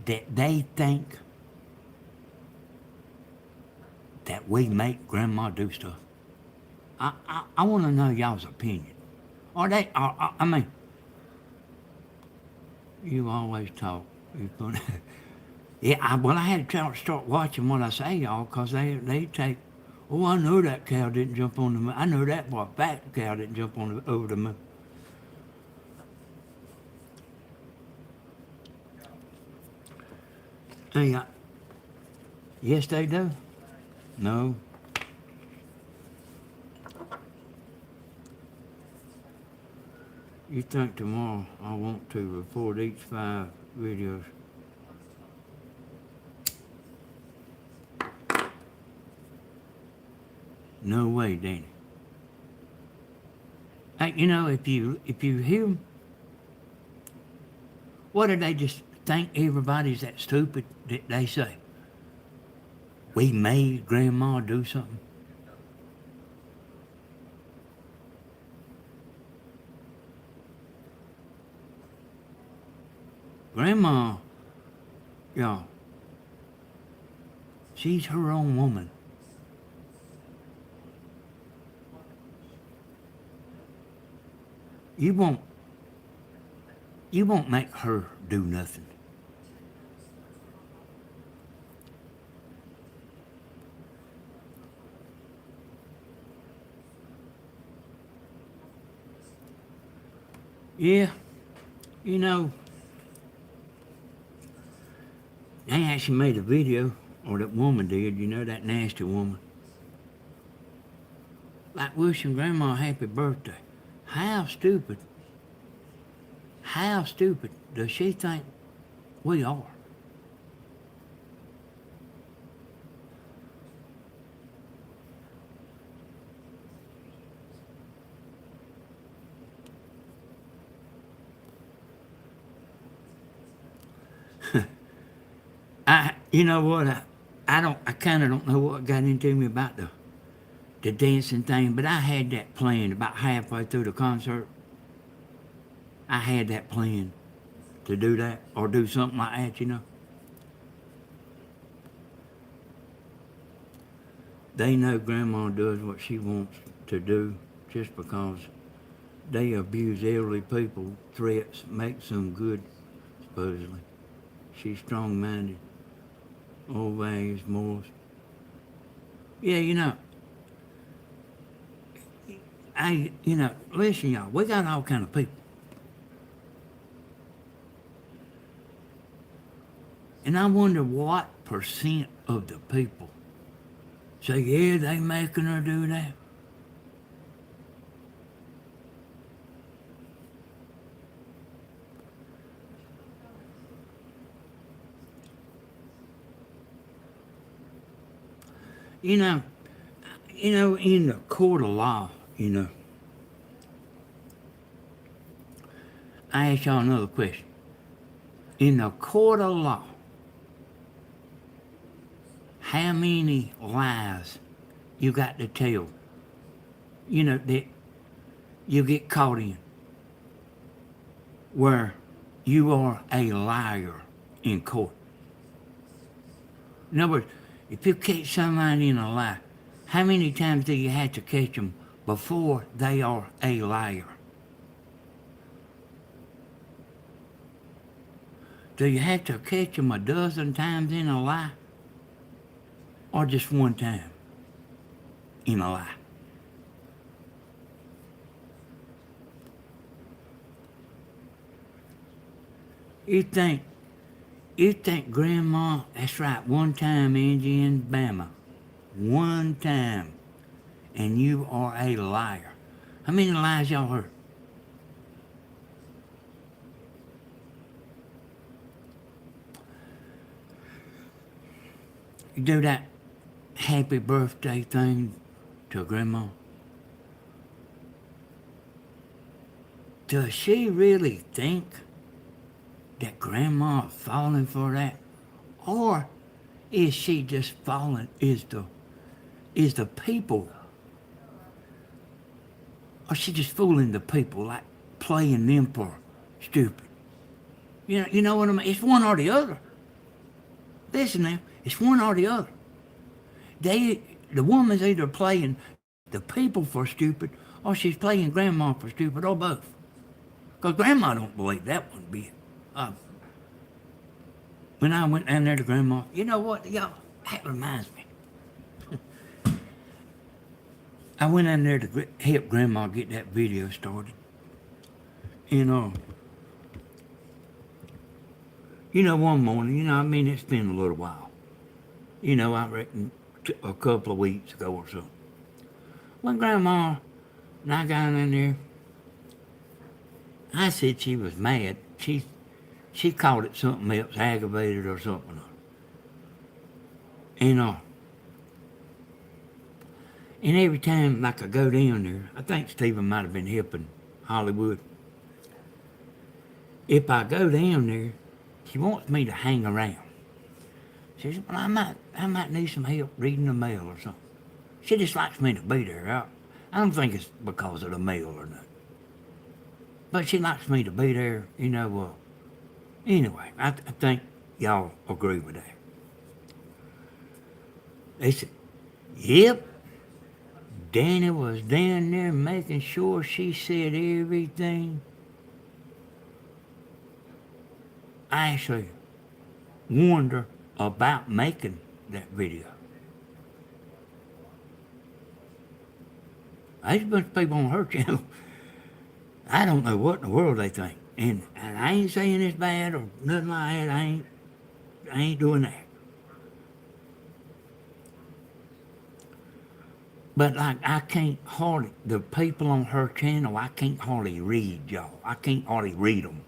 that they think that we make grandma do stuff. I want to know y'all's opinion. I mean, you always talk. You put, yeah, well, I had to start watching what I say, y'all, because they take, oh, I know that cow didn't jump on the moon. I know that for a fact cow didn't jump over the moon. Hey, yes, they do. No. You think tomorrow I want to report each 5 videos? No way, Danny. Hey, you know, if you hear 'em, what do they just think everybody's that stupid that they say? We made grandma do something. Grandma, y'all, she's her own woman. You won't make her do nothing. Yeah, you know, they actually made a video, or that woman did, you know, that nasty woman. Like wishing grandma happy birthday. How stupid does she think we are? You know what? I kind of don't know what got into me about the dancing thing, but I had that planned about halfway through the concert. I had that planned to do that or do something like that, you know. They know grandma does what she wants to do just because they abuse elderly people. Threats makes them good, supposedly. She's strong-minded. Old values, morals. Yeah, you know, listen, y'all, we got all kind of people. And I wonder what percent of the people say, yeah, they making her do that. You know, in the court of law, I ask y'all another question. In the court of law, how many lies you got to tell, that you get caught in, where you are a liar in court? In other words, if you catch somebody in a lie, how many times do you have to catch them before they are a liar? Do you have to catch them a dozen times in a lie? Or just one time in a lie? You think grandma, that's right, one time, Angie in Bama. One time. And you are a liar. How many lies y'all heard? You do that happy birthday thing to grandma. Does she really think that grandma falling for that? Or is she just falling, is the people, or she just fooling the people, like playing them for stupid? You know what I mean? It's one or the other. Listen now, it's one or the other. the woman's either playing the people for stupid or she's playing grandma for stupid or both. Because grandma don't believe that one bit. Uh, when I went down there to grandma, you know what, y'all, that reminds me. I went down there to help grandma get that video started. And, one morning, I mean, it's been a little while. I reckon a couple of weeks ago or so. When grandma and I got in there, I said she was mad. She called it something else, aggravated or something. And and every time like I go down there, I think Stephen might have been helping Hollywood. If I go down there, she wants me to hang around. She says, well, I might need some help reading the mail or something. She just likes me to be there. I don't think it's because of the mail or nothing. But she likes me to be there, Anyway, I think y'all agree with that. They said, yep, Danny was down there making sure she said everything. I actually warned her about making that video. There's a bunch of people on her channel. I don't know what in the world they think. And I ain't saying it's bad or nothing like that. I ain't doing that. But like I can't hardly, the people on her channel, I can't hardly read, y'all. I can't hardly read them.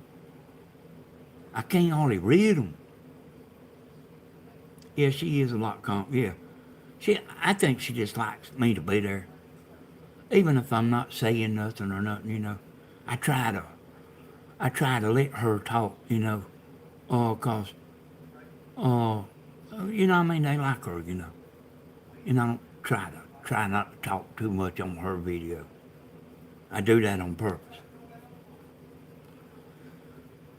I can't hardly read them. Yeah, she is a lot yeah. I think she just likes me to be there. Even if I'm not saying nothing or nothing, I try to let her talk, cause, I mean, they like her, and I don't try not to talk too much on her video. I do that on purpose.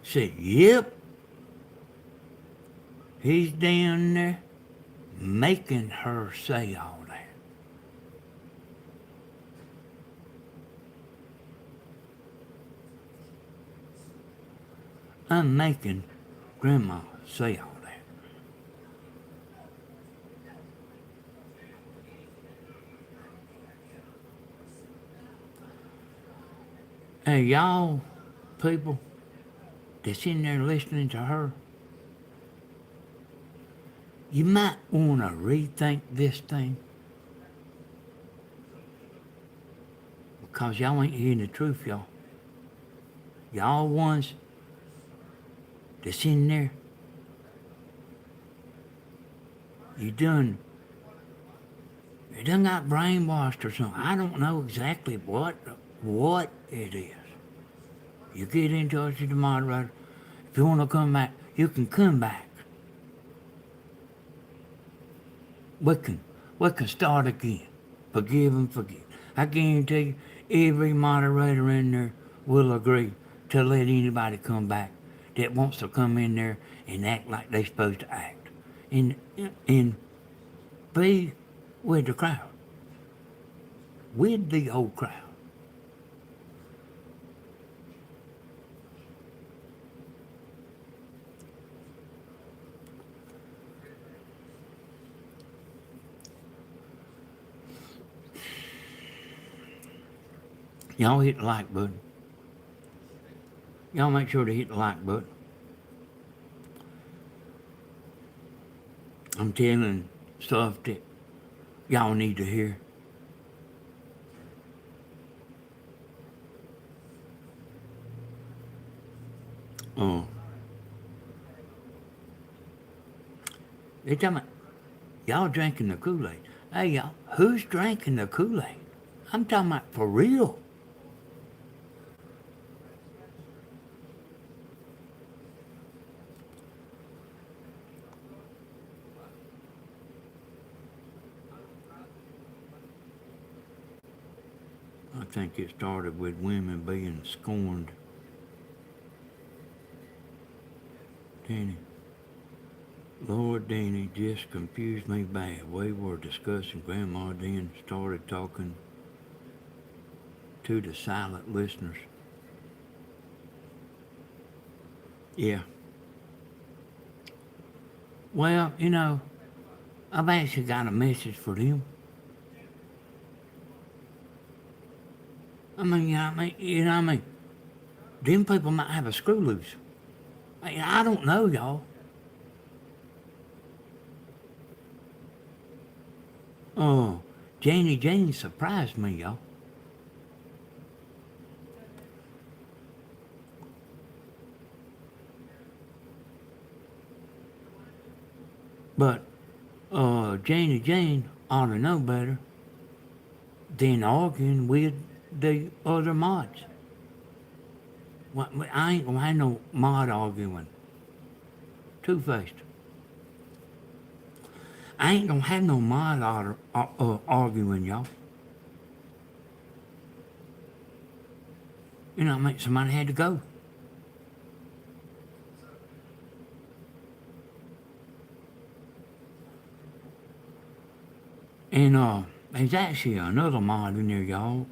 Said, yep, he's down there making her say all that. I'm making Grandma say all that. Hey, y'all people that's in there listening to her, you might want to rethink this thing because y'all ain't hearing the truth, y'all. Y'all ones that's in there, you done got brainwashed or something. I don't know exactly what it is. You get in touch with the moderator. If you want to come back, you can come back. We can start again. Forgive and forget. I guarantee you, every moderator in there will agree to let anybody come back that wants to come in there and act like they're supposed to act. And be with the crowd. With the whole crowd. Y'all hit the like button. Y'all make sure to hit the like button. I'm telling stuff that y'all need to hear. They talking about y'all drinking the Kool-Aid. Hey y'all, who's drinking the Kool-Aid? I'm talking about for real. I think it started with women being scorned. Danny Lord, Danny just confused me bad. We were discussing Grandma, then started talking to the silent listeners. Yeah. Well, I've actually got a message for them. Them people might have a screw loose. I don't know, y'all. Oh, Janie surprised me, y'all. But, Jane ought to know better than arguing with the other mods. I ain't gonna have no mod arguing. Two-faced. I ain't gonna have no mod arguing, y'all. Somebody had to go. And there's actually another mod in there, y'all.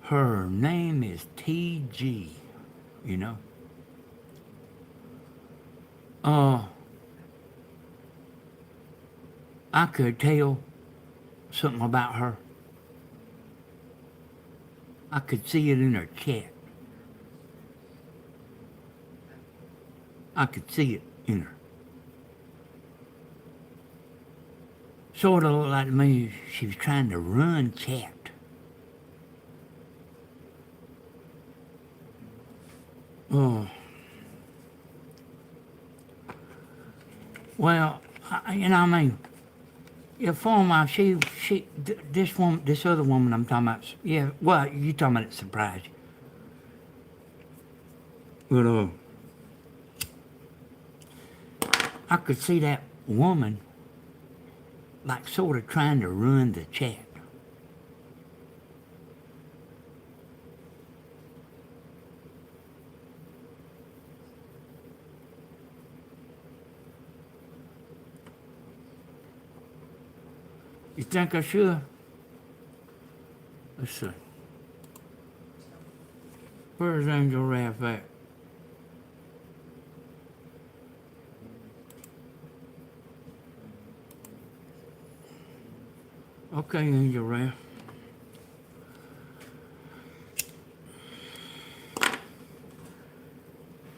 Her name is TG, you know. I could tell something about her. I could see it in her chat. I could see it in her. Sort of looked like to me she was trying to run chat. Oh. Well, yeah, former wife, this other woman I'm talking about, yeah, well, you talking about it surprised you. But, I could see that woman, like, sort of trying to run the chat. You think I should? Let's see. Where's Angel Raff at? Okay, Angel Raff.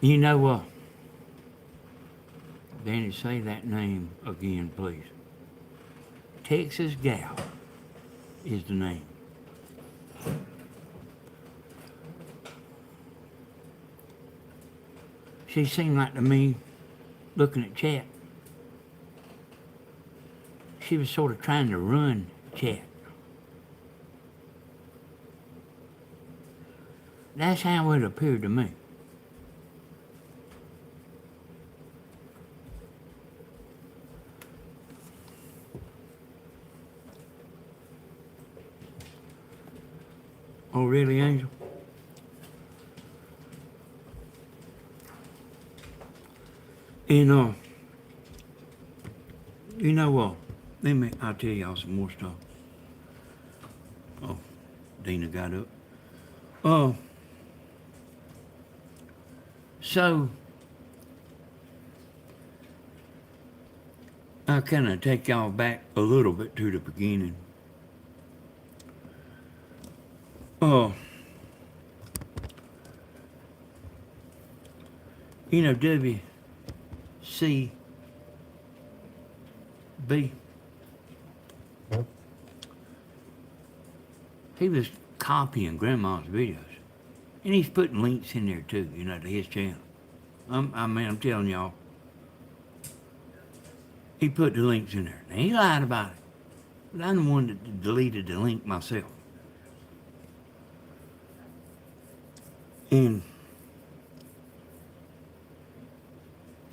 You know what? Danny, say that name again, please. Texas Gal is the name. She seemed like to me, looking at chat, she was sort of trying to run chat. That's how it appeared to me. Oh, really, Angel? And, you know what? I'll tell y'all some more stuff. Oh, Dina got up. So, I'll kind of take y'all back a little bit to the beginning. WCB. He was copying Grandma's videos. And he's putting links in there too, to his channel. I'm telling y'all. He put the links in there. Now, he lied about it. But I'm the one that deleted the link myself. And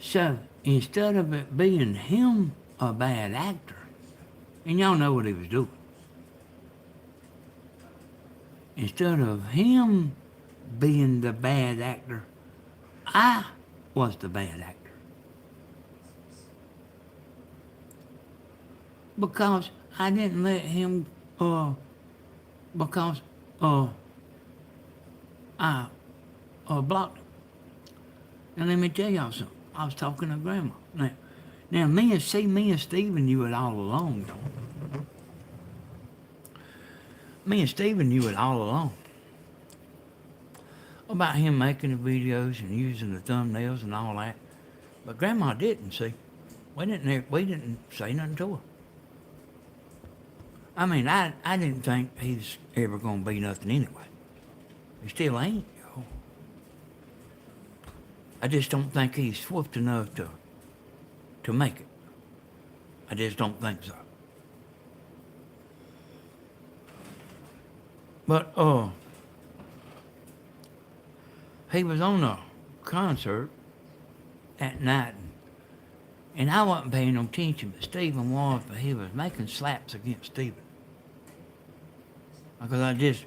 so, instead of it being him a bad actor, and y'all know what he was doing, instead of him being the bad actor, I was the bad actor. Because I didn't let him, because uh, I blocked him. Now let me tell y'all something. I was talking to Grandma. Now me and Stephen knew it all along, though. Me and Stephen knew it all along. About him making the videos and using the thumbnails and all that. But Grandma didn't, see. We didn't say nothing to her. I mean, I didn't think he's ever going to be nothing anyway. He still ain't, yo. I just don't think he's swift enough to make it. I just don't think so. But, he was on a concert at night, and I wasn't paying no attention, but Stephen was, but he was making slaps against Stephen. Because I just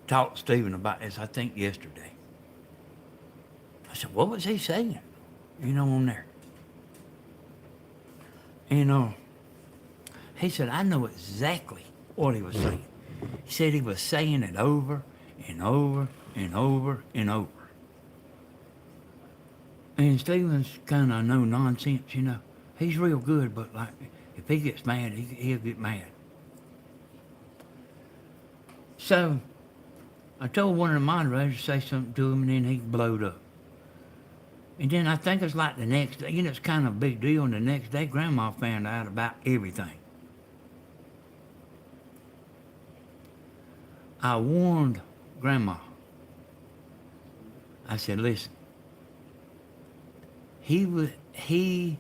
talked to Stephen about this, I think, yesterday. I said, what was he saying? On there. And he said, I know exactly what he was saying. He said he was saying it over and over and over and over. And Stephen's kind of no nonsense, He's real good, but like, if he gets mad, he'll get mad. So, I told one of the moderators to say something to him, and then he blowed up. And then I think it's like the next day, it's kind of a big deal, and the next day Grandma found out about everything. I warned Grandma. I said, listen, he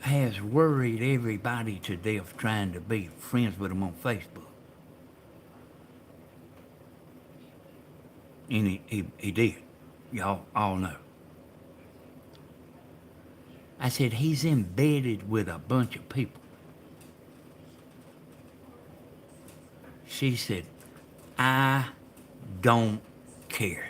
has worried everybody to death trying to be friends with him on Facebook. And he did. Y'all all know. I said, he's embedded with a bunch of people. She said, I don't care.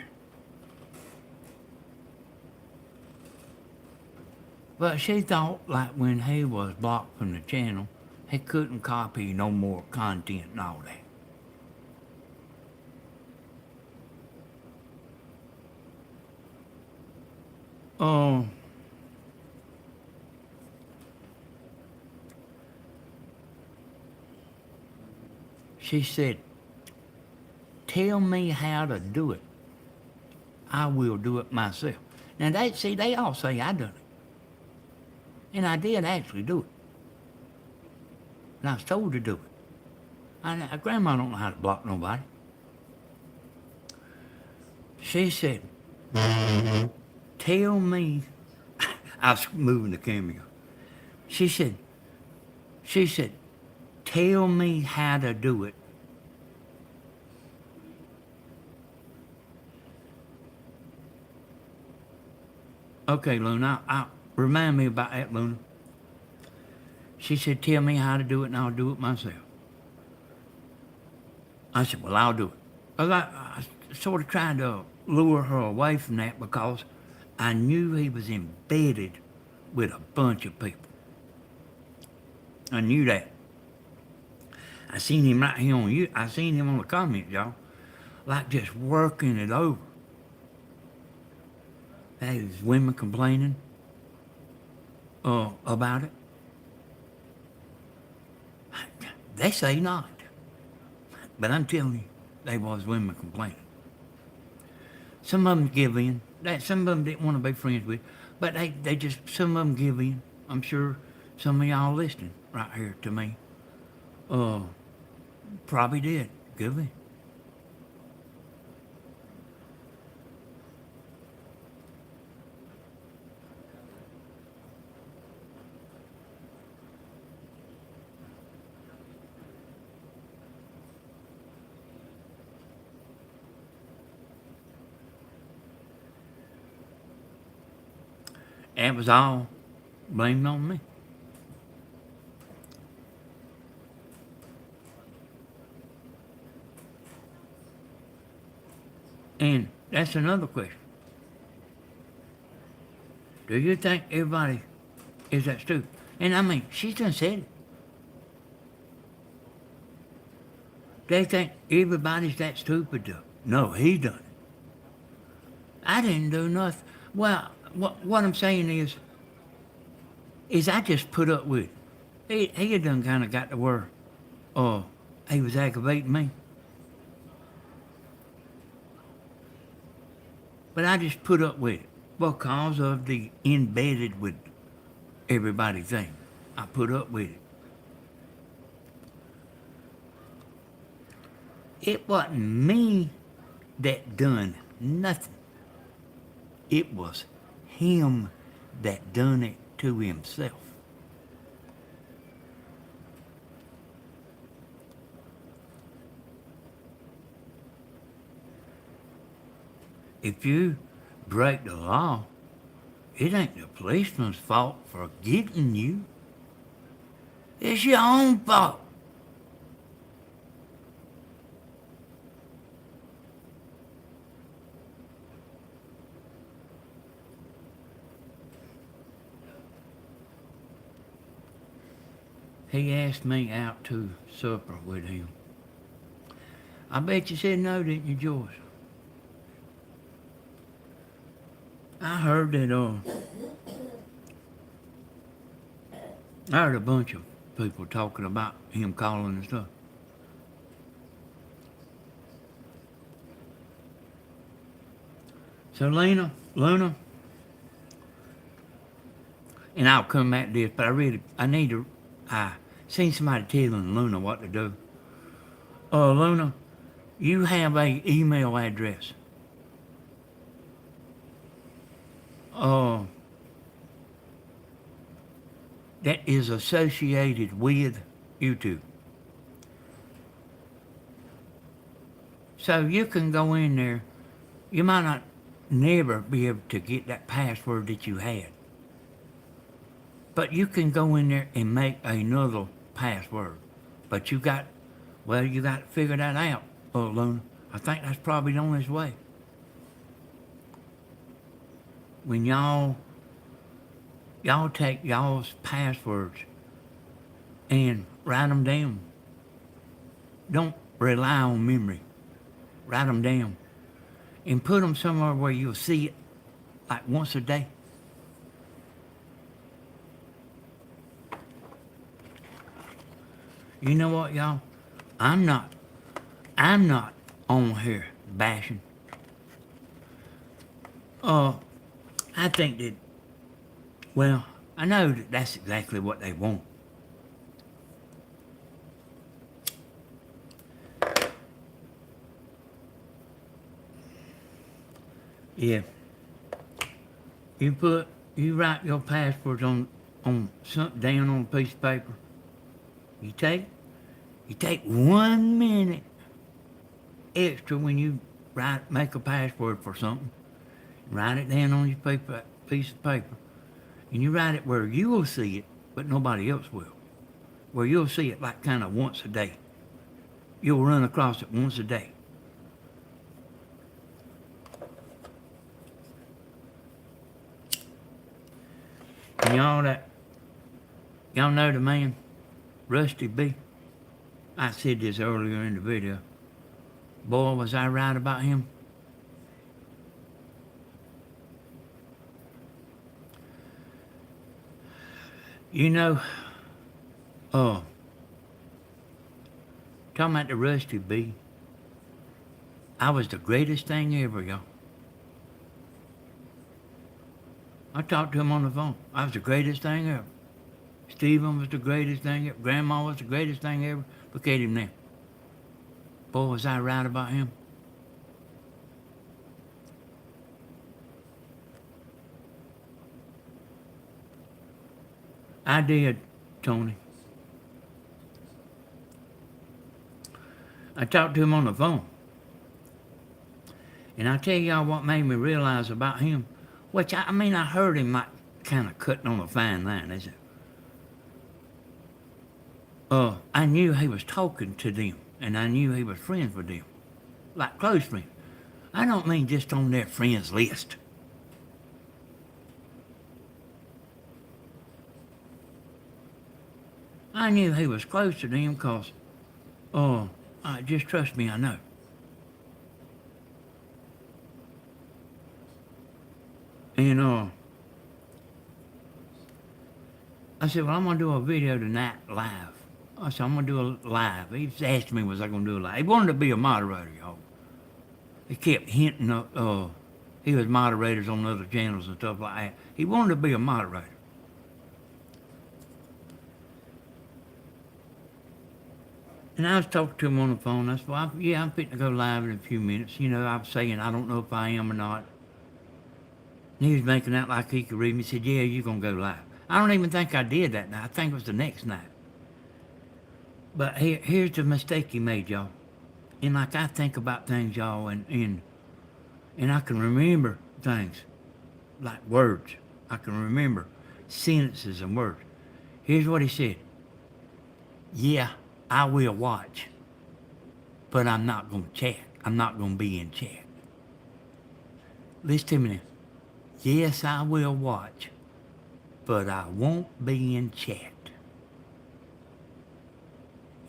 But she thought, like, when he was blocked from the channel, he couldn't copy no more content and all that. She said, tell me how to do it. I will do it myself. Now, they all say I done it. And I did actually do it. And I was told to do it. Grandma don't know how to block nobody. She said, tell me, I was moving the camera. She said, tell me how to do it. Okay, Luna, remind me about that, Luna. She said, tell me how to do it and I'll do it myself. I said, well, I'll do it. I sort of tried to lure her away from that because I knew he was embedded with a bunch of people. I knew that. I seen him right here on you. I seen him on the comments, y'all. Like just working it over. There's women complaining about it. They say not. But I'm telling you, they was women complaining. Some of them give in. Some of them didn't want to be friends with. But some of them give in. I'm sure some of y'all listening right here to me probably did give in. That was all blamed on me. And that's another question. Do you think everybody is that stupid? And I mean, she's done said it. They think everybody's that stupid to. No, he done it. I didn't do nothing. Well, what I'm saying is I just put up with it. He had done kind of got to where, he was aggravating me. But I just put up with it because of the embedded with everybody thing. I put up with it. It wasn't me that done nothing. It was him that done it to himself. If you break the law, it ain't the policeman's fault for getting you. It's your own fault. He asked me out to supper with him. I bet you said no, didn't you, Joyce? I heard that, I heard a bunch of people talking about him calling and stuff. So Luna, and I'll come back to this, but I seen somebody telling Luna what to do. Luna, you have a email address. That is associated with YouTube. So you can go in there. You might not never be able to get that password that you had. But you can go in there and make another password. But you got to figure that out, Luna. I think that's probably the only way. When y'all take y'all's passwords and write them down. Don't rely on memory. Write them down. And put them somewhere where you'll see it like once a day. You know what, y'all? I'm not on here bashing. I think that, well, I know that that's exactly what they want. Yeah. You write your passwords on something down on a piece of paper. You take 1 minute extra when you make a password for something. Write it down on your piece of paper. And you write it where you will see it, but nobody else will. Where you'll see it like kind of once a day. You'll run across it once a day. And y'all know the man, Rusty B. I said this earlier in the video. Boy, was I right about him. You know, talking about the Rusty B, I was the greatest thing ever, y'all. I talked to him on the phone. I was the greatest thing ever. Stephen was the greatest thing ever. Grandma was the greatest thing ever. Look at him now. Boy, was I right about him. I did, Tony. I talked to him on the phone. And I tell y'all what made me realize about him, which I heard him like kind of cutting on a fine line, is it? I knew he was talking to them, and I knew he was friends with them, like close friends. I don't mean just on their friends list. I knew he was close to them because, oh, just trust me, I know. And I said, well, I'm gonna do a video tonight live. I said, I'm gonna do a live. He just asked me, was I gonna do a live? He wanted to be a moderator, y'all. He kept hinting, he was moderators on other channels and stuff like that. He wanted to be a moderator. And I was talking to him on the phone. I said, well, yeah, I'm fitting to go live in a few minutes. You know, I was saying, I don't know if I am or not. And he was making out like he could read me. He said, yeah, you're going to go live. I don't even think I did that night. I think it was the next night. But here's the mistake he made, y'all. And like I think about things, y'all, and I can remember things like words. I can remember sentences and words. Here's what he said. Yeah, I will watch, but I'm not going to chat. I'm not going to be in chat. Listen to me now. Yes, I will watch, but I won't be in chat.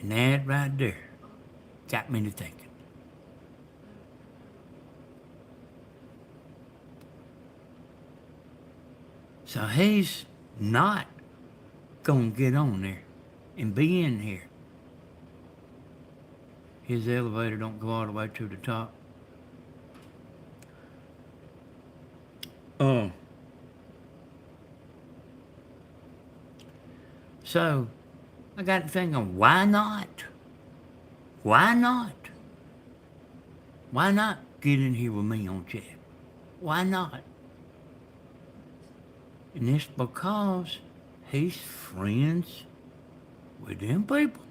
And that right there got me to thinking. So he's not going to get on there and be in here. His elevator don't go all the way to the top. Oh. So I got to thinking, why not? Why not? Why not get in here with me on chat? Why not? And it's because he's friends with them people.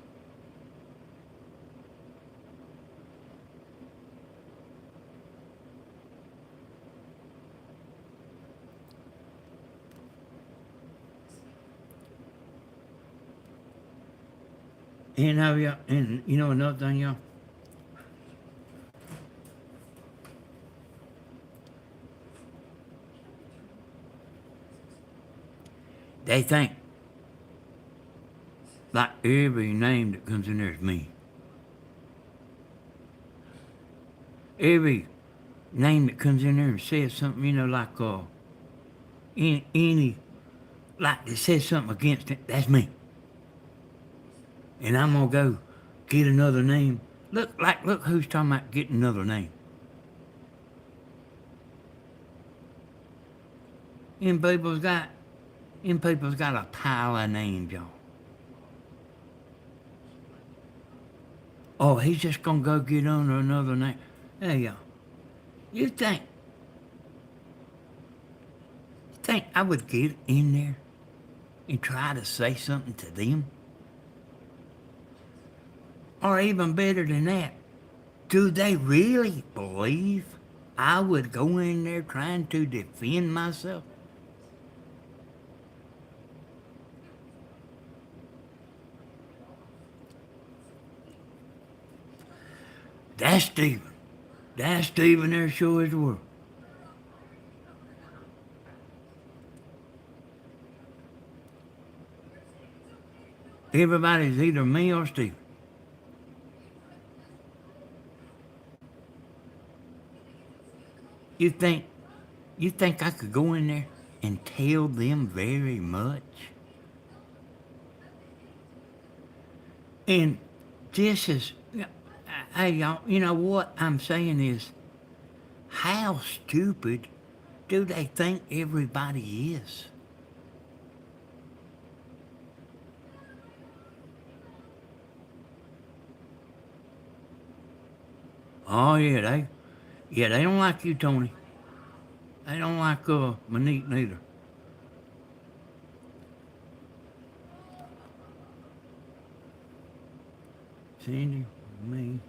And you know another thing, y'all? They think like every name that comes in there is me. Every name that comes in there and says something, you know, like any like that says something against it, that's me. And I'm gonna go get another name. Look who's talking about getting another name. Them people's got a pile of names, y'all. Oh, he's just gonna go get under another name. Hey, y'all. You think I would get in there and try to say something to them? Or even better than that, do they really believe I would go in there trying to defend myself? That's Stephen. That's Stephen there sure as the world. Everybody's either me or Stephen. You think I could go in there and tell them very much? And this is, hey y'all, you know what I'm saying is, how stupid do they think everybody is? Oh yeah, they don't like you, Tony. They don't like Monique neither. Cindy, me.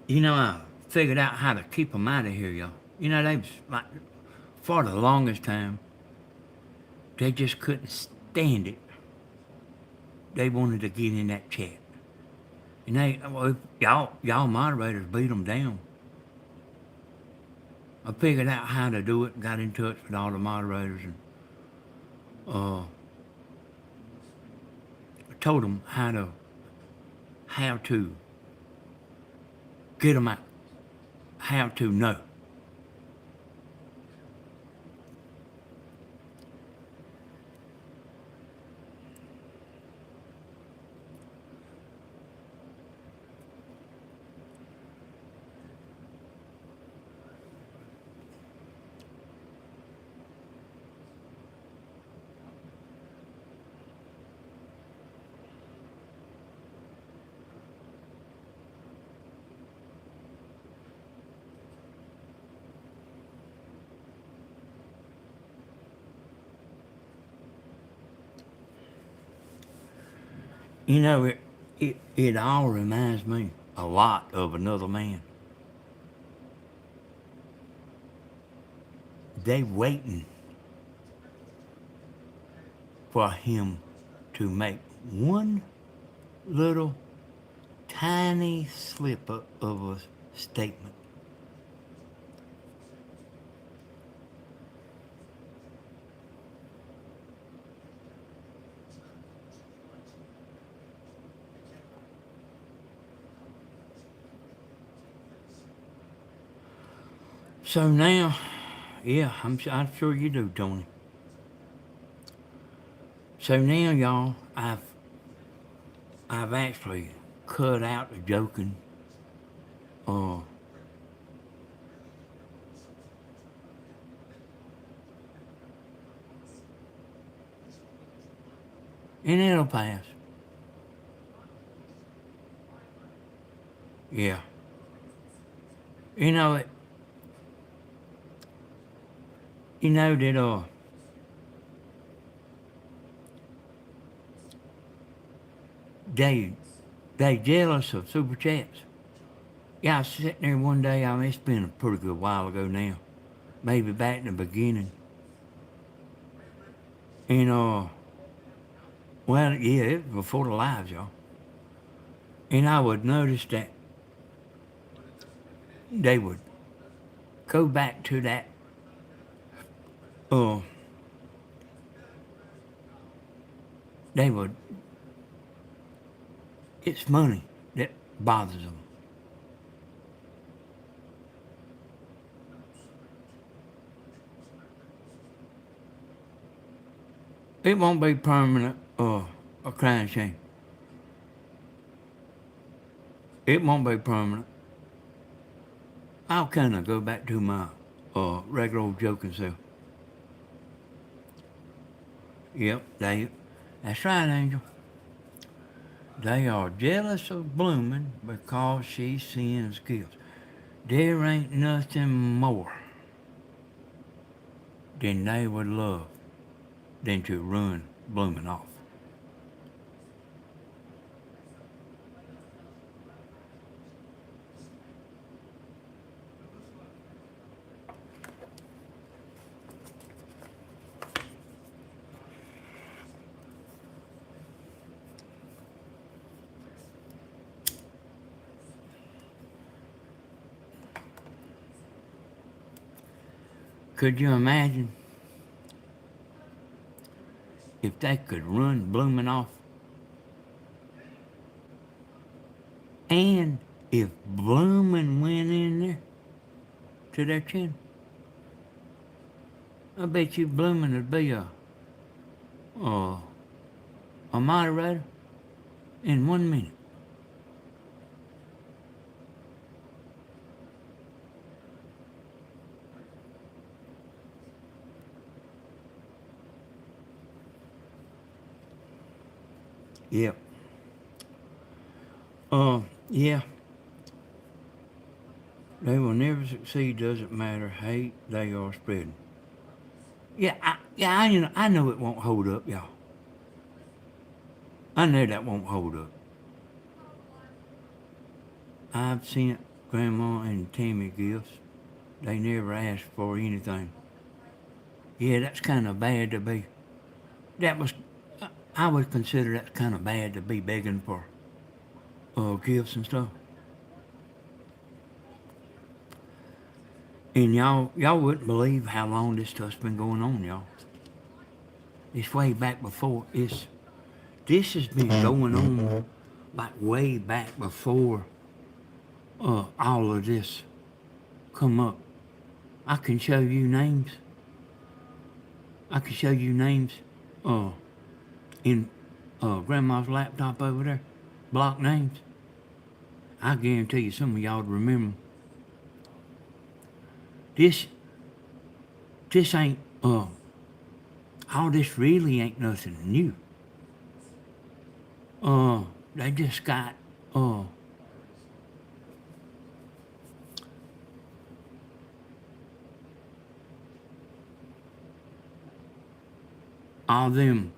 You know, I figured out how to keep them out of here, y'all. You know, they was like, for the longest time, they just couldn't stand it. They wanted to get in that chat. And they, well, y'all moderators beat them down. I figured out how to do it, got in touch with all the moderators, and uh, told them how to get them out, how to know. You know, it all reminds me a lot of another man. They waiting for him to make one little tiny slip of a statement. So now, yeah, I'm sure you do, Tony. So now, y'all, I've actually cut out the joking. Uh, and it'll pass. Yeah. You know it. You know that they they jealous of super chats. Yeah, I was sitting there one day. I mean, it's been a pretty good while ago now, maybe back in the beginning. And well, yeah, it was before the lives, y'all. And I would notice that they would go back to that. Uh, they would. It's money that bothers them. It won't be permanent. A crying shame. It won't be permanent. I'll kind of go back to my regular old joking self. Yep, that's right, Angel. They are jealous of Blooming because she sends gifts. There ain't nothing more than they would love than to run Blooming off. Could you imagine if they could run Blooming off? And if Blooming went in there to their channel, I bet you Blooming would be uh, a moderator in 1 minute. Yep. Yeah. They will never succeed, doesn't matter. Hate they are spreading. I know it won't hold up, y'all. I know that won't hold up. I've sent Grandma and Tammy gifts. They never asked for anything. Yeah, that's kind of bad to be. That was, I would consider that kind of bad to be begging for gifts and stuff. And y'all wouldn't believe how long this stuff's been going on, y'all. It's way back before. This has been going on like way back before all of this come up. I can show you names. I can show you names uh, in Grandma's laptop over there. Block names. I guarantee you some of y'all would remember. This this ain't all this really ain't nothing new. They just got all them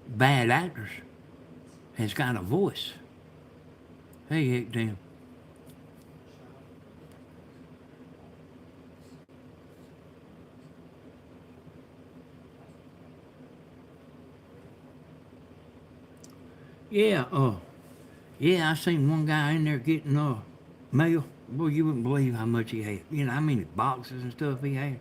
bad actors has got a voice. Hey, heck damn. Yeah, yeah, I seen one guy in there getting mail. Boy, you wouldn't believe how much he had. You know how many boxes and stuff he had.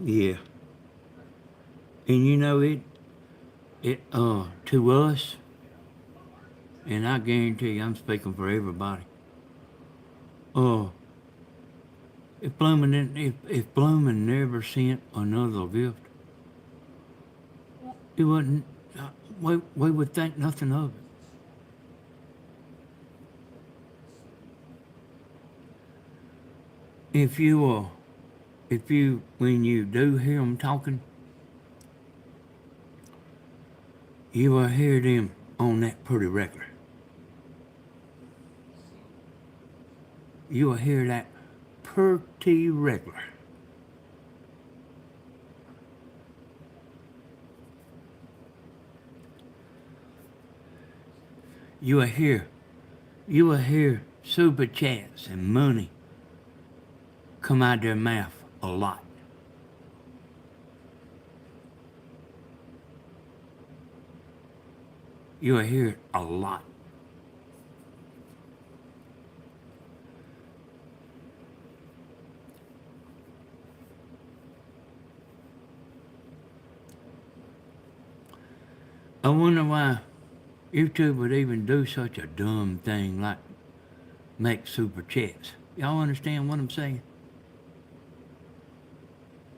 Yeah. And you know to us, and I guarantee you I'm speaking for everybody. Uh if Bloomin' never sent another gift, it wouldn't we would think nothing of it. If you when you do hear them talking, you will hear them on that pretty regular. You will hear that pretty regular. You will hear super chats and money come out their mouth a lot. You will hear it a lot. I wonder why YouTube would even do such a dumb thing like make super chats. Y'all understand what I'm saying?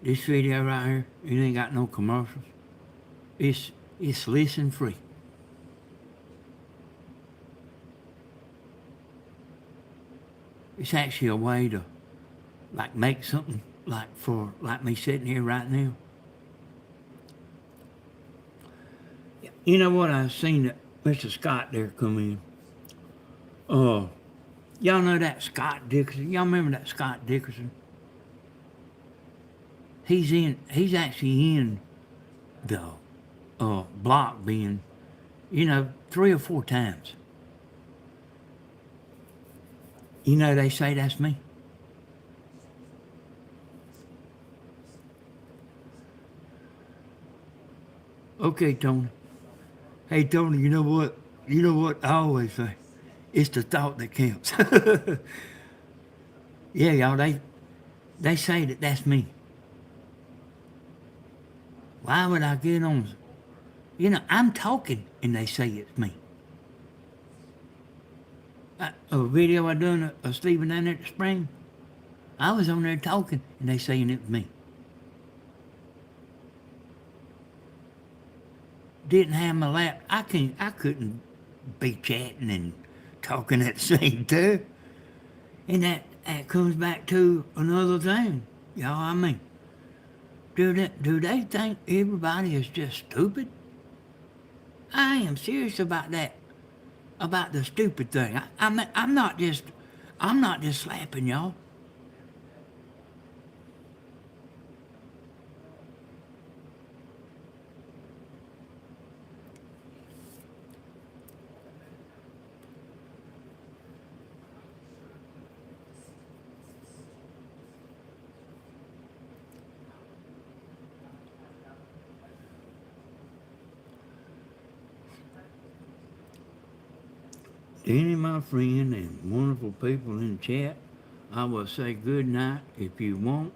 This video right here, it ain't got no commercials. It's listen free. It's actually a way to like make something like me sitting here right now. You know what? I seen that Mr. Scott there come in. Y'all know that Scott Dickerson? Y'all remember that Scott Dickerson? He's actually in the block bin, 3 or 4 times. You know they say that's me. Okay, Tony. Hey, Tony, you know what? You know what I always say? It's the thought that counts. Yeah, y'all, they say that that's me. Why would I get on? I'm talking and they say it's me. A video I done of Stephen down there at the spring, I was on there talking and they saying it was me. Didn't have my lap. I couldn't be chatting and talking at the same time. And that comes back to another thing. Y'all, I mean, do they think everybody is just stupid? I am serious about that. About the stupid thing. I'm not just slapping y'all. To any of my friends and wonderful people in the chat, I will say good night. If you want,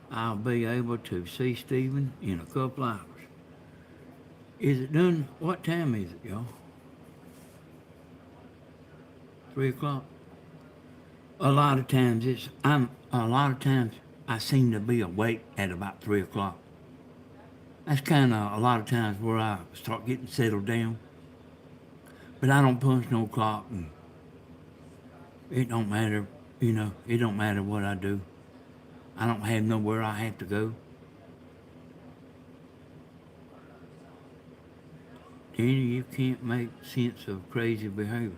I'll be able to see Stephen in a couple hours. Is it done? What time is it, y'all? 3 o'clock? A lot of times I seem to be awake at about 3 o'clock. That's kind of a lot of times where I start getting settled down. But I don't punch no clock, and it don't matter, it don't matter what I do. I don't have nowhere I have to go. Danny, you can't make sense of crazy behavior.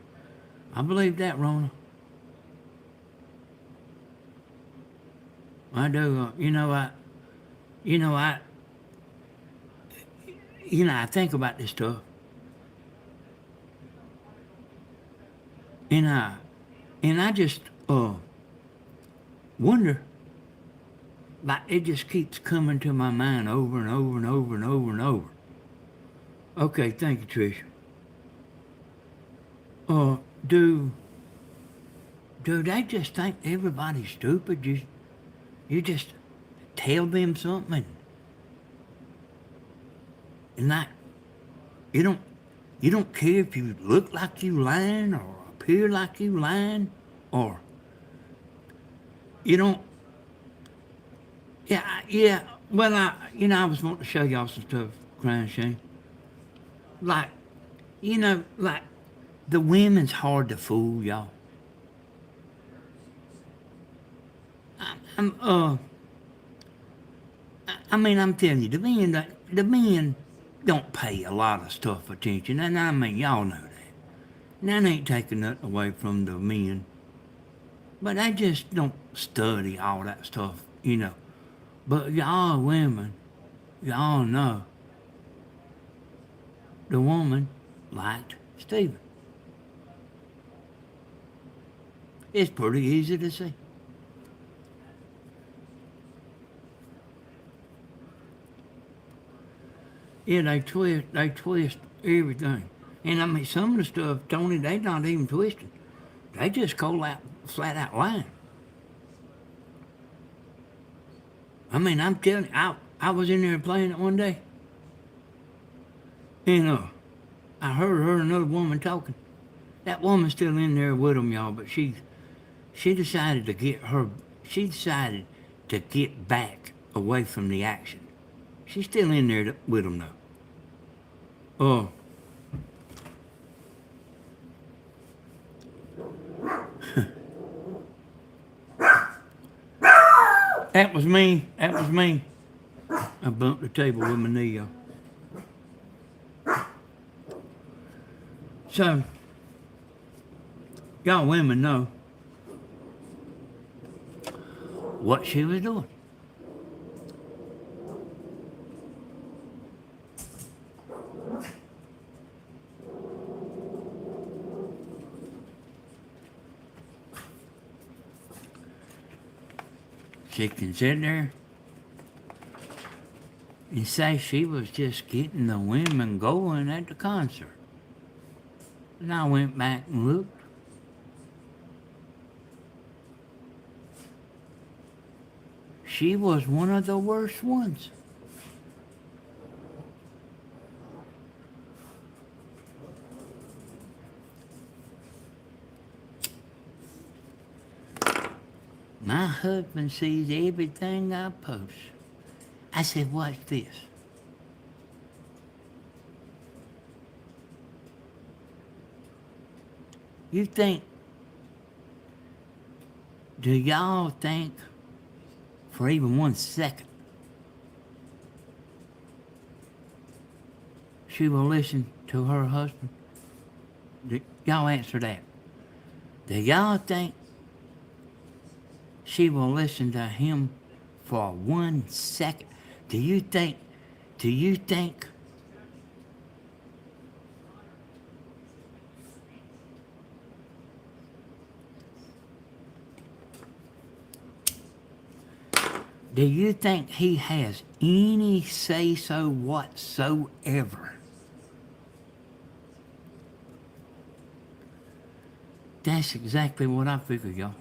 I believe that, Rona. I do. I think about this stuff, and I just wonder. Like it just keeps coming to my mind over and over and over and over and over. Okay, thank you, Tricia. Do they just think everybody's stupid? You just tell them something, and like you don't care if you look like you lying or appear like you lying, or you don't. Yeah. Well, I was wanting to show y'all some stuff, crying shame. Like, like the women's hard to fool, y'all. I'm telling you, the men don't pay a lot of stuff attention, and I mean, y'all know that. And that ain't taking nothing away from the men, but they just don't study all that stuff, But y'all women, y'all know the woman liked Stephen. It's pretty easy to see. Yeah, they twist everything. And I mean, some of the stuff, Tony, they not even twisting. They just call out, flat out lying. I mean, I'm telling you, I was in there playing it one day. And I heard her and another woman talking. That woman's still in there with them, y'all, but she decided to get back away from the action. She's still in there with them, though. Oh. That was me. I bumped the table with my knee, y'all. So, y'all women know what she was doing. She can sit there and say she was just getting the women going at the concert. And I went back and looked. She was one of the worst ones. My husband sees everything I post. I said, watch this. Do y'all think for even 1 second she will listen to her husband? Y'all answer that. Do y'all think she will listen to him for 1 second? Do you think Do you think he has any say-so whatsoever That's exactly what I figured, y'all.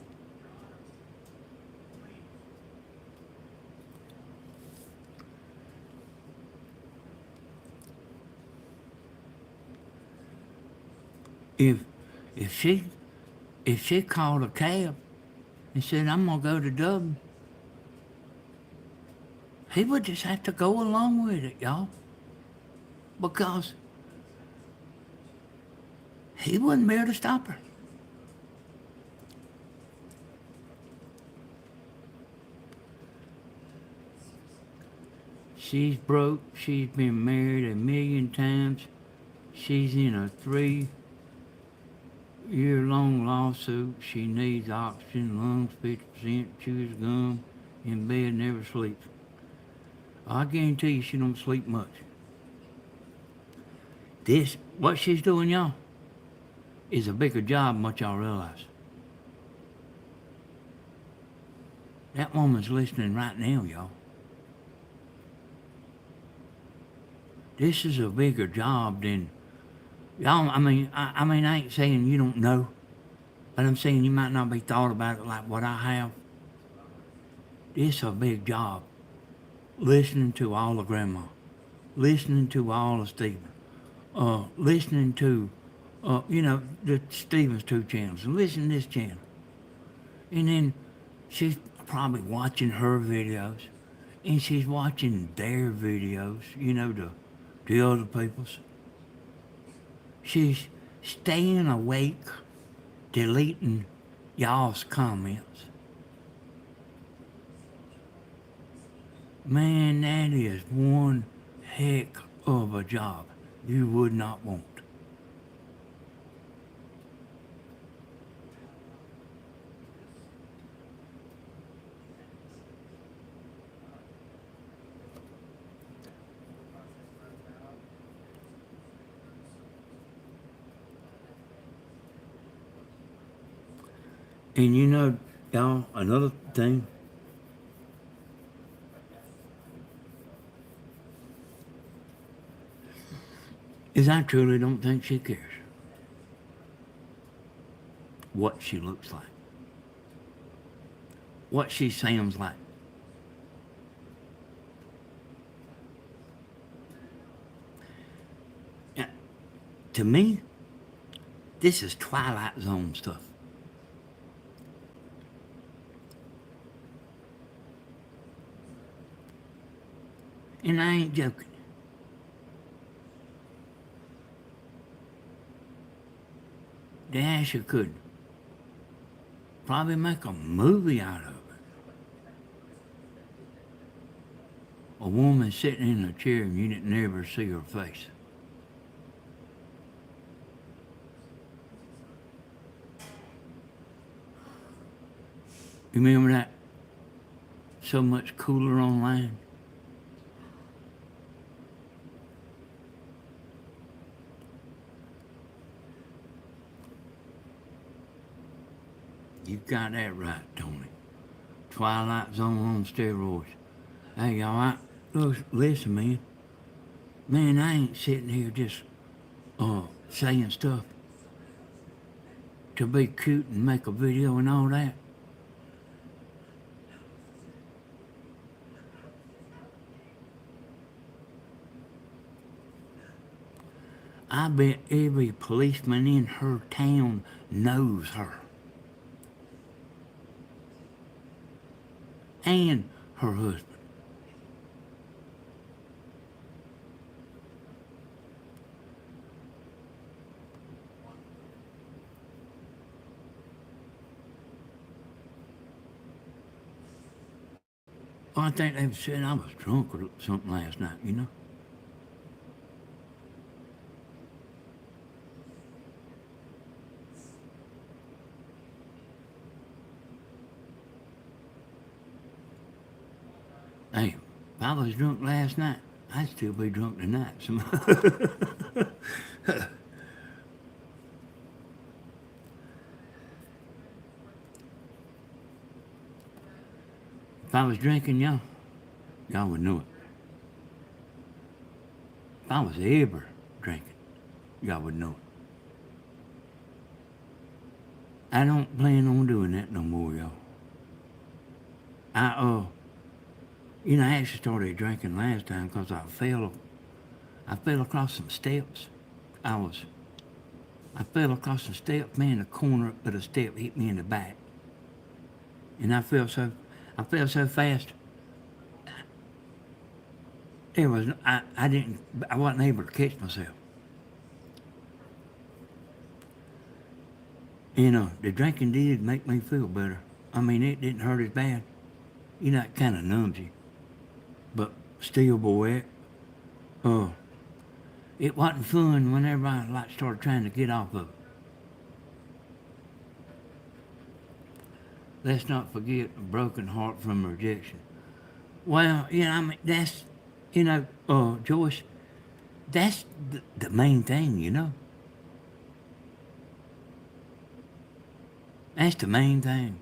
If if she if she called a cab and said, I'm gonna go to Dublin, he would just have to go along with it, y'all. Because he wouldn't be able to stop her. She's broke. She's been married a million times. She's in a 3-year-long lawsuit. She needs oxygen, lungs 50%, chews gum, in bed, never sleeps. I guarantee you she don't sleep much. What she's doing, y'all, is a bigger job than what y'all realize. That woman's listening right now, y'all. This is a bigger job than y'all. I ain't saying you don't know, but I'm saying you might not be thought about it like what I have. This a big job. Listening to all the grandma, listening to all of Stephen, listening to, the Stephen's 2 channels, and listening to this channel, and then she's probably watching her videos, and she's watching their videos, the other people's. She's staying awake, deleting y'all's comments. Man, that is one heck of a job you would not want. And y'all, another thing is I truly don't think she cares what she looks like, what she sounds like. Yeah, to me, this is Twilight Zone stuff. And I ain't joking. Dasher could probably make a movie out of it. A woman sitting in a chair and you didn't ever see her face. You remember that? So much cooler online. You got that right, Tony. Twilight Zone on steroids. Hey, y'all, listen, man. Man, I ain't sitting here just saying stuff to be cute and make a video and all that. I bet every policeman in her town knows her. And her husband. Well, I think they said I was drunk or something last night, Hey, if I was drunk last night, I'd still be drunk tonight. If I was drinking, y'all would know it. If I was ever drinking, y'all would know it. I don't plan on doing that no more, y'all. I actually started drinking last time because I fell across some steps. I fell across some steps, man, the corner of the step hit me in the back. And I fell so fast, I wasn't able to catch myself. The drinking did make me feel better. I mean, it didn't hurt as bad. It kind of numbs you. But still, boy, uh, it wasn't fun whenever I started trying to get off of it. Let's not forget a broken heart from rejection. Well, I mean, Joyce, that's the main thing. That's the main thing.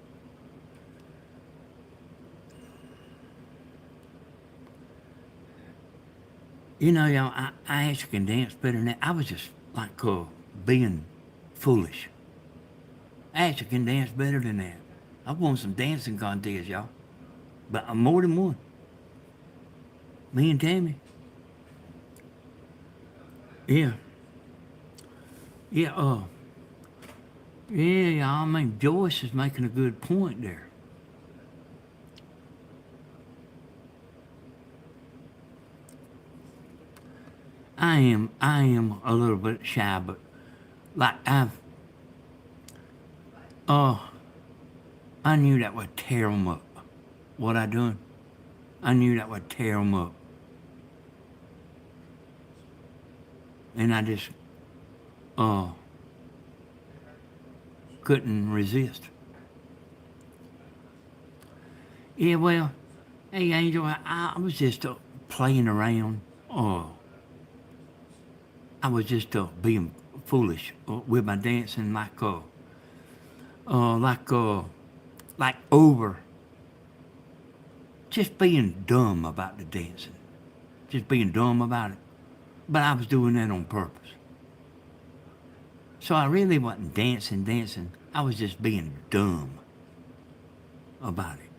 Y'all, I actually can dance better than that. I was just being foolish. I actually can dance better than that. I've won some dancing contests, y'all. But I'm more than one. Me and Tammy. Yeah. Yeah, y'all, I mean, Joyce is making a good point there. I am a little bit shy, but like I knew that would tear them up. What I done, I knew that would tear them up. And I just, couldn't resist. Yeah, well, hey, Angel, I was just playing around. I was just being foolish with my dancing, like, over, just being dumb about the dancing, just being dumb about it. But I was doing that on purpose. So I really wasn't dancing. I was just being dumb about it.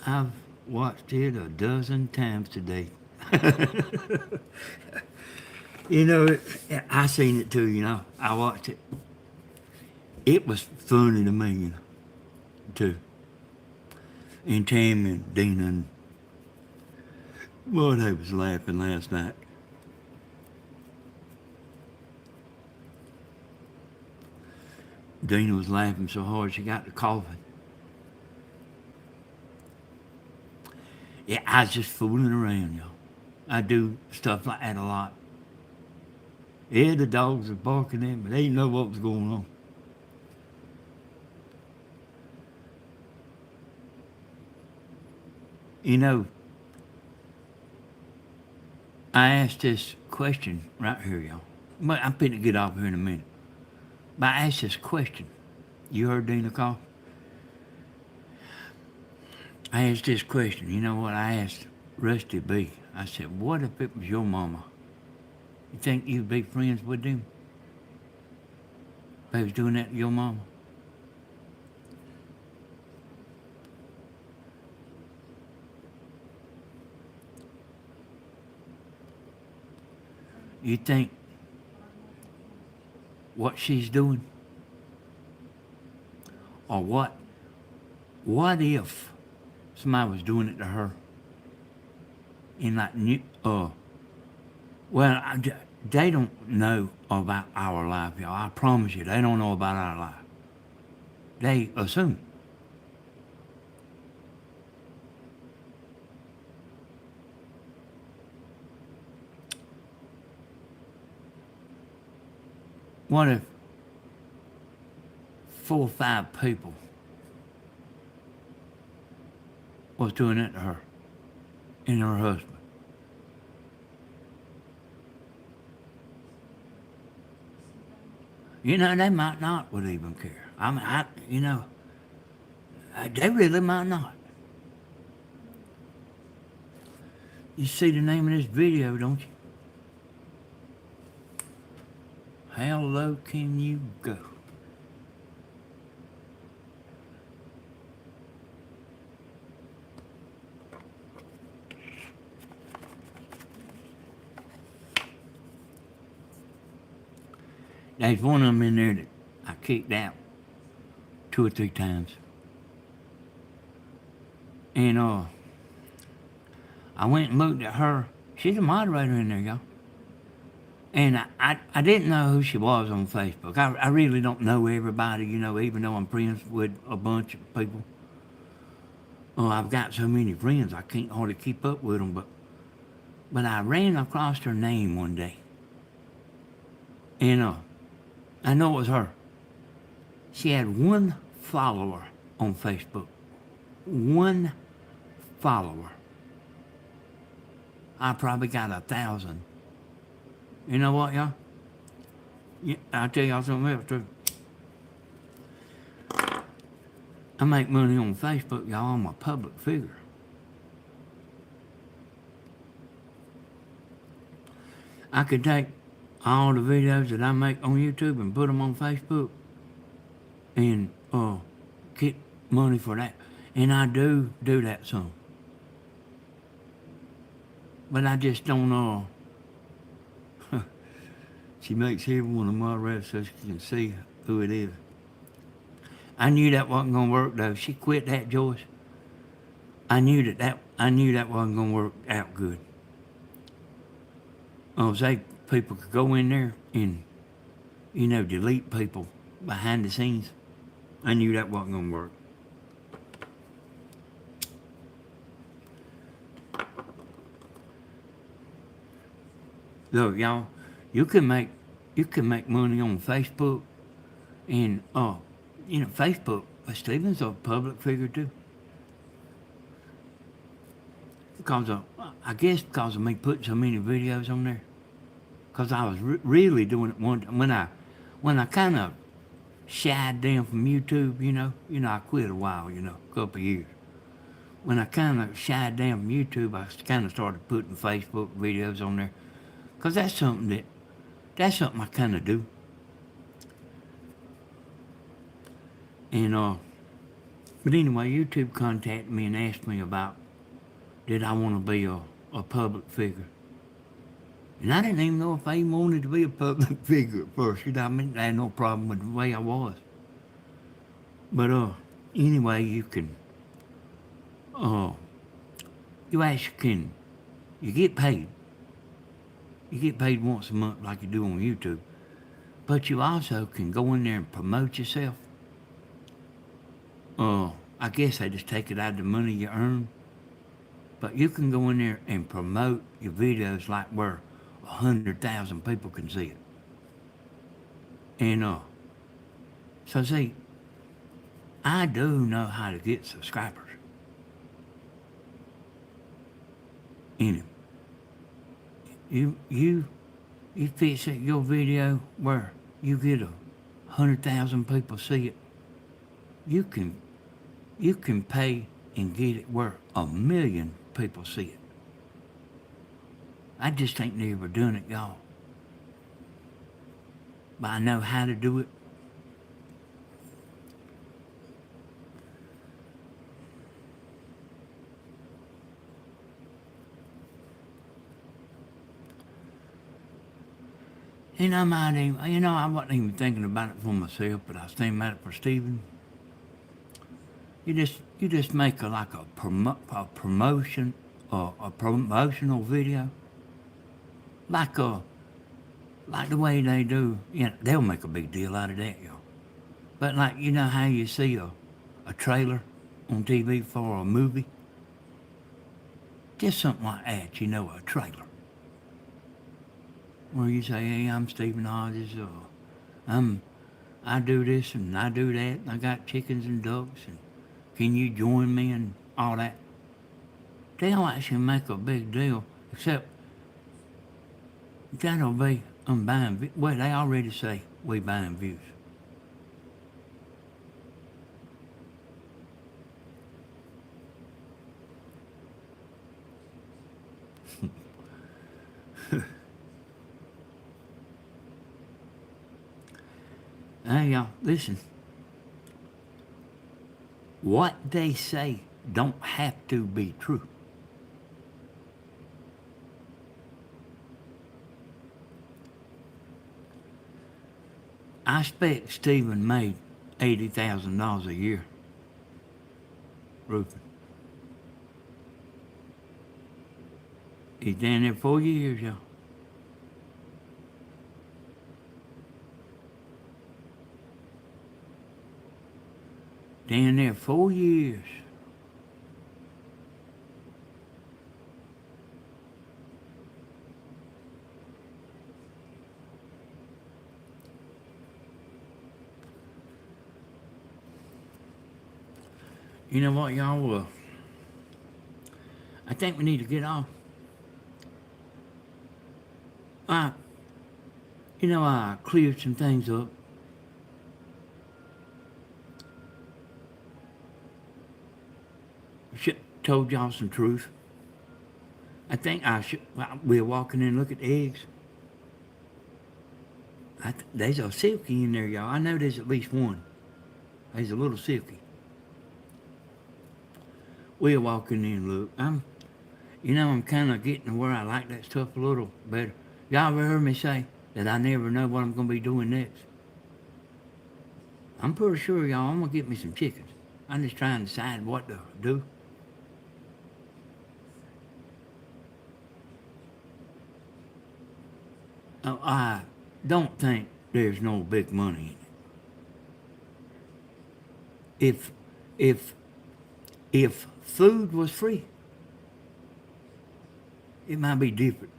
I've watched it a dozen times today. I seen it too, I watched it. It was funny to me, too. And Tammy and Dina and boy, they was laughing last night. Dina was laughing so hard she got to coughing. Yeah, I was just fooling around, y'all. I do stuff like that a lot. Yeah, the dogs are barking at me. They didn't know what was going on. I asked this question right here, y'all. But I'm finna get off here in a minute. But I asked this question. You heard Dina call? I asked this question. You know what? I asked Rusty B. I said, what if it was your mama? You think you'd be friends with them? If they was doing that to your mama? You think what she's doing? Or what if somebody was doing it to her? In like they don't know about our life, y'all. I promise you, they don't know about our life. They assume. What if 4 or 5 people was doing it to her and her husband? They might not would even care. I mean, they really might not. You see the name of this video, don't you? how low can you go? There's one of them in there that I kicked out 2 or 3 times. And I went and looked at her. She's a moderator in there, y'all. And I didn't know who she was on Facebook. I really don't know everybody, even though I'm friends with a bunch of people. Oh, I've got so many friends, I can't hardly keep up with them. But I ran across her name one day. And I know it was her. She had 1 follower on Facebook. 1 follower. I probably got 1,000. You know what, y'all? Yeah, I'll tell y'all something else too. I make money on Facebook, y'all. I'm a public figure. I could take all the videos that I make on YouTube and put them on Facebook and get money for that. And I do that some. But I just don't she makes everyone a moderator so she can see who it is. I knew that wasn't gonna work though. She quit that, Joyce. I knew that wasn't gonna work out good. Say people could go in there and delete people behind the scenes. I knew that wasn't gonna work. Look, y'all, you can make money on Facebook, and Facebook. Stephen's a public figure too, because I guess because of me putting so many videos on there. Because I was really doing it when I kind of shied down from YouTube. I quit a while. A couple of years. When I kind of shied down from YouTube, I kind of started putting Facebook videos on there. Because that's something I kind of do. And but anyway, YouTube contacted me and asked me about did I want to be a public figure. And I didn't even know if I even wanted to be a public figure at first. I had no problem with the way I was. But anyway, you can you actually can you get paid. You get paid once a month like you do on YouTube. But you also can go in there and promote yourself. I guess they just take it out of the money you earn. But you can go in there and promote your videos like where 100,000 people can see it. And so see, I do know how to get subscribers. And you fix it, your video where you get 100,000 people see it. You can pay and get it where 1,000,000 people see it. I just ain't never done it, y'all. But I know how to do it. And I might even, I wasn't even thinking about it for myself, but I was thinking about it for Stephen. You just make a promotion, a promotional video, like the way they do. They'll make a big deal out of that, y'all. But like how you see a trailer on TV for a movie, just something like that, a trailer. Where you say, hey, I'm Stephen Hodges, I do this and I do that, and I got chickens and ducks, and can you join me and all that? They'll actually make a big deal, except that'll be buying, well, they already say we buying views. Hey, y'all, listen. What they say don't have to be true. I expect Stephen made $80,000 a year roofing. He's down there 4 years, y'all. Down there 4 years. You know what, y'all? I think we need to get off. I, I cleared some things up. Told y'all some truth. I think I should. We're walking in. Look at the eggs. There's a silky in there, y'all. I know there's at least one. There's a little silky. We're walking in. Look, I'm kind of getting to where I like that stuff a little better. Y'all ever heard me say that I never know what I'm gonna be doing next? I'm pretty sure, y'all. I'm gonna get me some chickens. I'm just trying to decide what to do. I don't think there's no big money in it. If food was free, it might be different.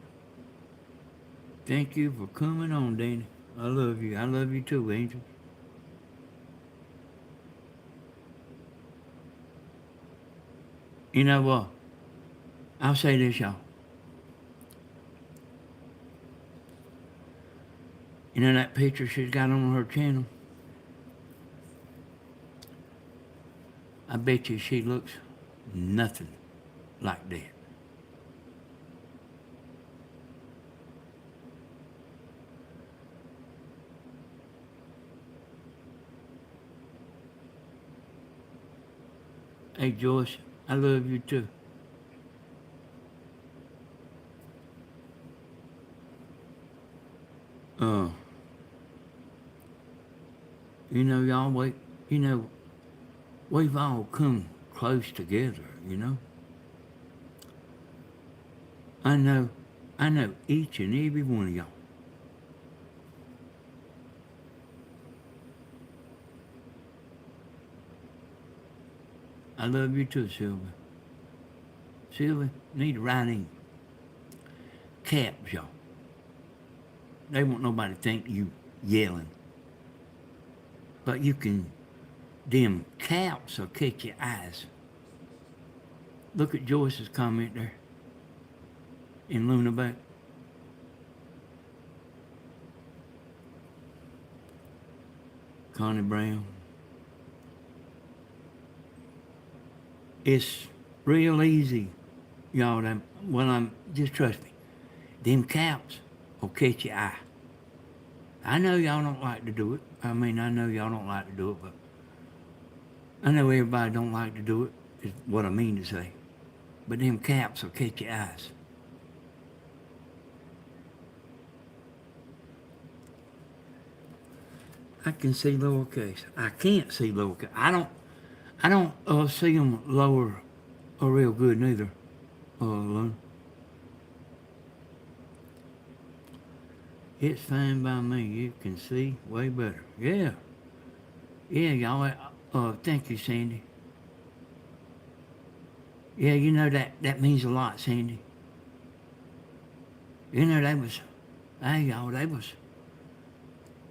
Thank you for coming on, Danny. I love you. I love you too, Angel. You know what? I'll say this, y'all. You know that picture she's got on her channel? I bet you she looks nothing like that. Hey, Joyce, I love you too. Uh, y'all, you know, we've all come close together, you know? I know each and every one of y'all. I love you too, Sylvia. Sylvia, need to write in. Caps, y'all. They won't nobody think you yelling. But you can, them caps will catch your eyes. Look at Joyce's comment there in Luna Bay. Connie Brown. It's real easy, y'all. Just trust me. Them caps will catch your eye. I know y'all don't like to do it. I know y'all don't like to do it, but I know everybody don't like to do it, is what I mean to say. But them caps will catch your eyes. I can see lowercase. I can't see lowercase. I don't see them lower or real good neither. Lou. It's fine by me. You can see way better. Yeah. Yeah, y'all. Thank you, Sandy. Yeah, you know that means a lot, Sandy. You know, they was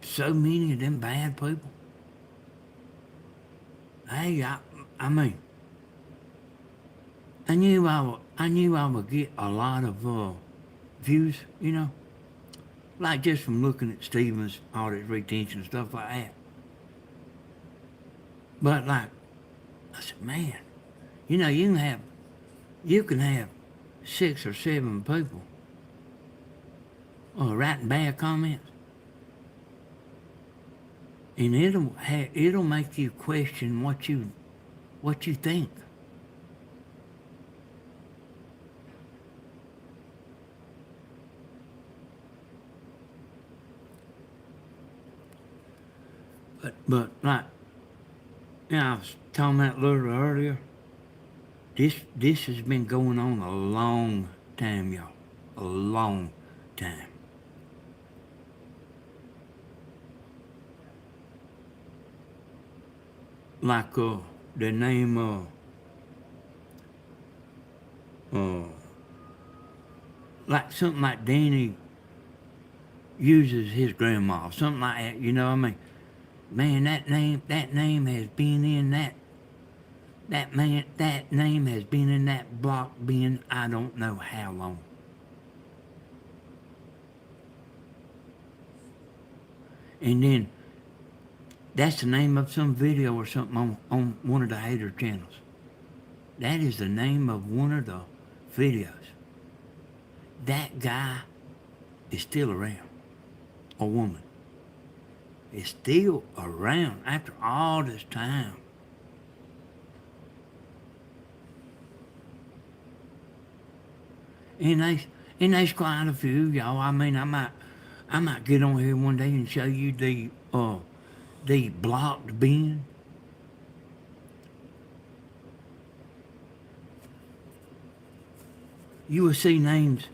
so many of them bad people. Hey, I mean, I knew I would get a lot of views, you know, like just from looking at Stevens, audit retention and stuff like that. But like, I said, man, you know, you can have 6 or 7 people writing bad comments. and it'll make you question what you think. But like, I was talking about a little earlier. This has been going on a long time, y'all. A long time. Like the name uh like something like Danny uses his grandma, something like that. You know, I mean, man, that name has been in that name has been in that block bin I don't know how long. And then that's the name of some video or something on one of the hater channels. That is the name of one of the videos. That guy is still around. Or woman is still around after all this time. And there's quite a few, y'all. I mean, I might get on here one day and show you the blocked bin. You will see names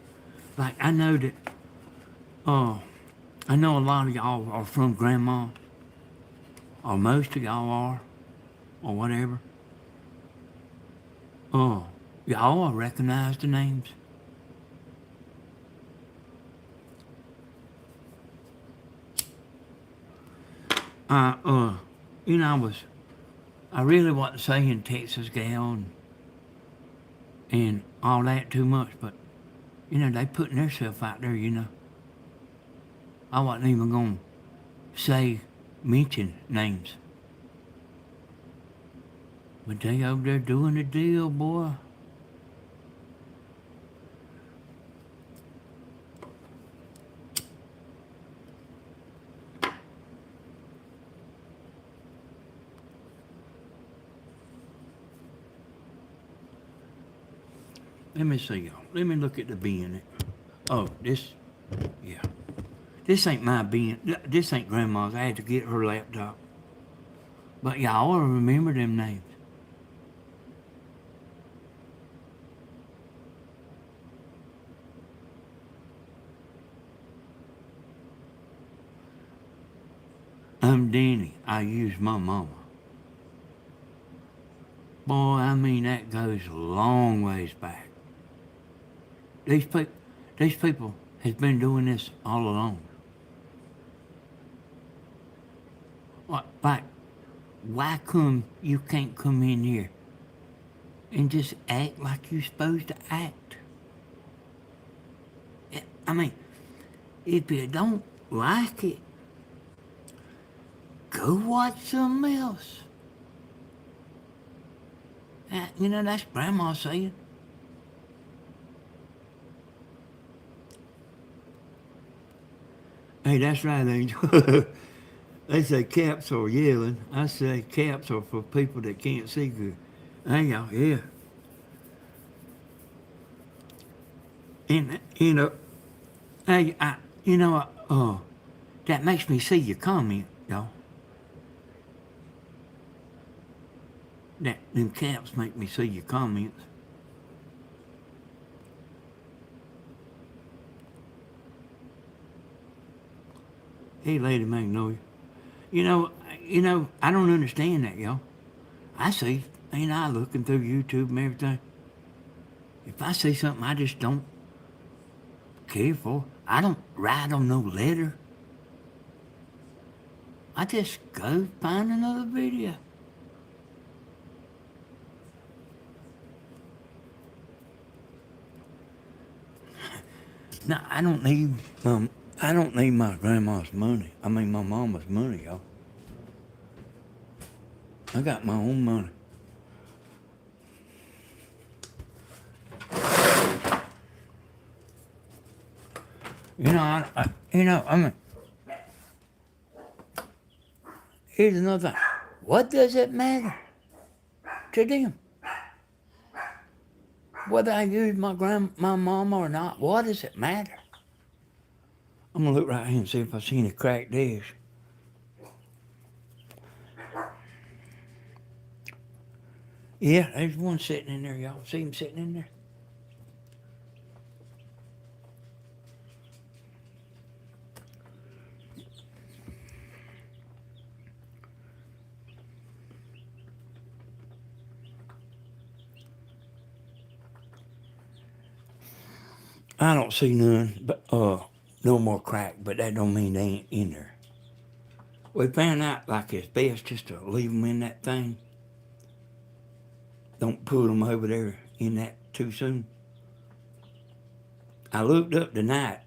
like I know that. I know a lot of y'all are from Grandma, or most of y'all are, or whatever. Y'all will recognize the names. I you know, I really wasn't saying Texas gal and all that too much, but they putting themselves out there. I wasn't even gonna mention names, but they over there doing the deal, boy. Let me see, y'all. Let me look at the bin. Oh, yeah. This ain't my bin. This ain't Grandma's. I had to get her laptop. But y'all will remember them names. I'm Danny. I use my mama. Boy, I mean, that goes a long ways back. These people has been doing this all along. Like, why come you can't come in here and just act like you're supposed to act? I mean, if you don't like it, go watch something else. That's Grandma saying. Hey, that's right, Angel. They say caps are yelling. I say caps are for people that can't see good. Hey, y'all, yeah. And, hey, that makes me see your comment, y'all. Them caps make me see your comments. Hey, Lady Magnolia. I don't understand that, y'all. I see, I looking through YouTube and everything. If I see something I just don't care for, I don't write on no letter. I just go find another video. No, I don't need my grandma's money. I mean my mama's money, y'all. I got my own money. I mean, here's another thing. What does it matter to them? Whether I use my mama or not, what does it matter? I'm gonna look right here and see if I see any cracked eggs. Yeah, there's one sitting in there, y'all. See him sitting in there? I don't see none, but no more crack, but that don't mean they ain't in there. We found out like it's best just to leave them in that thing. Don't put them over there in that too soon. I looked up tonight.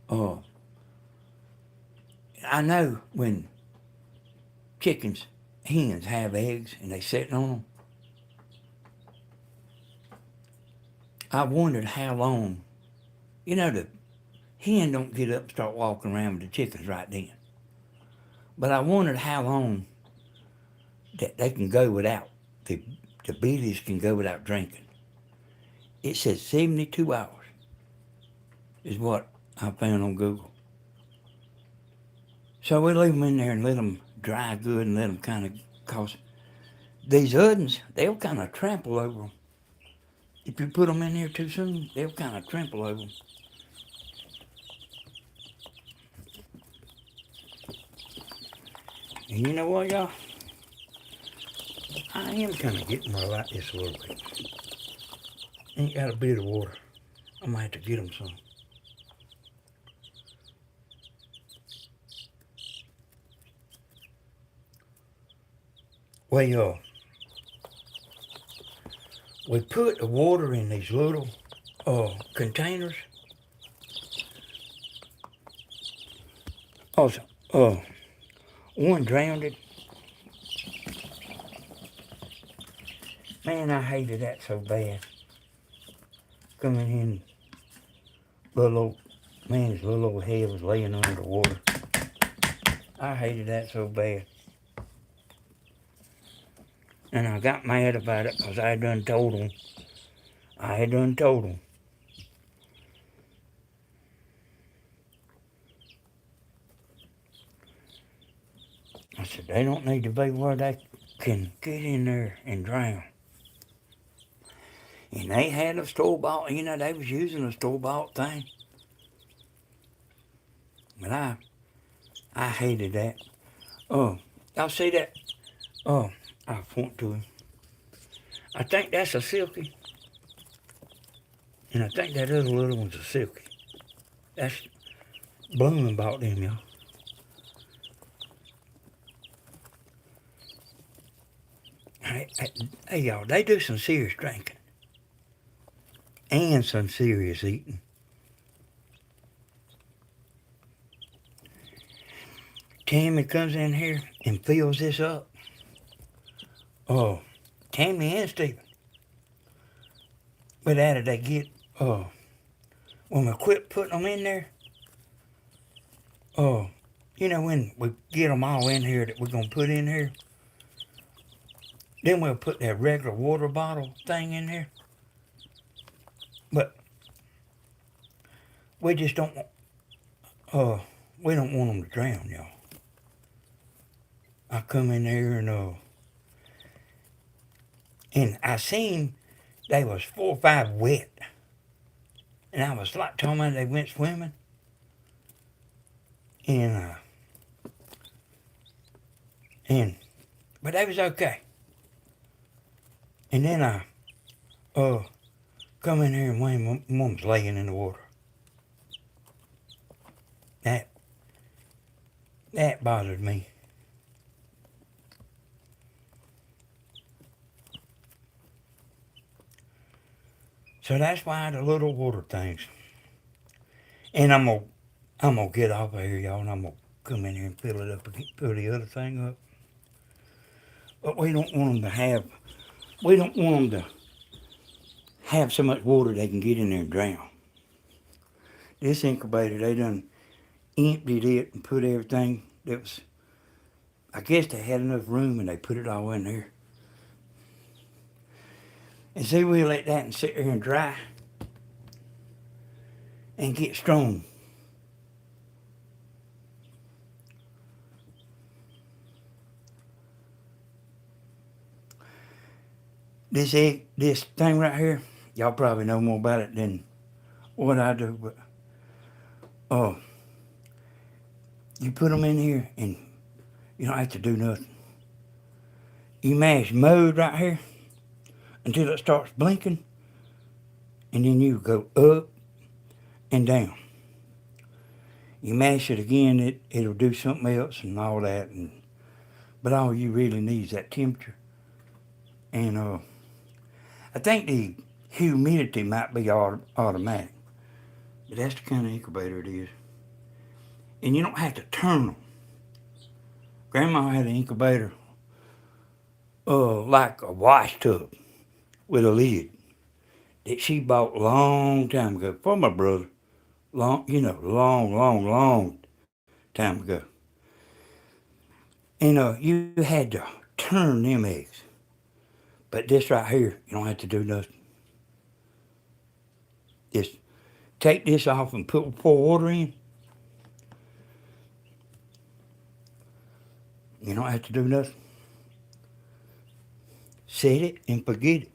I know when hens have eggs and they sitting on them. I wondered how long. You know, the hen don't get up and start walking around with the chickens right then. But I wondered how long that they can go without, the biddies can go without drinking. It says 72 hours is what I found on Google. So we leave them in there and let them dry good and let them kind of, cause these others, they'll kind of trample over them. If you put them in there too soon, they'll kind of trample over them. And you know what, y'all? I am kind of getting more like this a little bit. Ain't got a bit of water. I might have to get them some. Well, we put the water in these little containers. Also, one drowned it. Man, I hated that so bad. Coming in, his little old head was laying under the water. I hated that so bad. And I got mad about it because I had done told him. I said, they don't need to be where they can get in there and drown. And they had a store-bought, they was using a store-bought thing. But I hated that. Y'all see that? I'll point to him. I think that's a silky. And I think that other little one's a silky. That's Blooming bought them, y'all. Hey, y'all, they do some serious drinking. And some serious eating. Tammy comes in here and fills this up. Tammy and Stephen. But out of they get, when we quit putting them in there, when we get them all in here that we're going to put in here, then we'll put that regular water bottle thing in there. But we just don't, we don't want them to drown, y'all. I come in there and I seen they was 4 or 5 wet. And I was like telling them they went swimming. But they was okay. And then I come in here and one was laying in the water. That bothered me. So that's why the little water things. And I'm gonna get off of here, y'all, and I'm gonna come in here and fill it up again, fill the other thing up. But we don't want them to have so much water they can get in there and drown. This incubator, they done emptied it and put everything that was I guess they had enough room and they put it all in there. And see, we let that and sit there and dry and get strong. This thing right here, y'all probably know more about it than what I do, but you put them in here and you don't have to do nothing. You mash mode right here until it starts blinking, and then you go up and down. You mash it again, it'll do something else and all that, but all you really need is that temperature. And I think the humidity might be automatic, but that's the kind of incubator it is. And you don't have to turn them. Grandma had an incubator like a wash tub with a lid that she bought a long time ago for my brother. Long time ago. And you had to turn them eggs. But this right here, you don't have to do nothing. Just take this off and pour water in. You don't have to do nothing. Set it and forget it.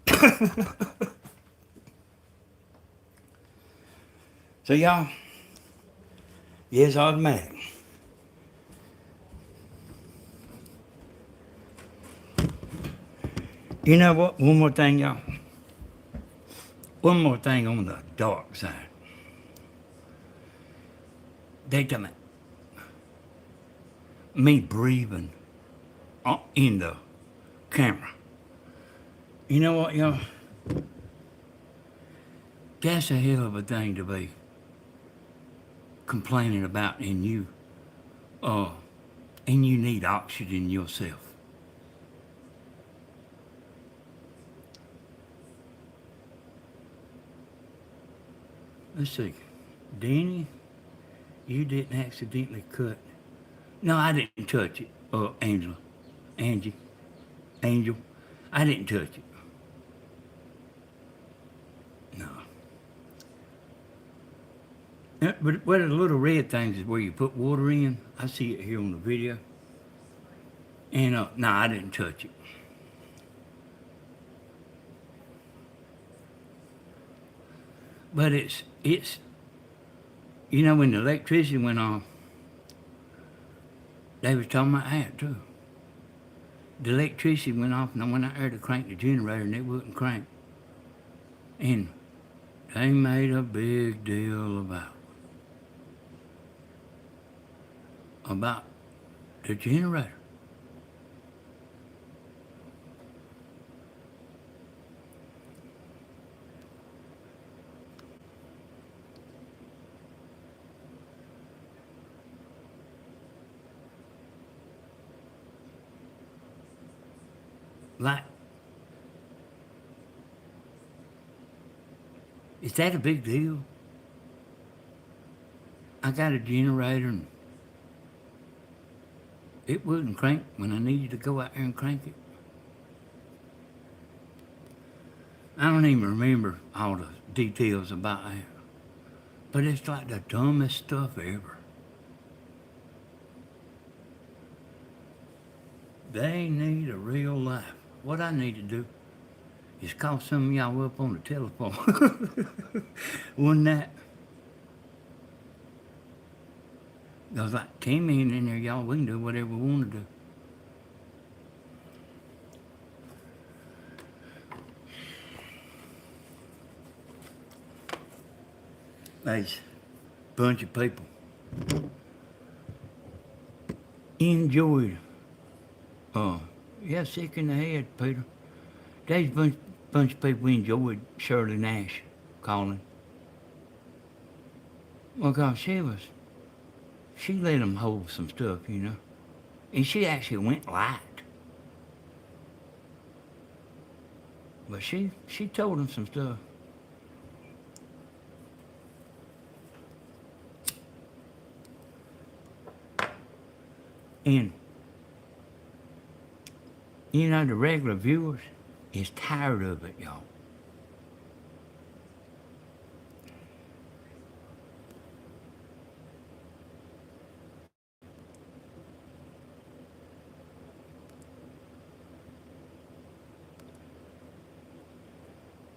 So y'all, it's automatic. You know what? One more thing, y'all. One more thing on the dark side. They tell me breathing in the camera. You know what, y'all? That's a hell of a thing to be complaining about, and you need oxygen yourself. Let's see. Danny, you didn't accidentally cut. No, I didn't touch it. Angel. I didn't touch it. No. But where the little red things is where you put water in. I see it here on the video. And no, I didn't touch it. But it's when the electricity went off, they was talking about that too. The electricity went off and I went out there to crank the generator and it wouldn't crank. And they made a big deal about the generator. Like, is that a big deal? I got a generator and it wouldn't crank when I needed to go out there and crank it. I don't even remember all the details about that. But it's like the dumbest stuff ever. They need a real life. What I need to do is call some of y'all up on the telephone. One night. I was like, Tammy ain't in there, y'all. We can do whatever we want to do. There's a bunch of people enjoyed. Sick in the head, Peter. There's a bunch of people enjoyed Shirley Nash calling. Well, gosh, she let them hold some stuff, And she actually went light. But she told them some stuff. And You know, the regular viewers is tired of it, y'all.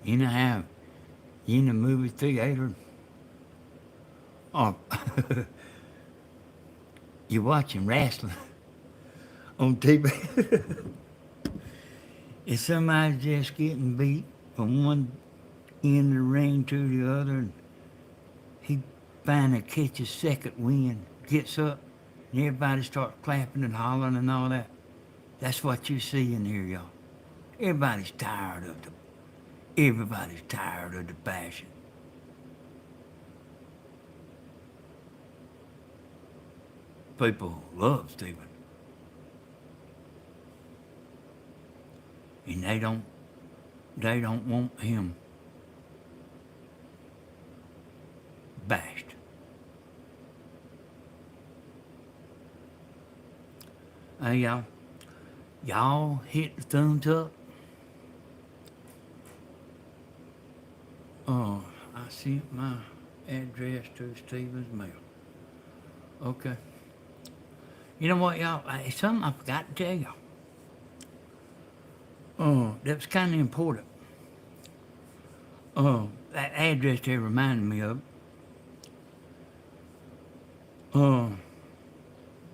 You know how you in the movie theater or you're watching wrestling on TV and somebody's just getting beat from one end of the ring to the other and he finally catches second wind, gets up, and everybody starts clapping and hollering and all that. That's what you see in here, y'all. Everybody's tired of the passion. People love Stephen. And they don't want him bashed. Hey y'all hit the thumbs up. Oh, I sent my address to Stephen's mail. Okay. You know what, y'all? It's something I forgot to tell y'all. Oh, that was kind of important. Oh, that address there reminded me of.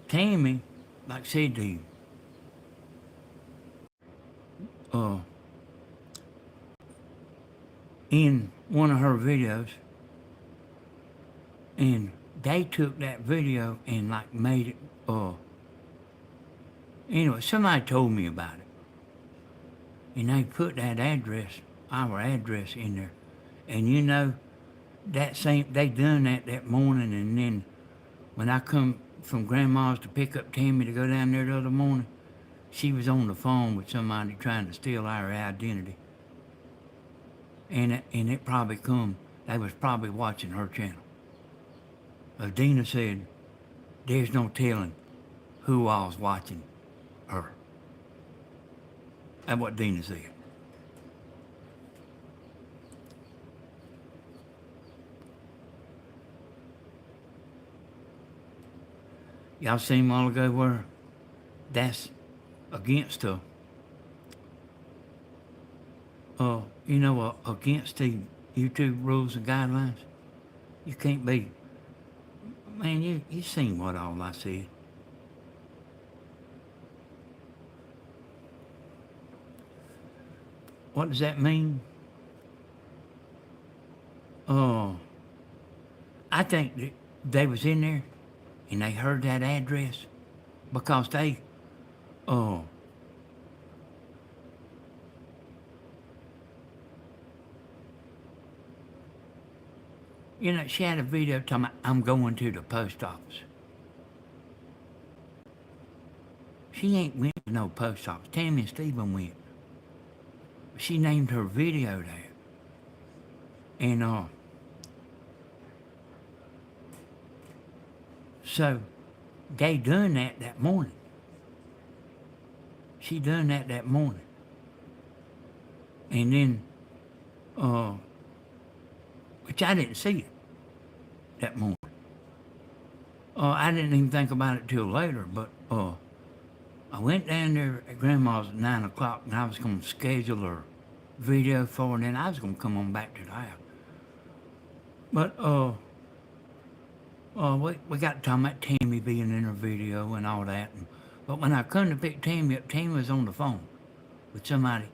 Tammy, like I said to you, in one of her videos, and they took that video and like made it, anyway, somebody told me about it. And they put that address, our address in there. And you know, they done that morning, and then when I come from Grandma's to pick up Tammy to go down there the other morning, she was on the phone with somebody trying to steal our identity. And it probably they was probably watching her channel. Dina said, there's no telling who I was watching her. That's what Dina said. Y'all seen a while ago where that's against against the YouTube rules and guidelines. You can't be, man, you seen what all I said. What does that mean? I think that they was in there and they heard that address because they, she had a video talking about, I'm going to the post office. She ain't went to no post office. Tammy and Stephen went. She named her video that. And, so they done that morning. She done that morning. And then, which I didn't see it that morning. I didn't even think about it till later, but I went down there at Grandma's at 9 o'clock and I was going to schedule her video for her, and then I was going to come on back to the house. But we got talking about Tammy being in her video and all that. But when I come to pick Tammy up, Tammy was on the phone with somebody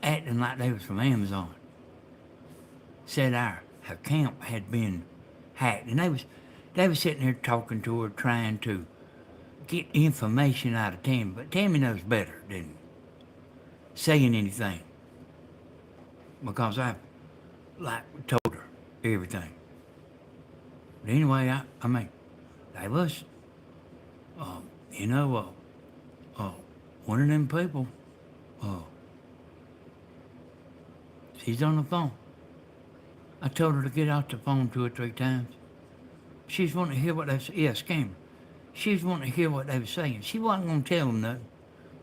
acting like they was from Amazon. Said our account had been hacked, and they was sitting there talking to her, trying to get information out of Tammy. But Tammy knows better than saying anything, because I told her everything. But anyway, I mean, they was, one of them people, she's on the phone. I told her to get off the phone 2 or 3 times. She's wanting to hear what they say. Yeah, scammer. She was wanting to hear what they were saying. She wasn't going to tell them nothing,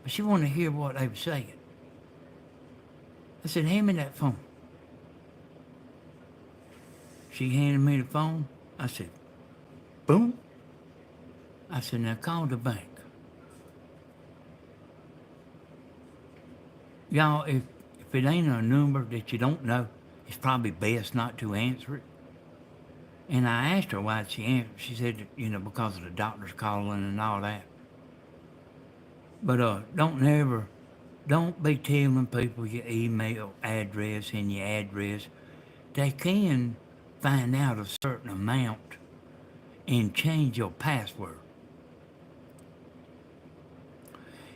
But she wanted to hear what they were saying. I said, hand me that phone. She handed me the phone. I said, boom. I said, now call the bank. Y'all, if it ain't a number that you don't know, it's probably best not to answer it. And I asked her why she answered. She said, because of the doctor's calling and all that. But don't be telling people your email address and your address. They can find out a certain amount and change your password.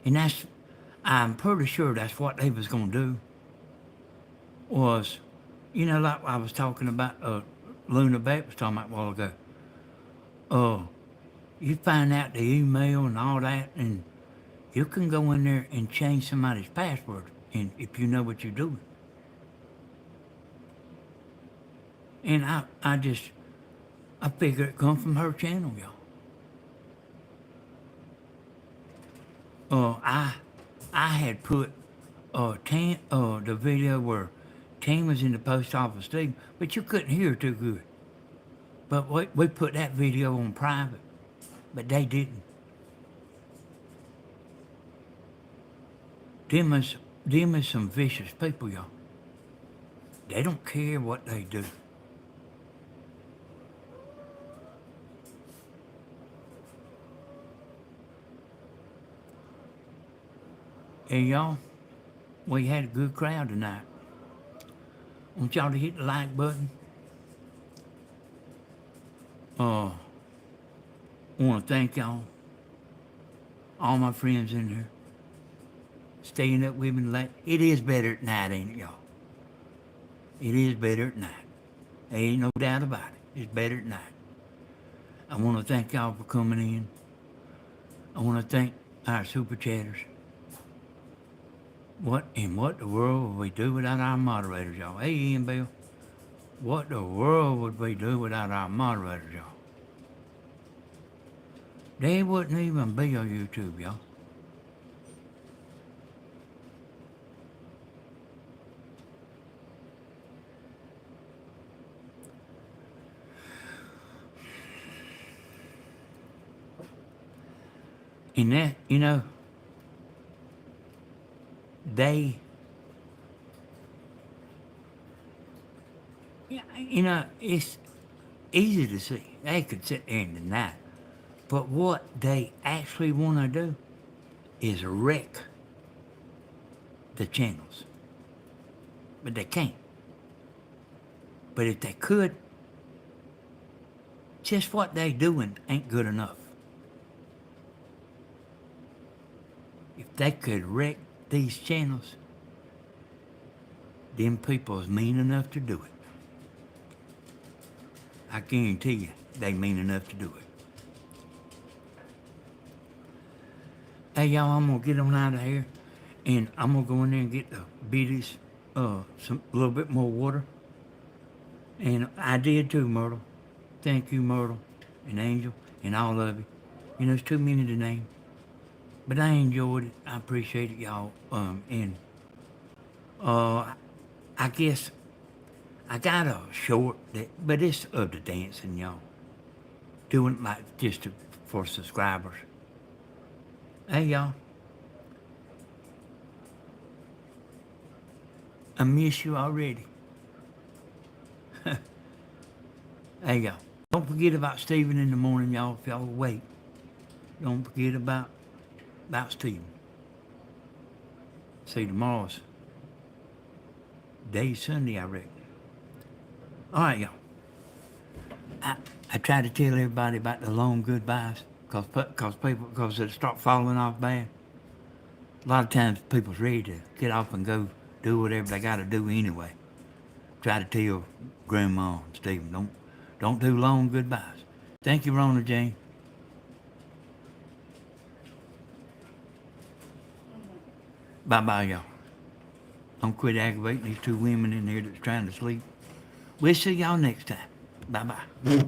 And I'm pretty sure that's what they was going to do. Was, like I was talking about, Luna Beck was talking about a while ago. You find out the email and all that, and you can go in there and change somebody's password, and if you know what you're doing. And I figure it come from her channel, y'all. I had put the video where Tam was in the post office too, but you couldn't hear her too good. But we put that video on private, but they didn't. Them is some vicious people, y'all. They don't care what they do. And y'all, we had a good crowd tonight. I want y'all to hit the like button. I want to thank y'all, all my friends in here, staying up with me late. It is better at night, ain't it, y'all? It is better at night. There ain't no doubt about it. It's better at night. I want to thank y'all for coming in. I want to thank our super chatters. What in what the world would we do without our moderators, y'all? Hey, Ian Bill. What the world would we do without our moderators, y'all? They wouldn't even be on YouTube, y'all. And that, they, it's easy to see. They could sit there and deny it. But what they actually want to do is wreck the channels. But they can't. But if they could, just what they doing ain't good enough. If they could wreck these channels, them people is mean enough to do it. I guarantee you, they mean enough to do it. Hey y'all, I'm gonna get on out of here, and I'm gonna go in there and get the biddies a little bit more water. And I did too, Myrtle. Thank you, Myrtle and Angel and all of you. It's too many to name. But I enjoyed it. I appreciate it, y'all. I guess I got a short, but it's of the dancing, y'all. Doing it like just for subscribers. Hey, y'all. I miss you already. Hey, y'all. Don't forget about Stephen in the morning, y'all, if y'all awake. Don't forget about Stephen. See, tomorrow's day Sunday, I reckon. All right, y'all. I try to tell everybody about the long goodbyes, because they start falling off bad. A lot of times people's ready to get off and go do whatever they got to do anyway. Try to tell Grandma and Stephen, don't do long goodbyes. Thank you, Rona Jane. Bye-bye, y'all. Don't quit aggravating these two women in here that's trying to sleep. We'll see y'all next time. Bye-bye.